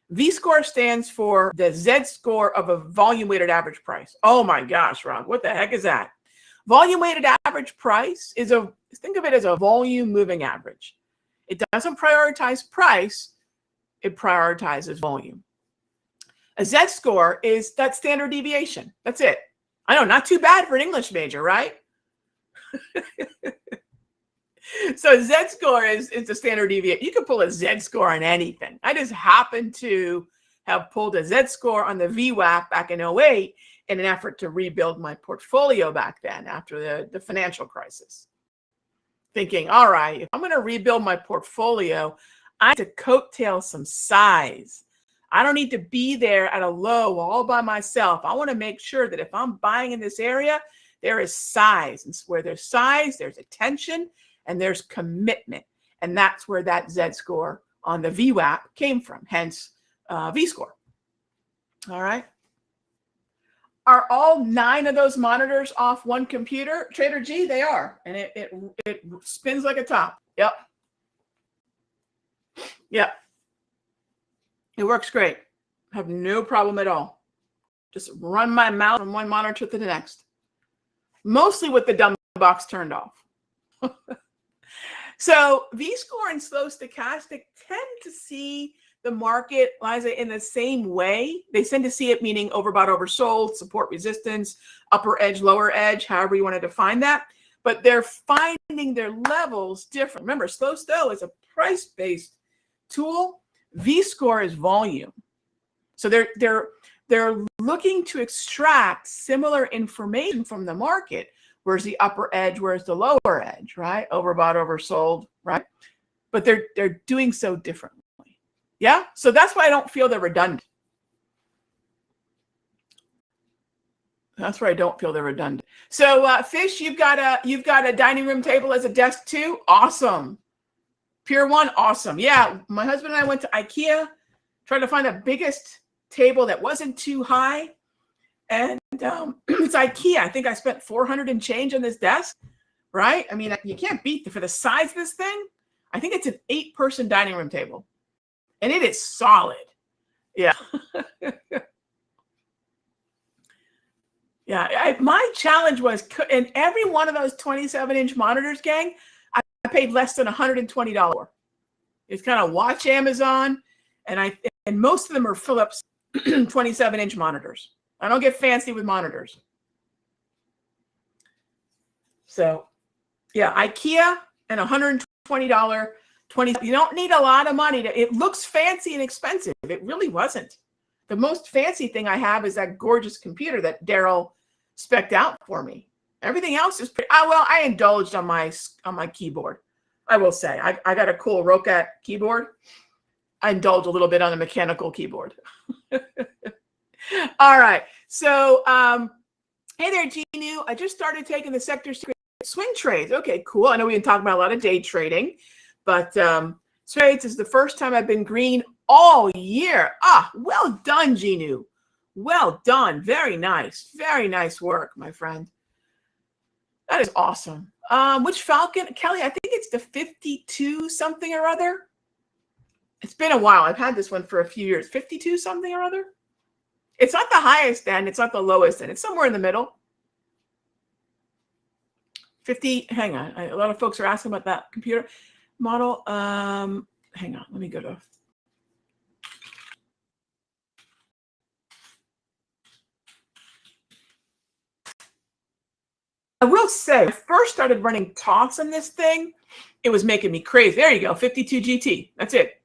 V-score stands for the Z-score of a volume-weighted average price. Oh my gosh, Rob, what the heck is that? Volume-weighted average price is think of it as a volume moving average. It doesn't prioritize price, it prioritizes volume. A Z-score is that standard deviation. That's it. I know, not too bad for an English major, right? So Z-score is the standard deviation. You can pull a Z-score on anything. I just happened to have pulled a Z-score on the VWAP back in 08 in an effort to rebuild my portfolio back then after the financial crisis. Thinking, all right, if I'm going to rebuild my portfolio, I need to coattail some size. I don't need to be there at a low all by myself. I want to make sure that if I'm buying in this area, there is size. And where there's size, there's attention and there's commitment. And that's where that Z-score on the VWAP came from, hence V-score. All right. Are all 9 of those monitors off one computer? Trader G, they are. And it spins like a top. Yep. Yep. It works great. I have no problem at all. Just run my mouse from one monitor to the next. Mostly with the dumb box turned off. So V-score and slow stochastic tend to see the market, Liza, in the same way. They tend to see it meaning overbought, oversold, support, resistance, upper edge, lower edge, however you want to define that. But they're finding their levels different. Remember, slow sto is a price-based tool. V-score is volume. So they're looking to extract similar information from the market. Where's the upper edge? Where's the lower edge, right? Overbought, oversold, right? But they're doing so differently. Yeah, so that's why I don't feel they're redundant. That's where I don't feel they're redundant. So Fish, you've got a dining room table as a desk too. Awesome. Pier 1, awesome. Yeah, my husband and I went to IKEA, tried to find the biggest table that wasn't too high. And it's IKEA. I think I spent $400 and change on this desk, right? I mean, you can't beat for the size of this thing. I think it's an 8-person dining room table. And it is solid. Yeah. Yeah. My challenge was, in every one of those 27-inch monitors, gang, I paid less than $120. It's kind of watch Amazon, and most of them are Philips 27-inch monitors. I don't get fancy with monitors. So, yeah, IKEA and $120. You don't need a lot of money. It looks fancy and expensive. It really wasn't. The most fancy thing I have is that gorgeous computer that Daryl spec'd out for me. Everything else is pretty. Well, I indulged on my keyboard. I will say I got a cool Rocat keyboard. I indulge a little bit on the mechanical keyboard. All right. So, hey there, Genu. I just started taking the sector swing trades. Okay, cool. I know we've been talking about a lot of day trading, but trades is the first time I've been green all year. Well done, Genu. Well done. Very nice. Very nice work, my friend. That is awesome. Which Falcon? Kelly, I think it's the 52 something or other. It's been a while. I've had this one for a few years. 52 something or other. It's not the highest end. It's not the lowest end. It's somewhere in the middle. 50. Hang on. A lot of folks are asking about that computer model. Hang on. Let me go to. I will say, when I first started running TOS on this thing, it was making me crazy. There you go. 52 GT. That's it.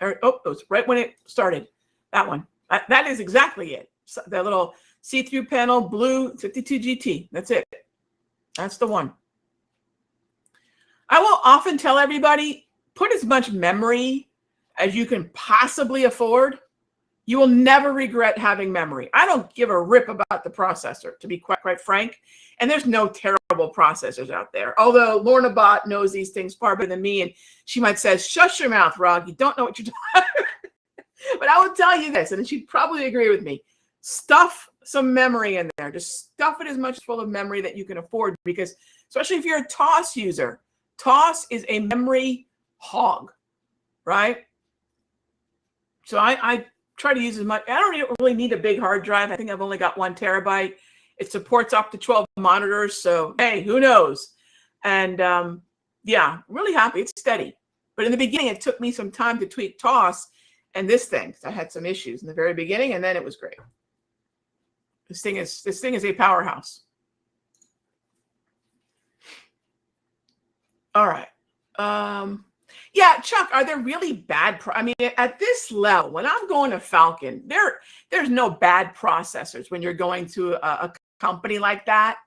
Oh, it was right when it started. That one. That is exactly it. So that little see-through panel, blue, 52 GT. That's it. That's the one. I will often tell everybody, put as much memory as you can possibly afford. You will never regret having memory. I don't give a rip about the processor, to be quite frank. And there's no terrible processors out there. Although Lorna Bot knows these things far better than me, and she might say, "Shush your mouth, Rog. You don't know what you're doing." But I will tell you this, and she'd probably agree with me. Stuff some memory in there. Just stuff it as much full of memory that you can afford, because especially if you're a TOS user, TOS is a memory hog, right? So I try to use as much. I don't really need a big hard drive. I think I've only got 1 terabyte. It supports up to 12 monitors. So, hey, who knows? And yeah, really happy. It's steady. But in the beginning, it took me some time to tweak toss and this thing. I had some issues in the very beginning, and then it was great. This thing is a powerhouse. All right. Yeah, Chuck, are there really bad? I mean, at this level, when I'm going to Falcon, there's no bad processors when you're going to a company like that,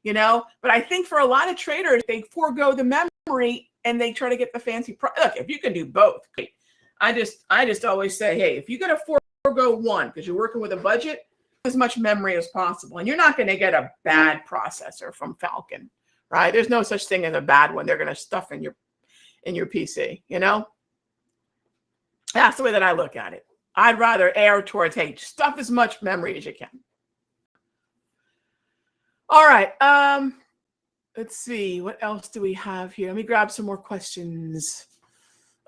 you know. But I think for a lot of traders, they forego the memory and they try to get the fancy. Look, if you can do both, great. I just always say, hey, if you're going to forego one because you're working with a budget, as much memory as possible, and you're not going to get a bad processor from Falcon, right? There's no such thing as a bad one. They're going to stuff in your PC, you know. That's the way that I look at it. I'd rather err towards, hey, stuff as much memory as you can. All right. Let's see, what else do we have here? Let me grab some more questions.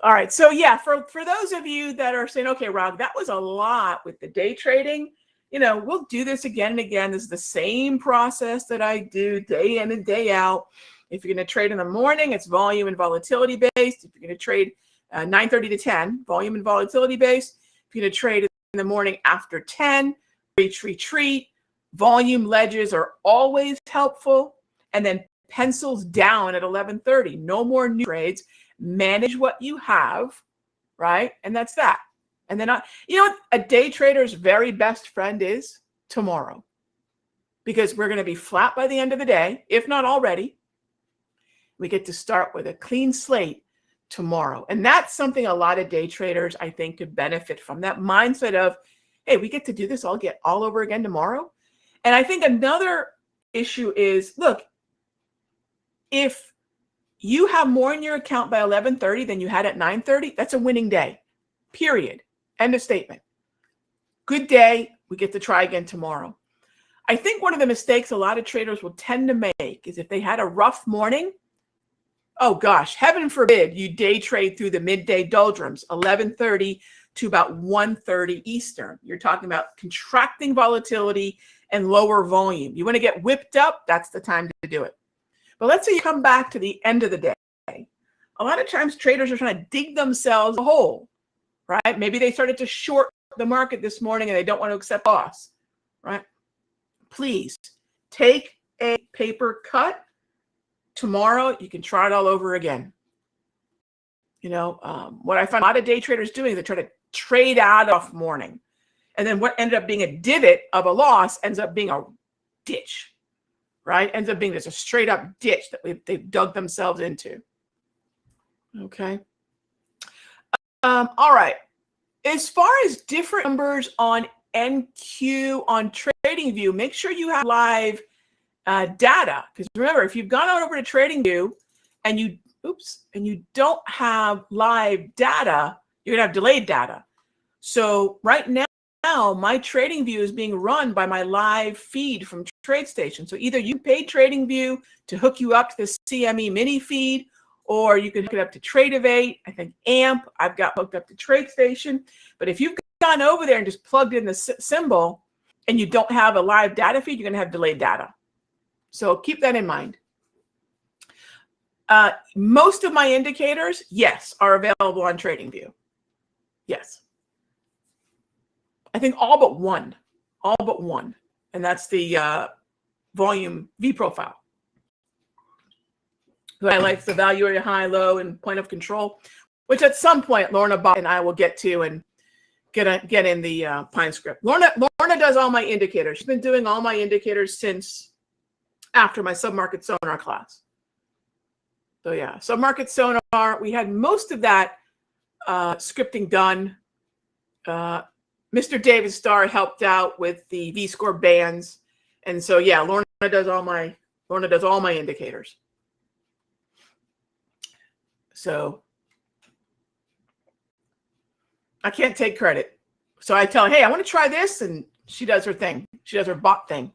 All right. So yeah, for those of you that are saying, okay, Rob, that was a lot with the day trading. You know, we'll do this again and again. This is the same process that I do day in and day out. If you're going to trade in the morning, it's volume and volatility based. If you're going to trade 9:30 to 10, volume and volatility based. If you're going to trade in the morning after 10, retreat. Volume ledges are always helpful. And then pencils down at 11:30. No more new trades. Manage what you have, right? And that's that. And then, you know what a day trader's very best friend is? Tomorrow. Because we're going to be flat by the end of the day, if not already. We get to start with a clean slate tomorrow. And that's something a lot of day traders, I think, could benefit from. That mindset of, hey, we get to do this all over again tomorrow. And I think another issue is, look, if you have more in your account by 11:30 than you had at 9:30, that's a winning day, period. End of statement. Good day. We get to try again tomorrow. I think one of the mistakes a lot of traders will tend to make is if they had a rough morning, oh gosh, heaven forbid you day trade through the midday doldrums, 11:30 to about 1:30 Eastern. You're talking about contracting volatility and lower volume. You want to get whipped up, that's the time to do it. But let's say you come back to the end of the day. A lot of times traders are trying to dig themselves a hole, right? Maybe they started to short the market this morning and they don't want to accept loss, right? Please take a paper cut. Tomorrow, you can try it all over again. You know, what I find a lot of day traders doing is they try to trade out of morning. And then what ended up being a divot of a loss ends up being a ditch, right? Ends up being just a straight up ditch that they've dug themselves into. Okay. All right. As far as different numbers on NQ on TradingView, make sure you have live data, because remember, if you've gone on over to TradingView and you don't have live data, you're gonna have delayed data. So right now my TradingView is being run by my live feed from TradeStation. So either you pay TradingView to hook you up to the CME mini feed, or you can hook it up to Tradeovate. I think AMP, I've got hooked up to TradeStation. But if you've gone over there and just plugged in the symbol and you don't have a live data feed, you're gonna have delayed data. So keep that in mind. Most of my indicators, yes, are available on TradingView. Yes. I think all but one, and that's the volume V profile. Who highlights the value area, high, low, and point of control, which at some point Lorna Bob and I will get to and get in the Pine script. Lorna does all my indicators. She's been doing all my indicators since after my submarket sonar class. So yeah, submarket sonar, we had most of that scripting done. Mr. David Starr helped out with the V-score bands. And so yeah, Lorna does all my indicators. So I can't take credit. So I tell her, hey, I want to try this, and she does her thing. She does her bot thing.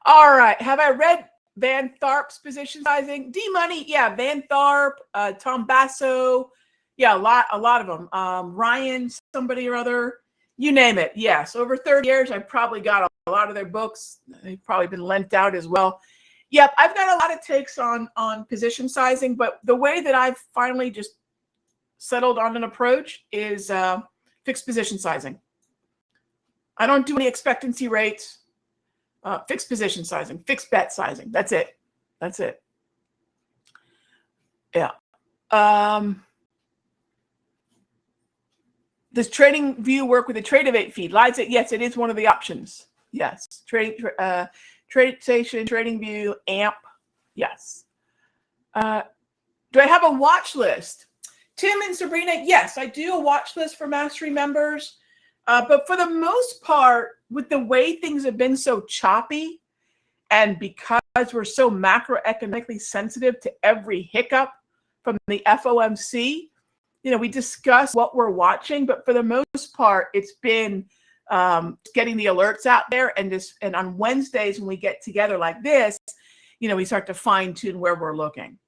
All right. Have I read Van Tharp's position sizing? D-Money, yeah. Van Tharp, Tom Basso, yeah, a lot of them. Ryan, somebody or other, you name it. Yes, over 30 years, I've probably got a lot of their books. They've probably been lent out as well. Yep, I've got a lot of takes on position sizing, but the way that I've finally just settled on an approach is fixed position sizing. I don't do any expectancy rates. Fixed position sizing, fixed bet sizing. That's it. That's it. Yeah. Does Trading View work with the Tradeovate feed? Liza, yes, it is one of the options. Yes. TradeStation, Trading View, AMP. Yes. Do I have a watch list? Tim and Sabrina, yes, I do a watch list for Mastery members. But for the most part, with the way things have been so choppy, and because we're so macroeconomically sensitive to every hiccup from the FOMC, we discuss what we're watching, but for the most part, it's been getting the alerts out there, and on Wednesdays when we get together like this, we start to fine tune where we're looking.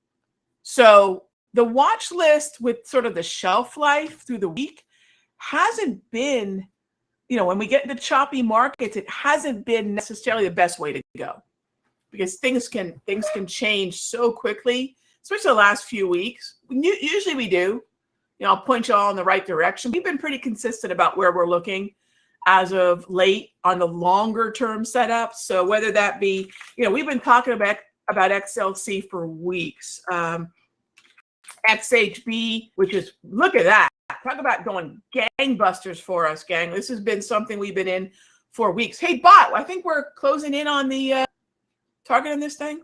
So the watch list with sort of the shelf life through the week hasn't been, when we get into choppy markets, it hasn't been necessarily the best way to go, because things can change so quickly, especially the last few weeks. Usually we do. I'll point you all in the right direction. We've been pretty consistent about where we're looking as of late on the longer term setup. So whether that be, we've been talking about XLC for weeks. XHB, which is, look at that. Talk about going gangbusters for us, gang. This has been something we've been in for weeks. Hey, Bot, I think we're closing in on the target on this thing.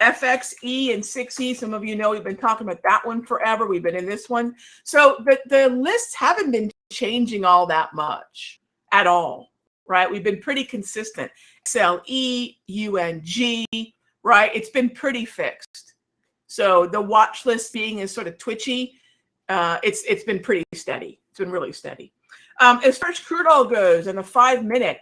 FXE and 6E, some of you know we've been talking about that one forever. We've been in this one. So the lists haven't been changing all that much at all, right? We've been pretty consistent. XLE, UNG, right? It's been pretty fixed. So the watch list being is sort of twitchy. It's been pretty steady. It's been really steady. As far as crude oil goes and the 5-minute,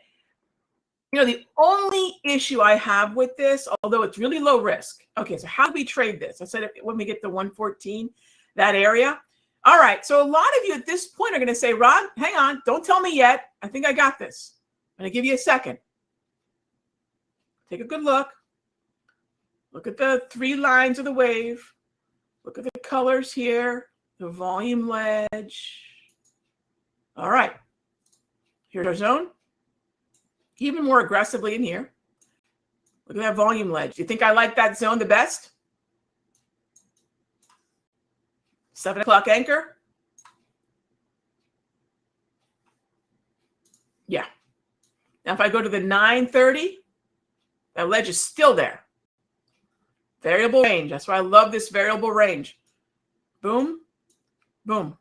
the only issue I have with this, although it's really low risk. Okay, so how do we trade this? I said when we get to 114, that area. All right, so a lot of you at this point are going to say, Ron, hang on, don't tell me yet. I think I got this. I'm going to give you a second. Take a good look. Look at the 3 lines of the wave. Look at the colors here, the volume ledge. All right, here's our zone. Even more aggressively in here. Look at that volume ledge. Do you think I like that zone the best? 7 o'clock anchor. Yeah. Now if I go to the 9:30, that ledge is still there. Variable range. That's why I love this variable range. Boom, boom.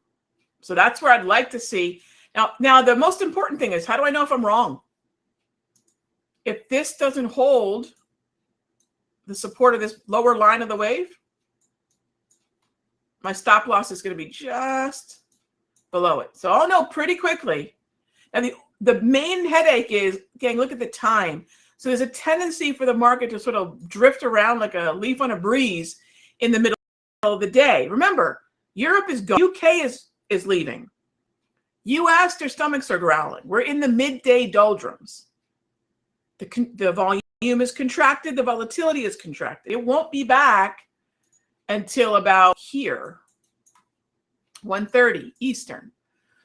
So that's where I'd like to see. Now the most important thing is, how do I know if I'm wrong? If this doesn't hold the support of this lower line of the wave, my stop loss is going to be just below it. So I'll know pretty quickly. And the main headache is, gang, look at the time. So there's a tendency for the market to sort of drift around like a leaf on a breeze in the middle of the day. Remember, Europe is going, UK is leaving. US, their stomachs are growling. We're in the midday doldrums. The volume is contracted. The volatility is contracted. It won't be back until about here, 1:30 Eastern.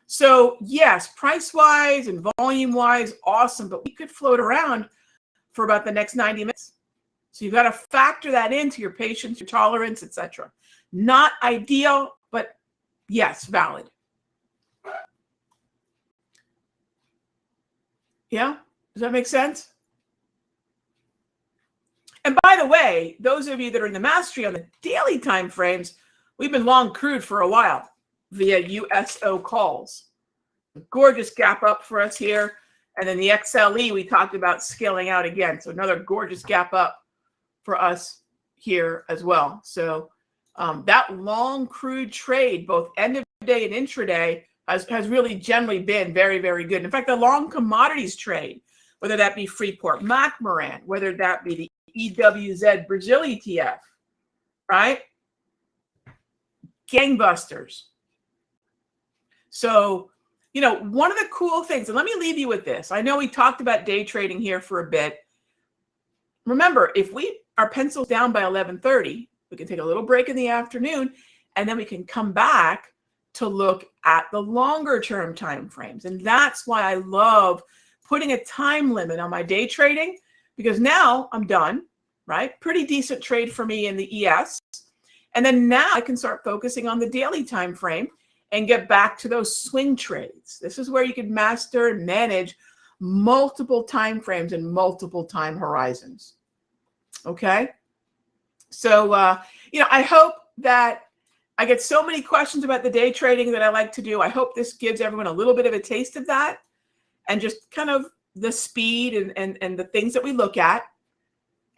So yes, price-wise and volume-wise, awesome, but we could float around for about the next 90 minutes. So you've got to factor that into your patience, your tolerance, etc. Not ideal, but yes, valid. Yeah, does that make sense? And by the way, those of you that are in the mastery on the daily time frames, we've been long crude for a while via USO calls. Gorgeous gap up for us here. And then the XLE, we talked about scaling out again. So another gorgeous gap up for us here as well. So that long crude trade, both end of day and intraday, has really generally been very, very good. In fact, the long commodities trade, whether that be Freeport McMoran, whether that be the EWZ Brazil ETF, right? Gangbusters. So, one of the cool things, and let me leave you with this. I know we talked about day trading here for a bit. remember, if we are pencils down by 11:30, we can take a little break in the afternoon, and then we can come back to look at the longer term time frames. And that's why I love putting a time limit on my day trading, because now I'm done, right? Pretty decent trade for me in the ES. And then now I can start focusing on the daily time frame and get back to those swing trades. This is where you can master and manage multiple time frames and multiple time horizons. Okay. So, I hope that I get so many questions about the day trading that I like to do. I hope this gives everyone a little bit of a taste of that, and just kind of the speed and the things that we look at.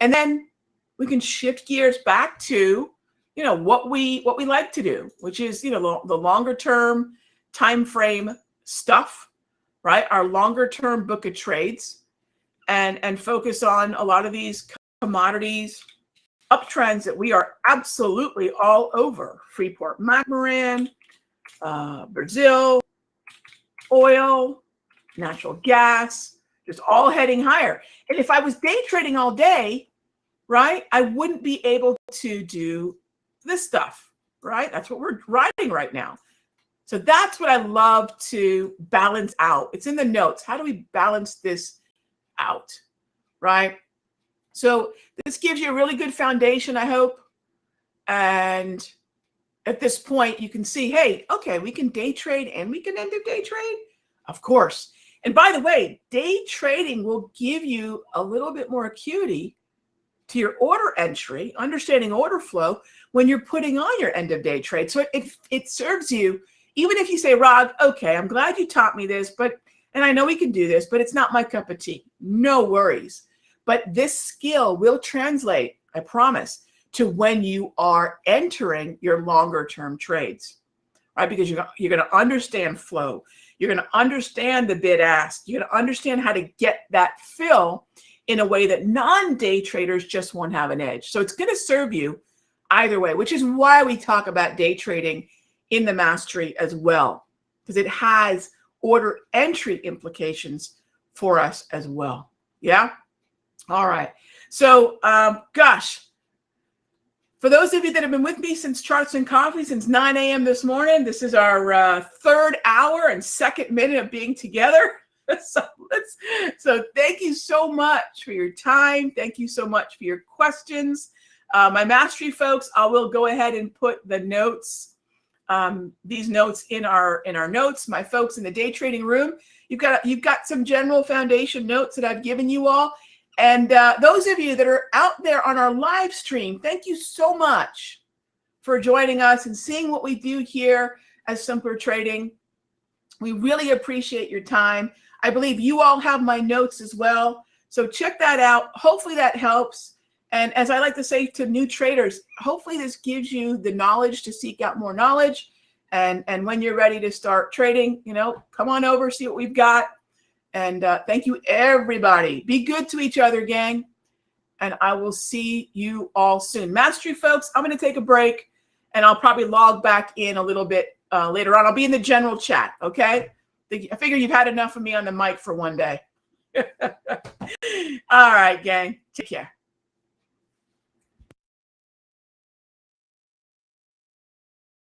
And then we can shift gears back to, what we like to do, which is, the longer term time frame stuff, right? Our longer term book of trades, and focus on a lot of these commodities uptrends that we are absolutely all over. Freeport McMoran, Brazil, oil, natural gas, just all heading higher. And if I was day trading all day, right, I wouldn't be able to do this stuff, right? That's what we're riding right now. So that's what I love to balance out. It's in the notes. How do we balance this out, right? So this gives you a really good foundation, I hope. And at this point, you can see, hey, okay, we can day trade and we can end of day trade. Of course. And by the way, day trading will give you a little bit more acuity to your order entry, understanding order flow when you're putting on your end of day trade. So it serves you, even if you say, Rod, okay, I'm glad you taught me this, and I know we can do this, but it's not my cup of tea. No worries. But this skill will translate, I promise, to when you are entering your longer term trades, right? Because you're going to understand flow. You're going to understand the bid ask. You're going to understand how to get that fill in a way that non-day traders just won't have an edge. So it's going to serve you either way, which is why we talk about day trading in the mastery as well, because it has order entry implications for us as well. Yeah. All right. So, for those of you that have been with me since Charts and Coffee, since 9 a.m. this morning, this is our third hour and second minute of being together. So thank you so much for your time. Thank you so much for your questions. My mastery folks, I will go ahead and put the notes, these notes in our notes. My folks in the day trading room, you've got some general foundation notes that I've given you all. And those of you that are out there on our live stream, thank you so much for joining us and seeing what we do here as Simpler Trading. We really appreciate your time. I believe you all have my notes as well. So check that out. Hopefully that helps. And as I like to say to new traders, hopefully this gives you the knowledge to seek out more knowledge. And when you're ready to start trading, come on over, see what we've got. And thank you, everybody. Be good to each other, gang. And I will see you all soon. Mastery folks, I'm going to take a break, and I'll probably log back in a little bit later on. I'll be in the general chat, okay? I figure you've had enough of me on the mic for one day. All right, gang. Take care.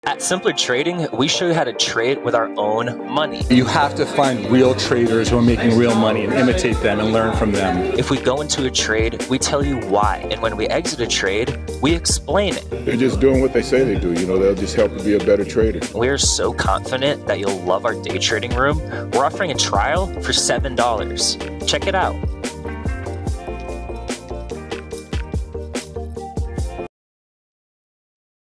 At Simpler Trading, we show you how to trade with our own money. You have to find real traders who are making real money and imitate them and learn from them. If we go into a trade, we tell you why. And when we exit a trade, we explain it. They're just doing what they say they do. They'll just help you be a better trader. We're so confident that you'll love our day trading room. We're offering a trial for $7. Check it out.